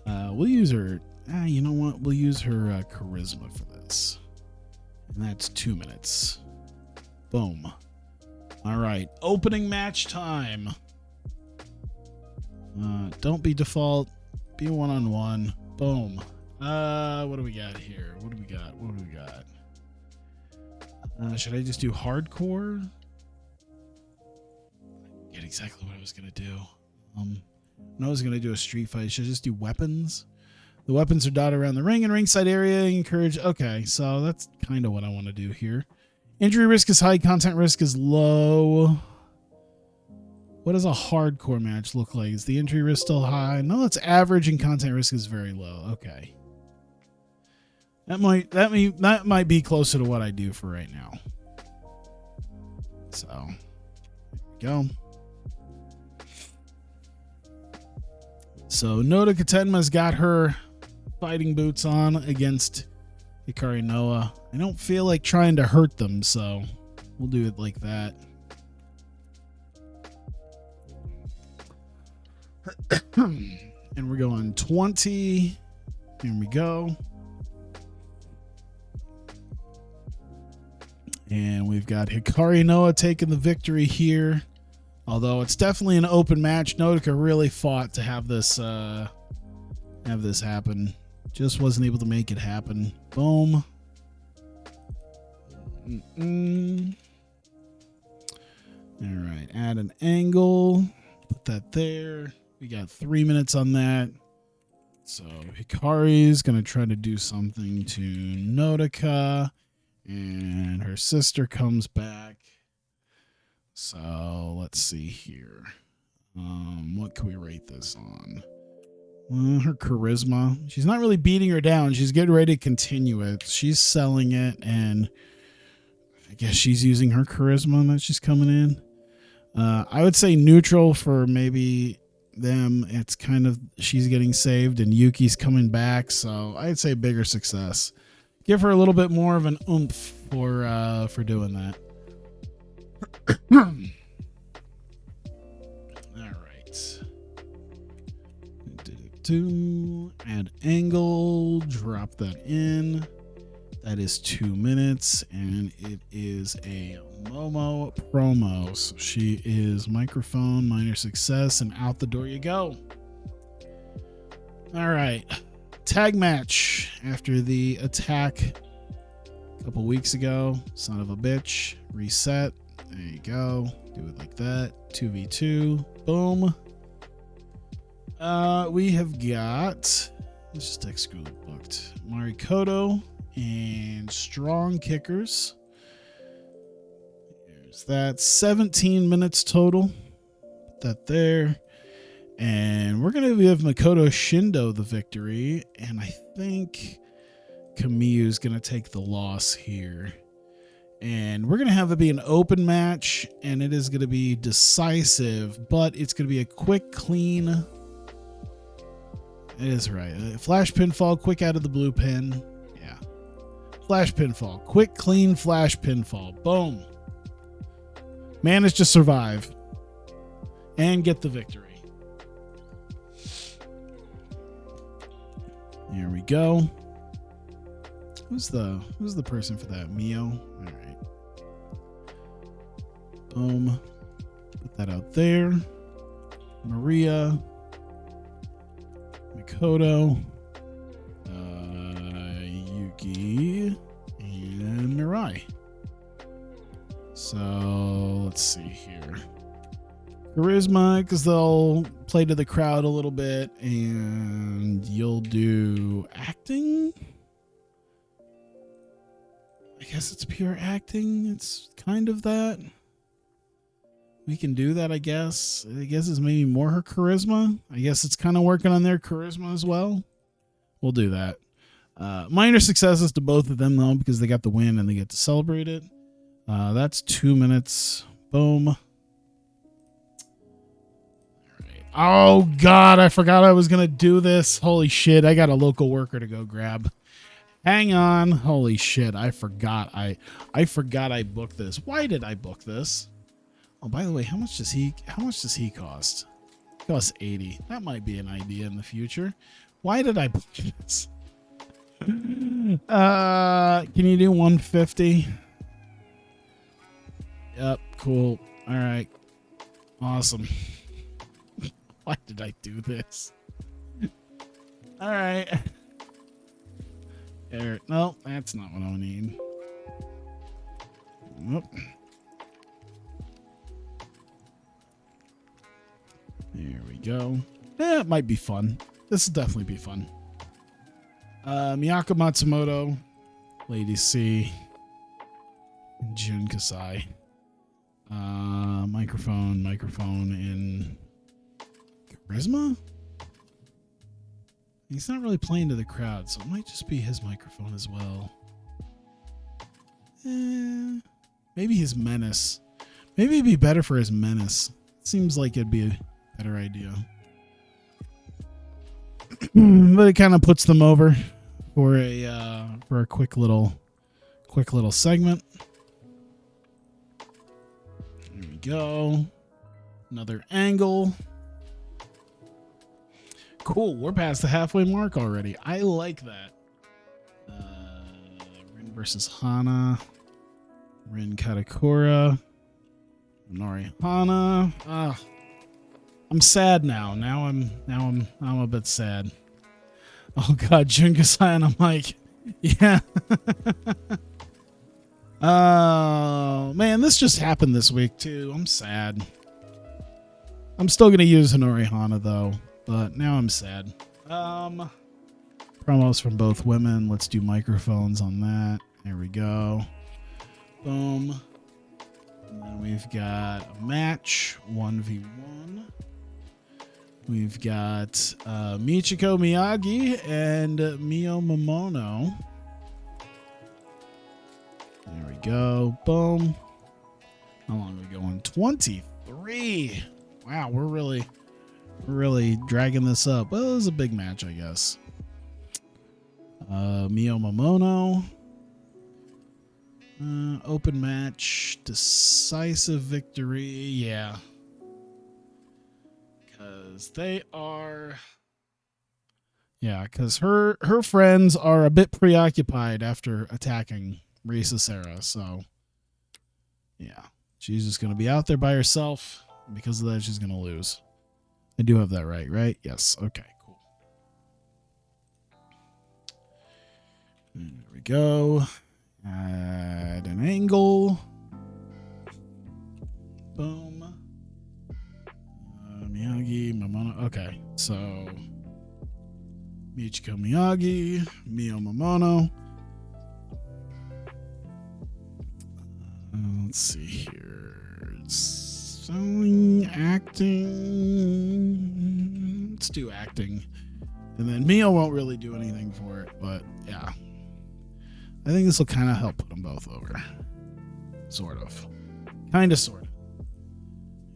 We'll use her. You know what? We'll use her charisma for this. And that's 2 minutes. Boom. All right. Opening match time. Don't be default. Be one-on-one. Boom. What do we got here? What do we got? Should I just do hardcore? I get exactly what I was gonna do. No, I was gonna do a street fight. Should I just do weapons? The weapons are dotted around the ring and ringside area. Encourage. Okay, so that's kind of what I want to do here. Injury risk is high. Content risk is low. What does a hardcore match look like? Is the injury risk still high? No, it's average and content risk is very low. Okay. That might be closer to what I do for right now. So, there we go. So, Noda Katenma's got her fighting boots on against Hikari Noah. I don't feel like trying to hurt them, so we'll do it like that. And we're going 20. Here we go. And we've got Hikari Noah taking the victory here. Although it's definitely an open match. Notica really fought to have this happen. Just wasn't able to make it happen. Boom. All right. Add an angle. Put that there. We got 3 minutes on that. So Hikari's going to try to do something to Notica. And her sister comes back. So let's see here. What can we rate this on? Her charisma. She's not really beating her down. She's getting ready to continue it. She's selling it, and I guess she's using her charisma that she's coming in. I would say neutral for maybe them, it's kind of she's getting saved and Yuki's coming back. So I'd say bigger success. Give her a little bit more of an oomph for doing that. All right. Add angle. Drop that in. That is 2 minutes, and it is a Momo promo. So she is microphone, minor success, and out the door you go. All right. Tag match after the attack a couple weeks ago. Son of a bitch. Reset. There you go. Do it like that. 2v2. Boom. We have got, let's just exclude booked, Marikoto and Strong Kickers. There's that. 17 minutes total. Put that there. And we're going to give Makoto Shindo the victory. And I think Kamiyu's going to take the loss here. And we're going to have it be an open match. And it is going to be decisive. But it's going to be a quick, clean. It is right. Flash pinfall, quick out of the blue pin. Yeah. Flash pinfall. Quick, clean flash pinfall. Boom. Manage to survive. And get the victory. There we go. Who's the person for that? Mio? All right. Boom. Put that out there. Maria. Makoto. Yuki. And Mirai. So let's see here. Charisma, because they'll play to the crowd a little bit, and you'll do acting. I guess it's pure acting. It's kind of that. We can do that, I guess. I guess it's maybe more her charisma. I guess it's kind of working on their charisma as well. We'll do that. Minor successes to both of them, though, because they got the win and they get to celebrate it. That's 2 minutes. Boom. Oh, God, I forgot I was going to do this. Holy shit, I got a local worker to go grab. Hang on. Holy shit, I forgot. I forgot I booked this. Why did I book this? Oh, by the way, how much does he cost? He costs 80. That might be an idea in the future. Why did I book this? Can you do 150? Yep, cool. All right. Awesome. Why did I do this? All right. There. No, that's not what I need. Nope. There we go. Yeah, it might be fun. This will definitely be fun. Miyako Matsumoto, Lady C, Jun Kasai. Microphone, and charisma? He's not really playing to the crowd, so it might just be his microphone as well. Maybe his menace. Maybe it'd be better for his menace. Seems like it'd be a better idea. But it kind of puts them over for a quick little segment. There we go. Another angle. Cool, we're past the halfway mark already. I like that. Rin versus Hana. Rin Katakura. Nori Hana. I'm sad now. Now I'm a bit sad. Oh god, Jun Kasai, and I'm like, yeah. Oh man, this just happened this week too. I'm sad. I'm still gonna use Hinori Hana though, but now I'm sad. Promos from both women. Let's do microphones on that. There we go. Boom. And then we've got a match, 1v1. We've got Michiko Miyagi and Mio Momono. There we go. Boom. How long are we going? 23. Wow, we're really dragging this up. Well, it was a big match, I guess. Mio Momono. Open match. Decisive victory. Yeah. Because they are... Yeah, because her friends are a bit preoccupied after attacking Risa Sera. So, yeah. She's just going to be out there by herself. Because of that, she's going to lose. I do have that right? Yes. Okay, cool. And there we go. Add an angle. Boom. Miyagi, Momono. Okay, so Michiko Miyagi, Mio Momono. Let's see here. Selling, acting. Let's do acting. And then Mio won't really do anything for it, but yeah. I think this will kind of help put them both over. Sort of. Kind of, sort of.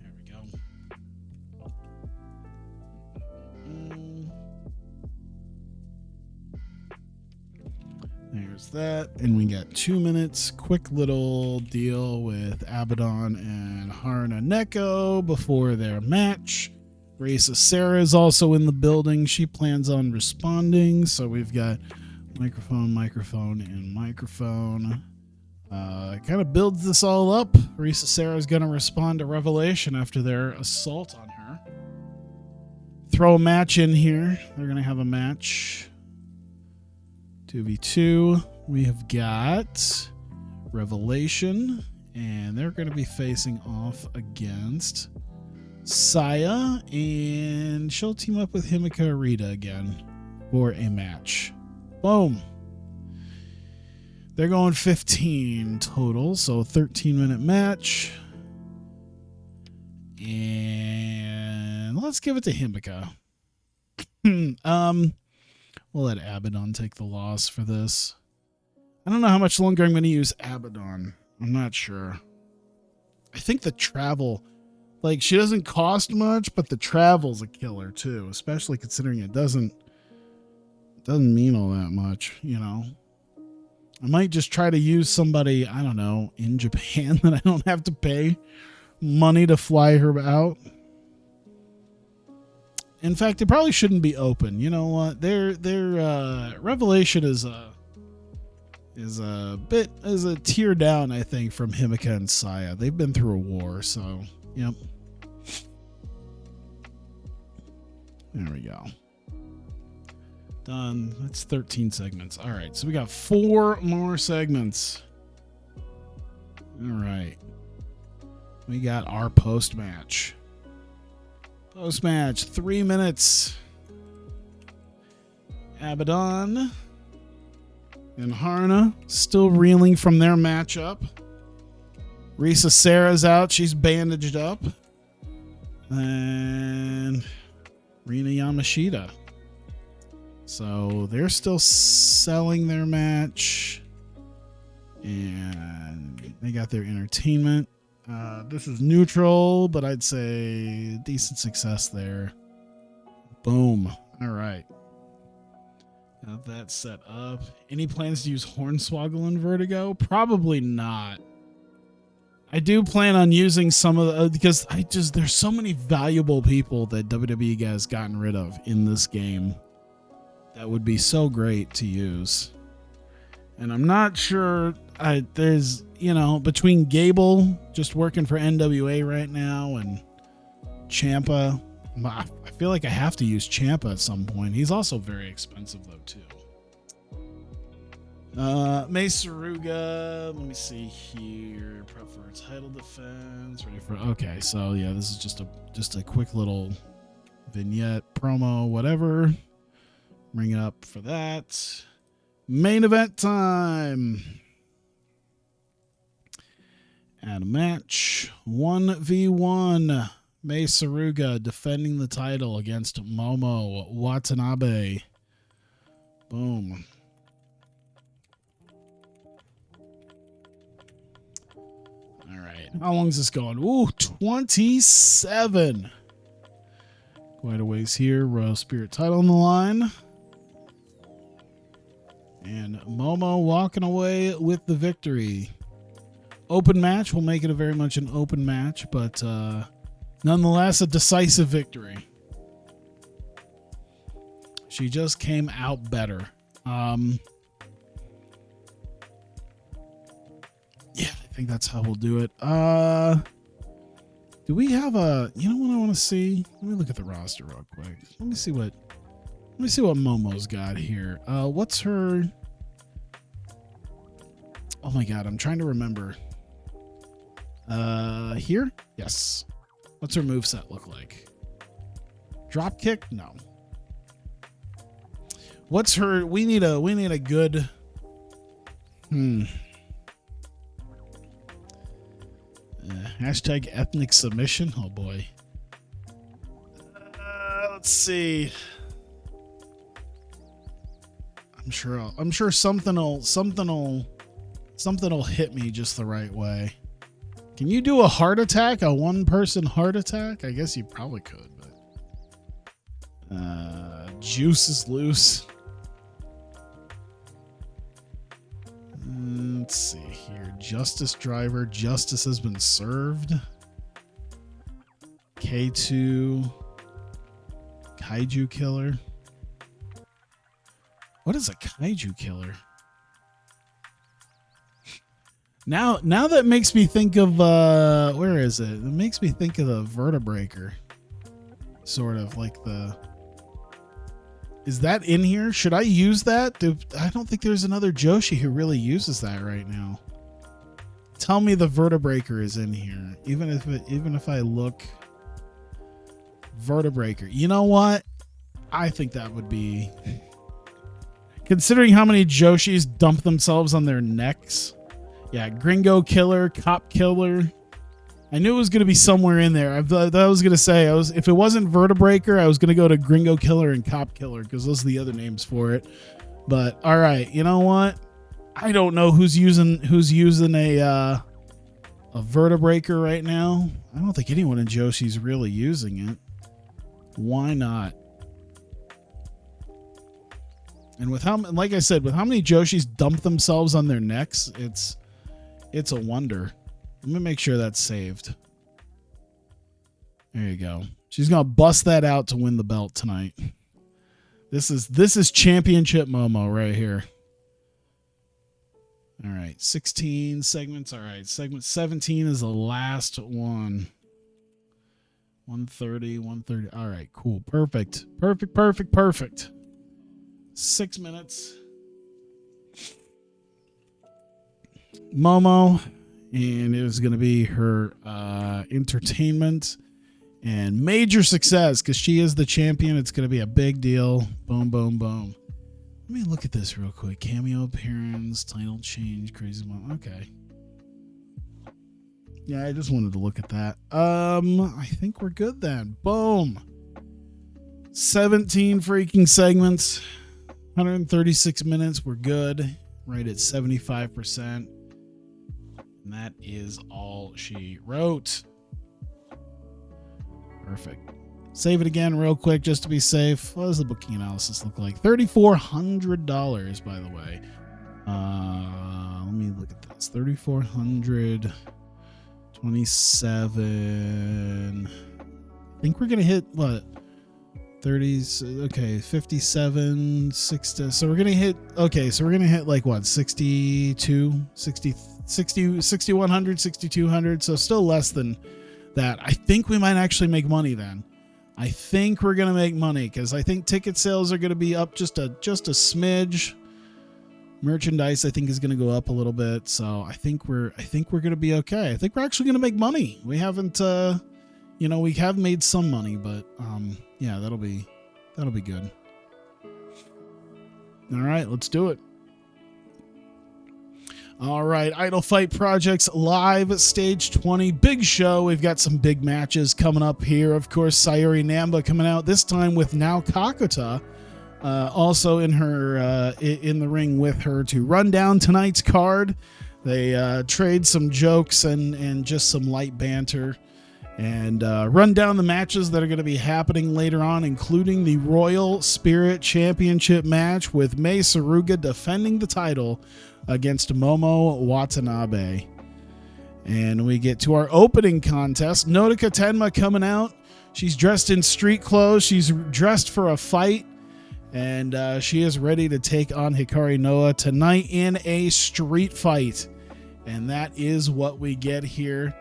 There we go. There's that. And we got 2 minutes. Quick little deal with Abaddon and Haruna Neko before their match. Risa Sera is also in the building. She plans on responding. So we've got microphone, and microphone. Kind of builds this all up. Risa Sera is going to respond to Revelation after their assault on her. Throw a match in here. They're going to have a match. 2v2. We have got Revelation, and they're going to be facing off against Saya, and she'll team up with Himika Arita again for a match. Boom. They're going 15 total, so 13-minute match. And let's give it to Himika. We'll let Abaddon take the loss for this. I don't know how much longer I'm going to use Abaddon. I'm not sure. I think the travel, like, she doesn't cost much, but the travel's a killer too, especially considering it doesn't mean all that much, you know. I might just try to use somebody, I don't know, in Japan that I don't have to pay money to fly her out. In fact, it probably shouldn't be open. You know what? Their Revelation is a tier down, I think, from Himika and Saya. They've been through a war, so yep. There we go. Done. That's 13 segments. All right, so we got 4 more segments. All right. We got our post-match. Post-match, 3 minutes. Abaddon and Haruna still reeling from their matchup. Risa Sera's out. She's bandaged up. And Rina Yamashita. So they're still selling their match. And they got their entertainment. This is neutral, but I'd say decent success there. Boom. All right. Got that set up. Any plans to use Hornswoggle in Vertigo? Probably not. I do plan on using some of the, because there's so many valuable people that WWE has gotten rid of in this game that would be so great to use. And I'm not sure there's, you know, between Gable just working for NWA right now and Ciampa, I feel like I have to use Ciampa at some point. He's also very expensive though too. May Saruga, let me see here. Prep for title defense. Ready for, okay, so yeah, this is just a quick little vignette, promo, whatever. Bring it up for that. Main event time. Add a match. 1v1. May Saruga defending the title against Momo Watanabe. Boom. All right. How long is this going? Ooh, 27. quite a ways here. Royal Spirit title on the line. And Momo walking away with the victory. Open match. We'll make it a very much an open match, but nonetheless, a decisive victory. She just came out better. Yeah, I think that's how we'll do it. Do we have a? You know what I want to see? Let me look at the roster real quick. Let me see what Momo's got here. What's her? Oh my God, I'm trying to remember. Here? Yes. What's her moveset look like? Drop kick? No. What's her? We need a good. Hashtag ethnic submission. Oh boy. Let's see. I'm sure something'll hit me just the right way. Can you do a heart attack? A one-person heart attack? I guess you probably could, but juice is loose. Let's see here. Justice driver. Justice has been served. K2. Kaiju killer. What is a kaiju killer? Now that makes me think of where is it? It makes me think of the Vertibreaker. Sort of like the. Is that in here? Should I use that? I don't think there's another Joshi who really uses that right now. Tell me the Vertibreaker is in here. Even if I look Vertibreaker. You know what? I think that would be, considering how many Joshis dump themselves on their necks. Yeah, Gringo Killer, Cop Killer. I knew it was going to be somewhere in there. I was going to say, if it wasn't Vertibreaker, I was going to go to Gringo Killer and Cop Killer because those are the other names for it. But all right, you know what? I don't know who's using a Vertibreaker right now. I don't think anyone in Joshi's really using it. Why not? And with like I said, with how many Joshis dump themselves on their necks, it's a wonder. Let me make sure that's saved. There you go. She's gonna bust that out to win the belt tonight. This is championship Momo right here. All right, 16 segments. All right, segment 17 is the last one. 130. All right, cool. Perfect. 6 minutes. Momo, and it was going to be her entertainment and major success because she is the champion. It's going to be a big deal. Boom, boom, boom. Let me look at this real quick. Cameo appearance, title change, crazy mom. Okay. Yeah, I just wanted to look at that. I think we're good then. Boom. 17 freaking segments. 136 minutes. We're good. Right at 75%. And that is all she wrote. Perfect. Save it again real quick just to be safe. What does the booking analysis look like? $3,400, by the way. Let me look at this. 3,400. 27. I think we're going to hit what? 30s. Okay. 57, 60. So we're going to hit. Okay. So we're going to hit like what? 62, 60, 6,100, 6,200. So still less than that. I think we might actually make money then. I think we're going to make money because I think ticket sales are going to be up just a smidge. Merchandise I think is going to go up a little bit, so I think we're going to be okay. I think we're actually going to make money. We haven't we have made some money, but yeah, that'll be good. All right, let's do it. All right, Idolfight Project's live stage 20 big show. We've got some big matches coming up here. Of course, Sayuri Namba coming out this time with Nao Kakuta. Also in the ring with her to run down tonight's card. They trade some jokes and just some light banter. and run down the matches that are going to be happening later on, including the Royal Spirit Championship match with Mei Suruga defending the title against Momo Watanabe. And we get to our opening contest. Nodoka Tenma coming out. She's dressed in street clothes. She's dressed for a fight. And she is ready to take on Hikari Noa tonight in a street fight. And that is what we get here.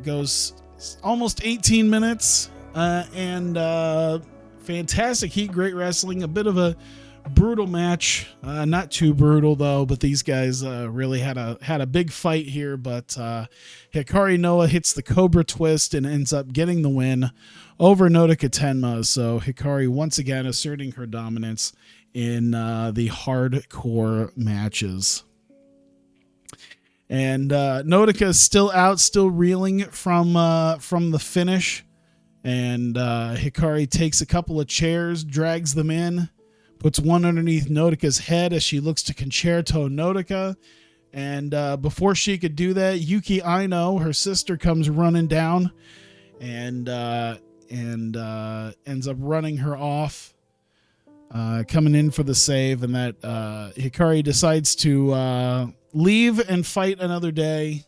Goes almost 18 minutes. And fantastic heat, great wrestling. A bit of a brutal match. Not too brutal, though. But these guys really had a big fight here. But Hikari Noa hits the Cobra Twist and ends up getting the win over Nodoka Tenma. So Hikari once again asserting her dominance in the hardcore matches. And Nodoka is still out, still reeling from the finish. And Hikari takes a couple of chairs, drags them in, puts one underneath Nodoka's head as she looks to concerto Nodoka. And before she could do that, Yuki Aino, her sister, comes running down and ends up running her off, coming in for the save. And that Hikari decides to leave and fight another day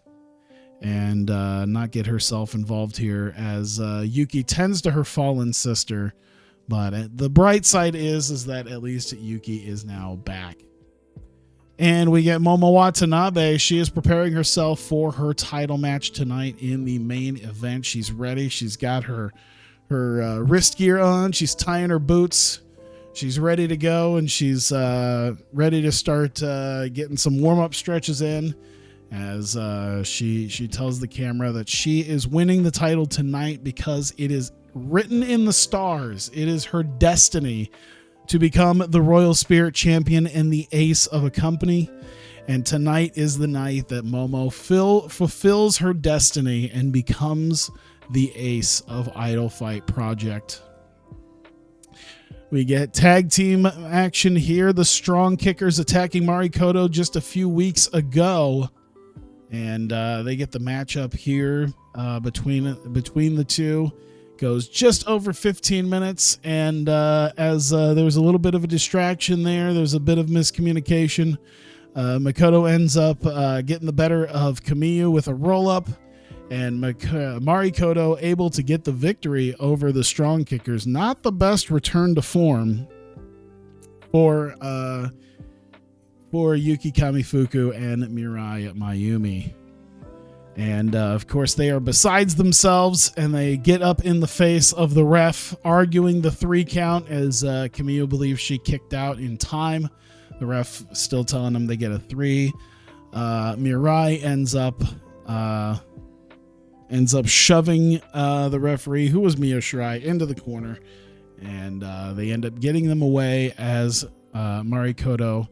and not get herself involved here, as Yuki tends to her fallen sister. But the bright side is that at least Yuki is now back. And we get Momo Watanabe. She is preparing herself for her title match tonight in the main event. She's ready. She's got her wrist gear on. She's tying her boots. She's ready to go, and she's ready to start getting some warm-up stretches in, as she tells the camera that she is winning the title tonight because it is written in the stars. It is her destiny to become the Royal Spirit Champion and the ace of a company. And tonight is the night that Momo fulfills her destiny and becomes the ace of Idolfight Project. We get tag team action here. The Strong Kickers attacking Marikoto just a few weeks ago. And they get the matchup here between the two. Goes just over 15 minutes, and as there was a little bit of a distraction there's a bit of miscommunication. Makoto ends up getting the better of Kamiyu with a roll-up, and Marikoto able to get the victory over the Strong Kickers. Not the best return to form for Yuki Kamifuku and Mirai Mayumi. And, of course, they are besides themselves, and they get up in the face of the ref, arguing the 3 count as Kamiyu believes she kicked out in time. The ref still telling them they get a 3. Mirai ends up shoving the referee, who was Mio Shirai, into the corner, and they end up getting them away as Marikoto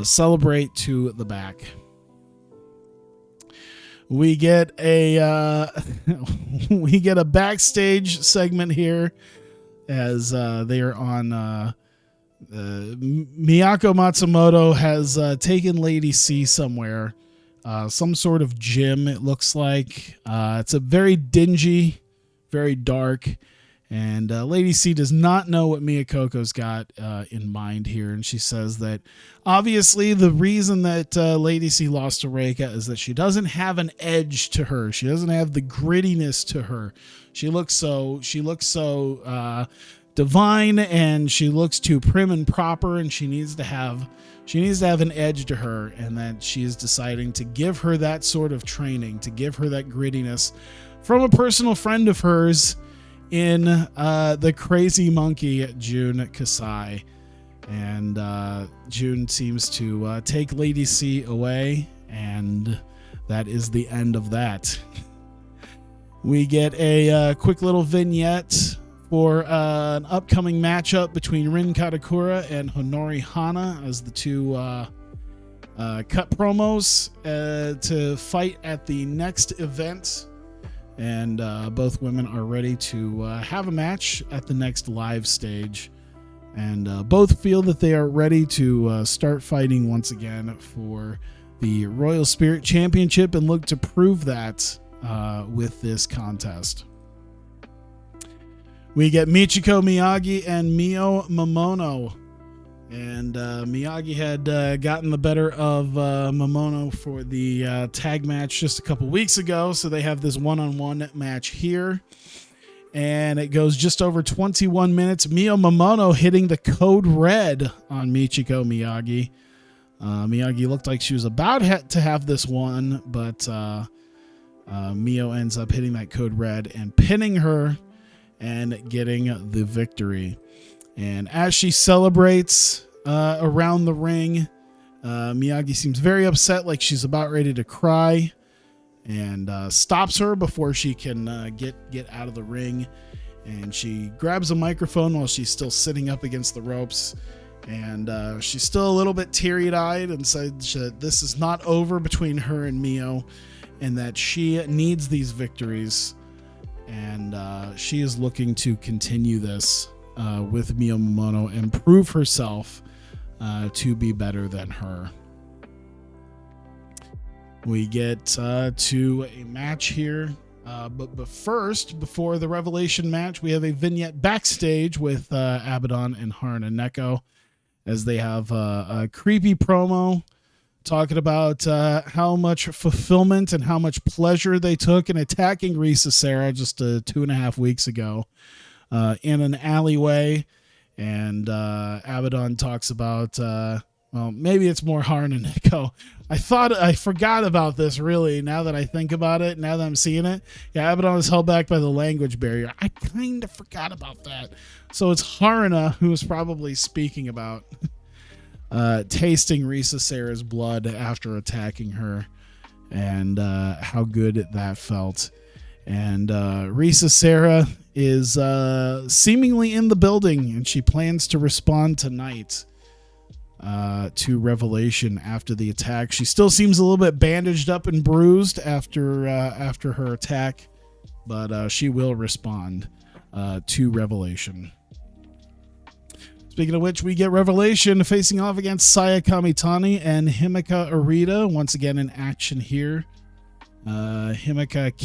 celebrate to the back. We get a backstage segment here as they are on. Miyako Matsumoto has taken Lady C somewhere, some sort of gym. It looks like it's a very dingy, very dark, and Lady C does not know what Miyakoko's got in mind here, and she says that obviously the reason that Lady C lost to Reika is that she doesn't have an edge to her. She doesn't have the grittiness to her. She looks so divine, and she looks too prim and proper, and she needs to have an edge to her, and that she is deciding to give her that sort of training, to give her that grittiness from a personal friend of hers in the crazy monkey Jun Kasai. And Jun seems to take Lady C away, and that is the end of that. We get a quick little vignette for an upcoming matchup between Rin Katakura and Honori Hana as the two cut promos to fight at the next event. And both women are ready to have a match at the next live stage. And both feel that they are ready to start fighting once again for the Royal Spirit Championship and look to prove that with this contest. We get Michiko Miyagi and Mio Momono. And Miyagi had gotten the better of Momono for the tag match just a couple weeks ago. So they have this one-on-one match here. And it goes just over 21 minutes. Mio Momono hitting the code red on Michiko Miyagi. Miyagi looked like she was about to have this one, but Mio ends up hitting that code red and pinning her and getting the victory. And as she celebrates around the ring, Miyagi seems very upset, like she's about ready to cry, and stops her before she can get out of the ring. And she grabs a microphone while she's still sitting up against the ropes. And she's still a little bit teary-eyed and said that this is not over between her and Mio, and that she needs these victories. And she is looking to continue this with Mio Momono and prove herself to be better than her. We get to a match here. But first, before the Revelation match, we have a vignette backstage with Abaddon and Haruna Neko, as they have a creepy promo talking about how much fulfillment and how much pleasure they took in attacking Risa Sera just 2.5 weeks ago in an alleyway. And Abaddon talks about, well, maybe it's more Haruna Neko. I forgot about this, really, now that I think about it, now that I'm seeing it. Yeah, Abaddon is held back by the language barrier. I kind of forgot about that. So it's Haruna who is probably speaking about tasting Risa Sera's blood after attacking her, and how good that felt. And Risa Sera is seemingly in the building, and she plans to respond tonight to Revelation after the attack. She still seems a little bit bandaged up and bruised after her attack, but she will respond to Revelation. Speaking of which, we get Revelation facing off against Saya Kamitani and Himeka Arita once again in action here. Himeka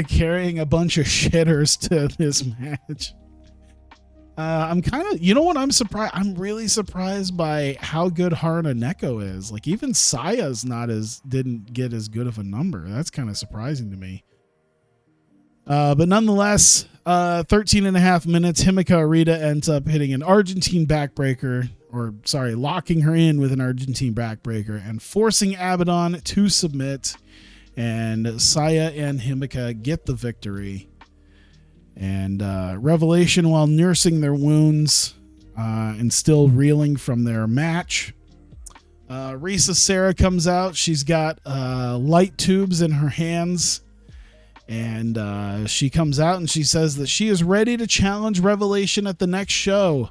carrying a bunch of shitters to this match. I'm kind of, you know what, I'm surprised. I'm really surprised by how good Haruna Neko is. Like, even Saya's didn't get as good of a number. That's kind of surprising to me. But nonetheless, 13.5 minutes, Himeka Arita ends up hitting an Argentine backbreaker, locking her in with an Argentine backbreaker and forcing Abaddon to submit. And Saya and Himeka get the victory. And Revelation, while nursing their wounds and still reeling from their match, Risa Sera comes out. She's got light tubes in her hands. And she comes out and she says that she is ready to challenge Revelation at the next show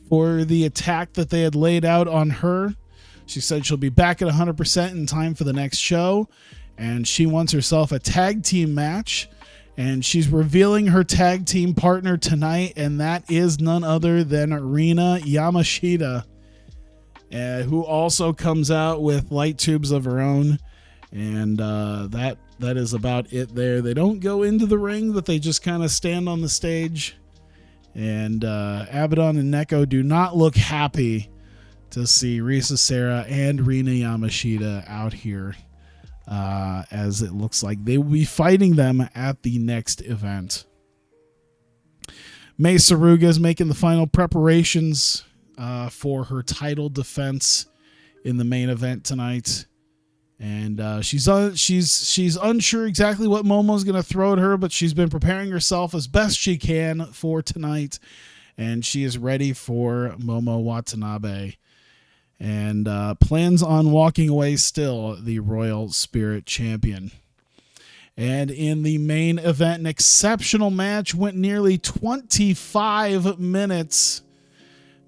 for the attack that they had laid out on her. She said she'll be back at 100% in time for the next show. And she wants herself a tag team match. And she's revealing her tag team partner tonight. And that is none other than Rina Yamashita, who also comes out with light tubes of her own. And that is about it there. They don't go into the ring, but they just kind of stand on the stage. And Abaddon and Neko do not look happy to see Risa Sera and Rina Yamashita out here, as it looks like they will be fighting them at the next event. Mei Suruga is making the final preparations for her title defense in the main event tonight. And she's unsure exactly what Momo's going to throw at her, but she's been preparing herself as best she can for tonight. And she is ready for Momo Watanabe. And plans on walking away still the Royal Spirit Champion. And in the main event, an exceptional match went nearly 25 minutes.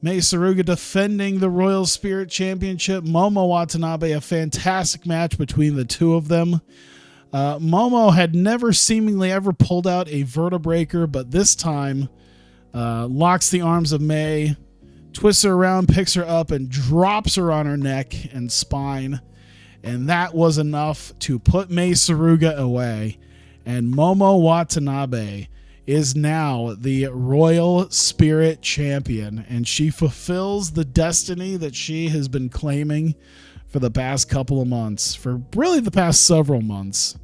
Mei Suruga defending the Royal Spirit Championship. Momo Watanabe, a fantastic match between the two of them. Momo had never seemingly ever pulled out a vertebreaker, but this time locks the arms of Mei, twists her around, picks her up, and drops her on her neck and spine. And that was enough to put Mei Suruga away. And Momo Watanabe is now the Royal Spirit Champion. And she fulfills the destiny that she has been claiming for the past couple of months, for really the past several months.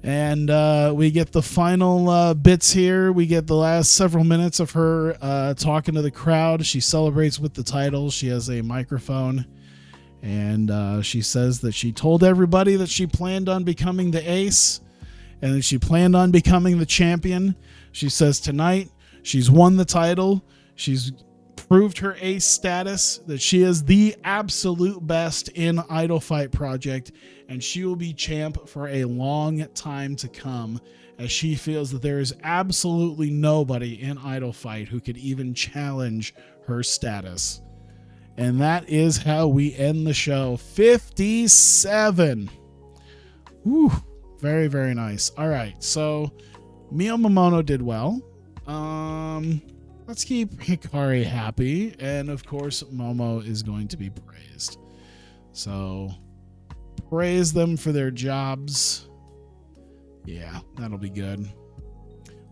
And we get the final bits here. We get the last several minutes of her talking to the crowd. She celebrates with the title. She has a microphone. And she says that she told everybody that she planned on becoming the ace and that she planned on becoming the champion. She says tonight she's won the title. She's proved her ace status, that she is the absolute best in Idolfight Project, and she will be champ for a long time to come, as she feels that there is absolutely nobody in Idolfight who could even challenge her status. And that is how we end the show. 57. Woo. Very, very nice. All right. So Mio Momono did well. Let's keep Hikari happy. And of course, Momo is going to be praised. So praise them for their jobs. Yeah, that'll be good.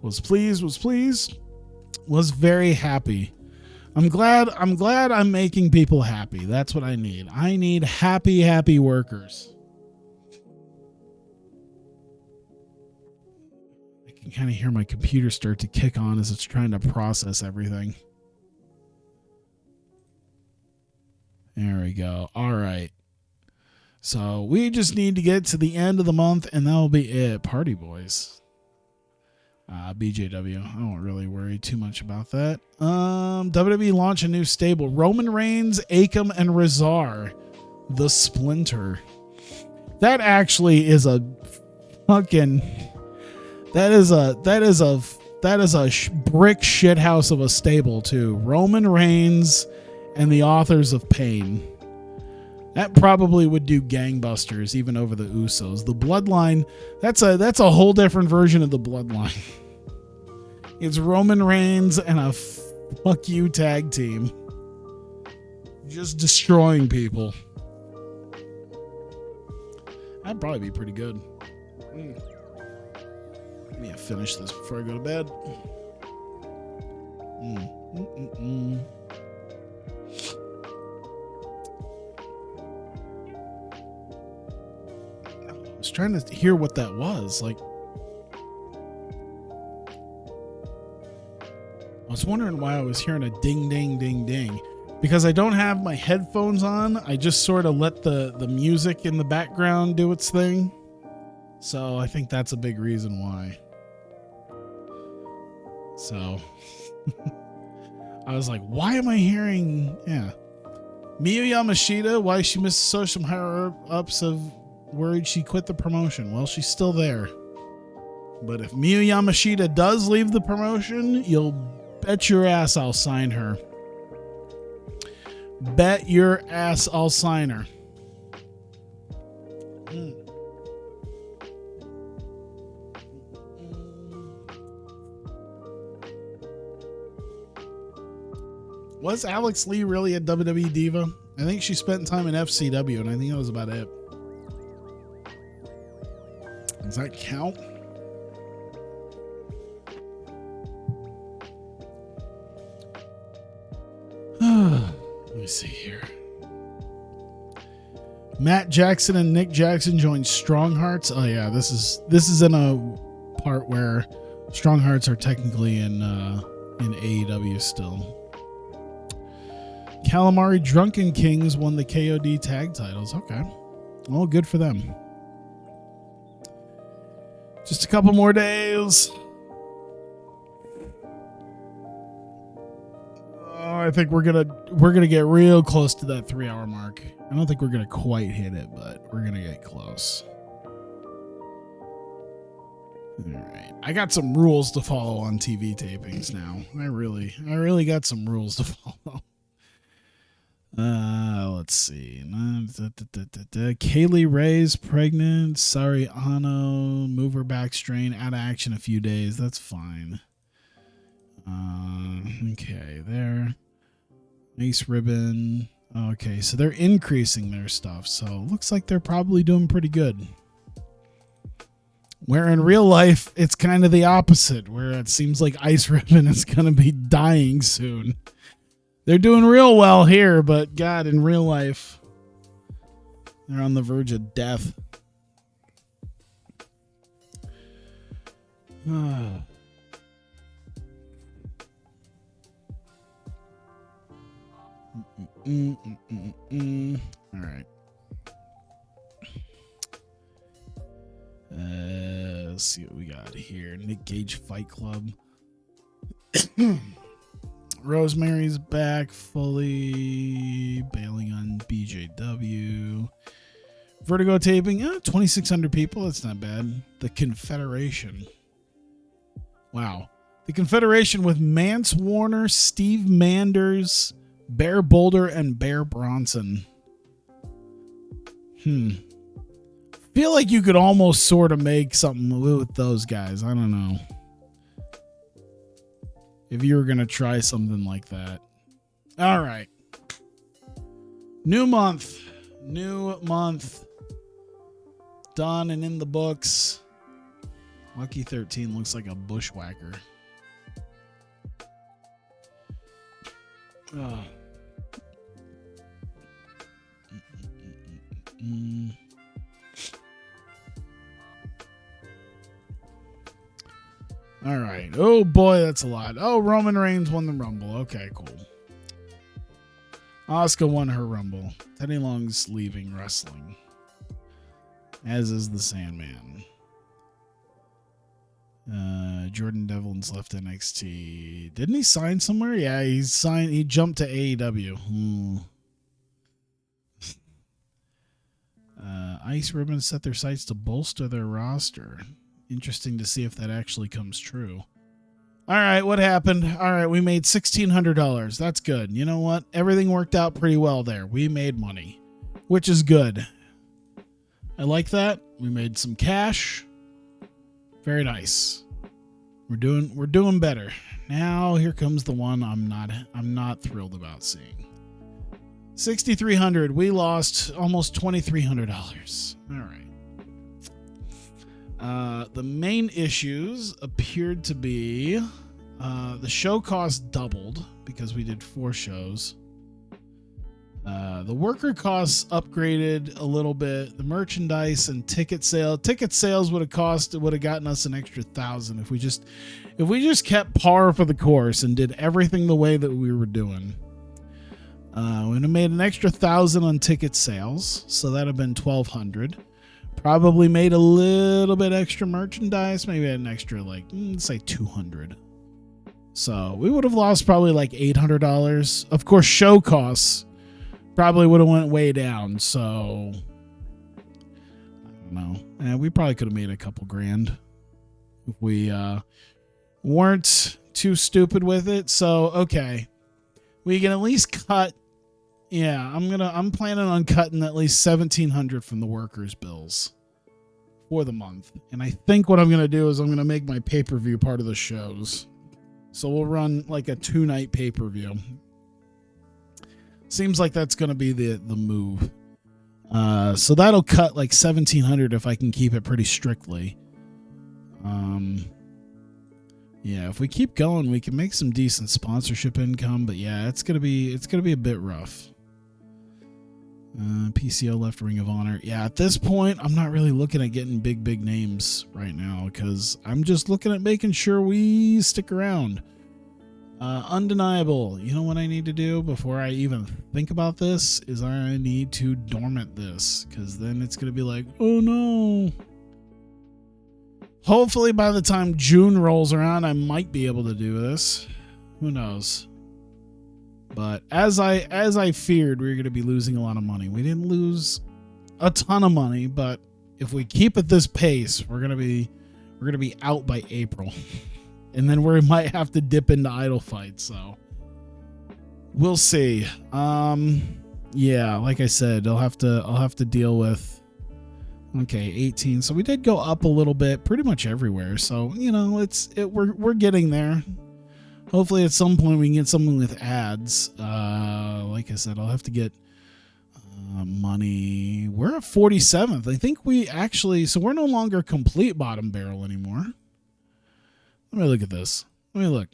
Was pleased. Was very happy. I'm glad I'm making people happy. That's what I need. I need happy workers. I can kind of hear my computer start to kick on as it's trying to process everything. There we go. All right. So we just need to get to the end of the month and that'll be it. Party boys. BJW. I don't really worry too much about that. WWE launch a new stable. Roman Reigns, Akam, and Rezar. The Splinter. That actually is a fucking... That is a brick shithouse of a stable too. Roman Reigns and the Authors of Pain. That probably would do gangbusters even over the Usos. The Bloodline, that's a whole different version of the Bloodline. It's Roman Reigns and a fuck you tag team. Just destroying people. That'd probably be pretty good. Let me finish this before I go to bed. I was trying to hear what that was. Like, I was wondering why I was hearing a ding, ding, ding, ding. Because I don't have my headphones on, I just sort of let the music in the background do its thing. So I think that's a big reason why. So I was like, why am I hearing... Yeah. Miyu Yamashita, why she missed social higher ups of worried she quit the promotion. Well, she's still there. But if Miyu Yamashita does leave the promotion, you'll bet your ass I'll sign her. Bet your ass I'll sign her. Was Alex Lee really a WWE diva? I think she spent time in FCW, and I think that was about it. Does that count? Let me see here. Matt Jackson and Nick Jackson joined Strong Hearts. Oh yeah, this is in a part where Strong Hearts are technically in AEW still. Calamari Drunken Kings won the KOD tag titles. Okay. Well, good for them. Just a couple more days. I think we're gonna get real close to that 3-hour mark. I don't think we're gonna quite hit it, but we're gonna get close. All right, I got some rules to follow on TV tapings now. I really got some rules to follow. Let's see. Kaylee Ray's pregnant. Sorry, Ano. Move her back strain. Out of action a few days. That's fine. Okay, there. Ace Ribbon. Okay, so they're increasing their stuff. So looks like they're probably doing pretty good. Where in real life, it's kind of the opposite, where it seems like Ice Ribbon is going to be dying soon. They're doing real well here, but God, in real life, they're on the verge of death. All right. Let's see what we got here. Nick Gage Fight Club. Rosemary's back fully. Bailing on BJW. Vertigo taping. 2,600 people. That's not bad. The Confederation. Wow. The Confederation with Mance Warner, Steve Manders, Bear Boulder, and Bear Bronson. Feel like you could almost sort of make something with those guys. I don't know. If you were going to try something like that. All right. New month. Done and in the books. Lucky 13 looks like a bushwhacker. All right. Oh, boy, that's a lot. Oh, Roman Reigns won the Rumble. Okay, cool. Asuka won her Rumble. Teddy Long's leaving wrestling. As is the Sandman. Jordan Devlin's left NXT. Didn't he sign somewhere? Yeah, he jumped to AEW. Ice Ribbon set their sights to bolster their roster. Interesting to see if that actually comes true. All right, what happened? All right, we made $1,600. That's good. You know what? Everything worked out pretty well there. We made money, which is good. I like that. We made some cash. Very nice. We're doing better. Now here comes the one I'm not thrilled about seeing. $6,300. We lost almost $2,300. All right. The main issues appeared to be the show cost doubled because we did 4 shows. The worker costs upgraded a little bit. The merchandise and ticket sales would have gotten us an extra $1,000 if we just kept par for the course and did everything the way that we were doing. We would have made an extra $1,000 on ticket sales, so that'd have been $1,200. Probably made a little bit extra merchandise, maybe an extra let's say $200. So we would have lost probably like $800. Of course, show costs probably would have went way down. So I don't know. And we probably could have made a couple grand if we weren't too stupid with it. So okay, we can at least cut. Yeah, I'm planning on cutting at least $1,700 from the workers' bills for the month. And I think what I'm gonna do is I'm gonna make my pay-per-view part of the shows. So we'll run like a 2-night pay-per-view. Seems like that's gonna be the move. So that'll cut like $1,700 if I can keep it pretty strictly. Yeah, if we keep going, we can make some decent sponsorship income. But yeah, it's gonna be a bit rough. PCO left Ring of Honor. Yeah, at this point, I'm not really looking at getting big names right now because I'm just looking at making sure we stick around. Undeniable. You know what I need to do before I even think about this is I need to dormant this because then it's going to be like, oh no. Hopefully by the time June rolls around, I might be able to do this. Who knows? But as I feared, we were going to be losing a lot of money. We didn't lose a ton of money, but if we keep at this pace, we're going to be out by April. And then we might have to dip into Idolfight, so we'll see. Yeah, like I said, I'll have to deal with 18. So we did go up a little bit pretty much everywhere. So, you know, we're getting there. Hopefully at some point we can get something with ads. Like I said, I'll have to get money. We're at 47th. I think we actually, so we're no longer complete bottom barrel anymore. Let me look at this. Let me look.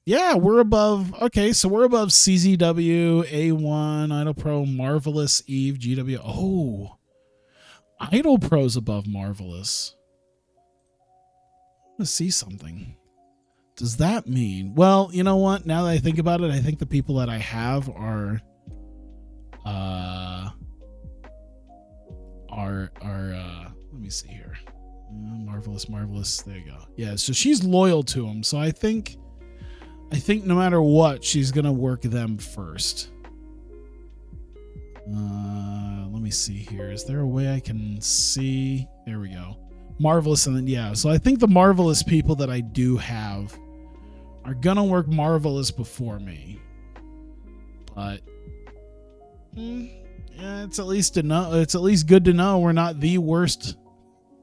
Yeah, we're above. Okay, so we're above CZW, A1, IdolPro, Marvelous, Eve, GW. Oh, IdolPro's above Marvelous. To see something. Does that mean? Well, you know what? Now that I think about it, I think the people that I have are let me see here. Marvelous. There you go. Yeah, so she's loyal to him. So I think no matter what, she's gonna work them first. Let me see here. Is there a way I can see? There we go. Marvelous, and then yeah, so I think the Marvelous people that I do have are gonna work Marvelous before me, but yeah, it's at least to know. It's at least good to know we're not the worst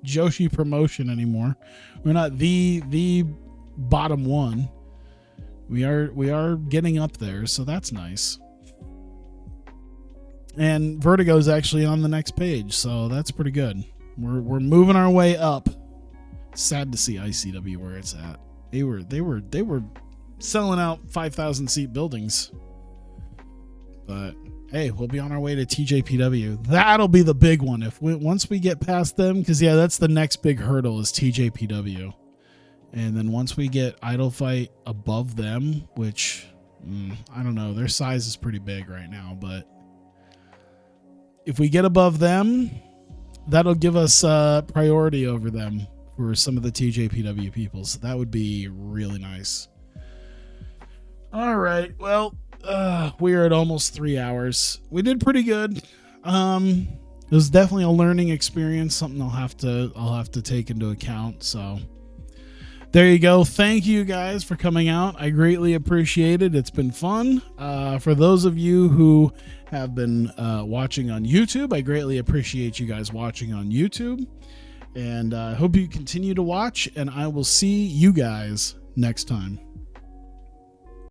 Joshi promotion anymore. We're not the bottom one. We are getting up there, so that's nice. And Vertigo's actually on the next page, so that's pretty good. We're moving our way up. Sad to see ICW where it's at. They were selling out 5,000 seat buildings. But hey, we'll be on our way to TJPW. That'll be the big one once we get past them, because yeah, that's the next big hurdle is TJPW. And then once we get Idolfight above them, which I don't know, their size is pretty big right now, but if we get above them, that'll give us priority over them for some of the TJPW people. So that would be really nice. All right. Well, we're at almost 3 hours. We did pretty good. It was definitely a learning experience, something I'll have to take into account. So there you go. Thank you guys for coming out. I greatly appreciate it. It's been fun. For those of you who have been watching on YouTube, I greatly appreciate you guys watching on YouTube. And I hope you continue to watch, and I will see you guys next time.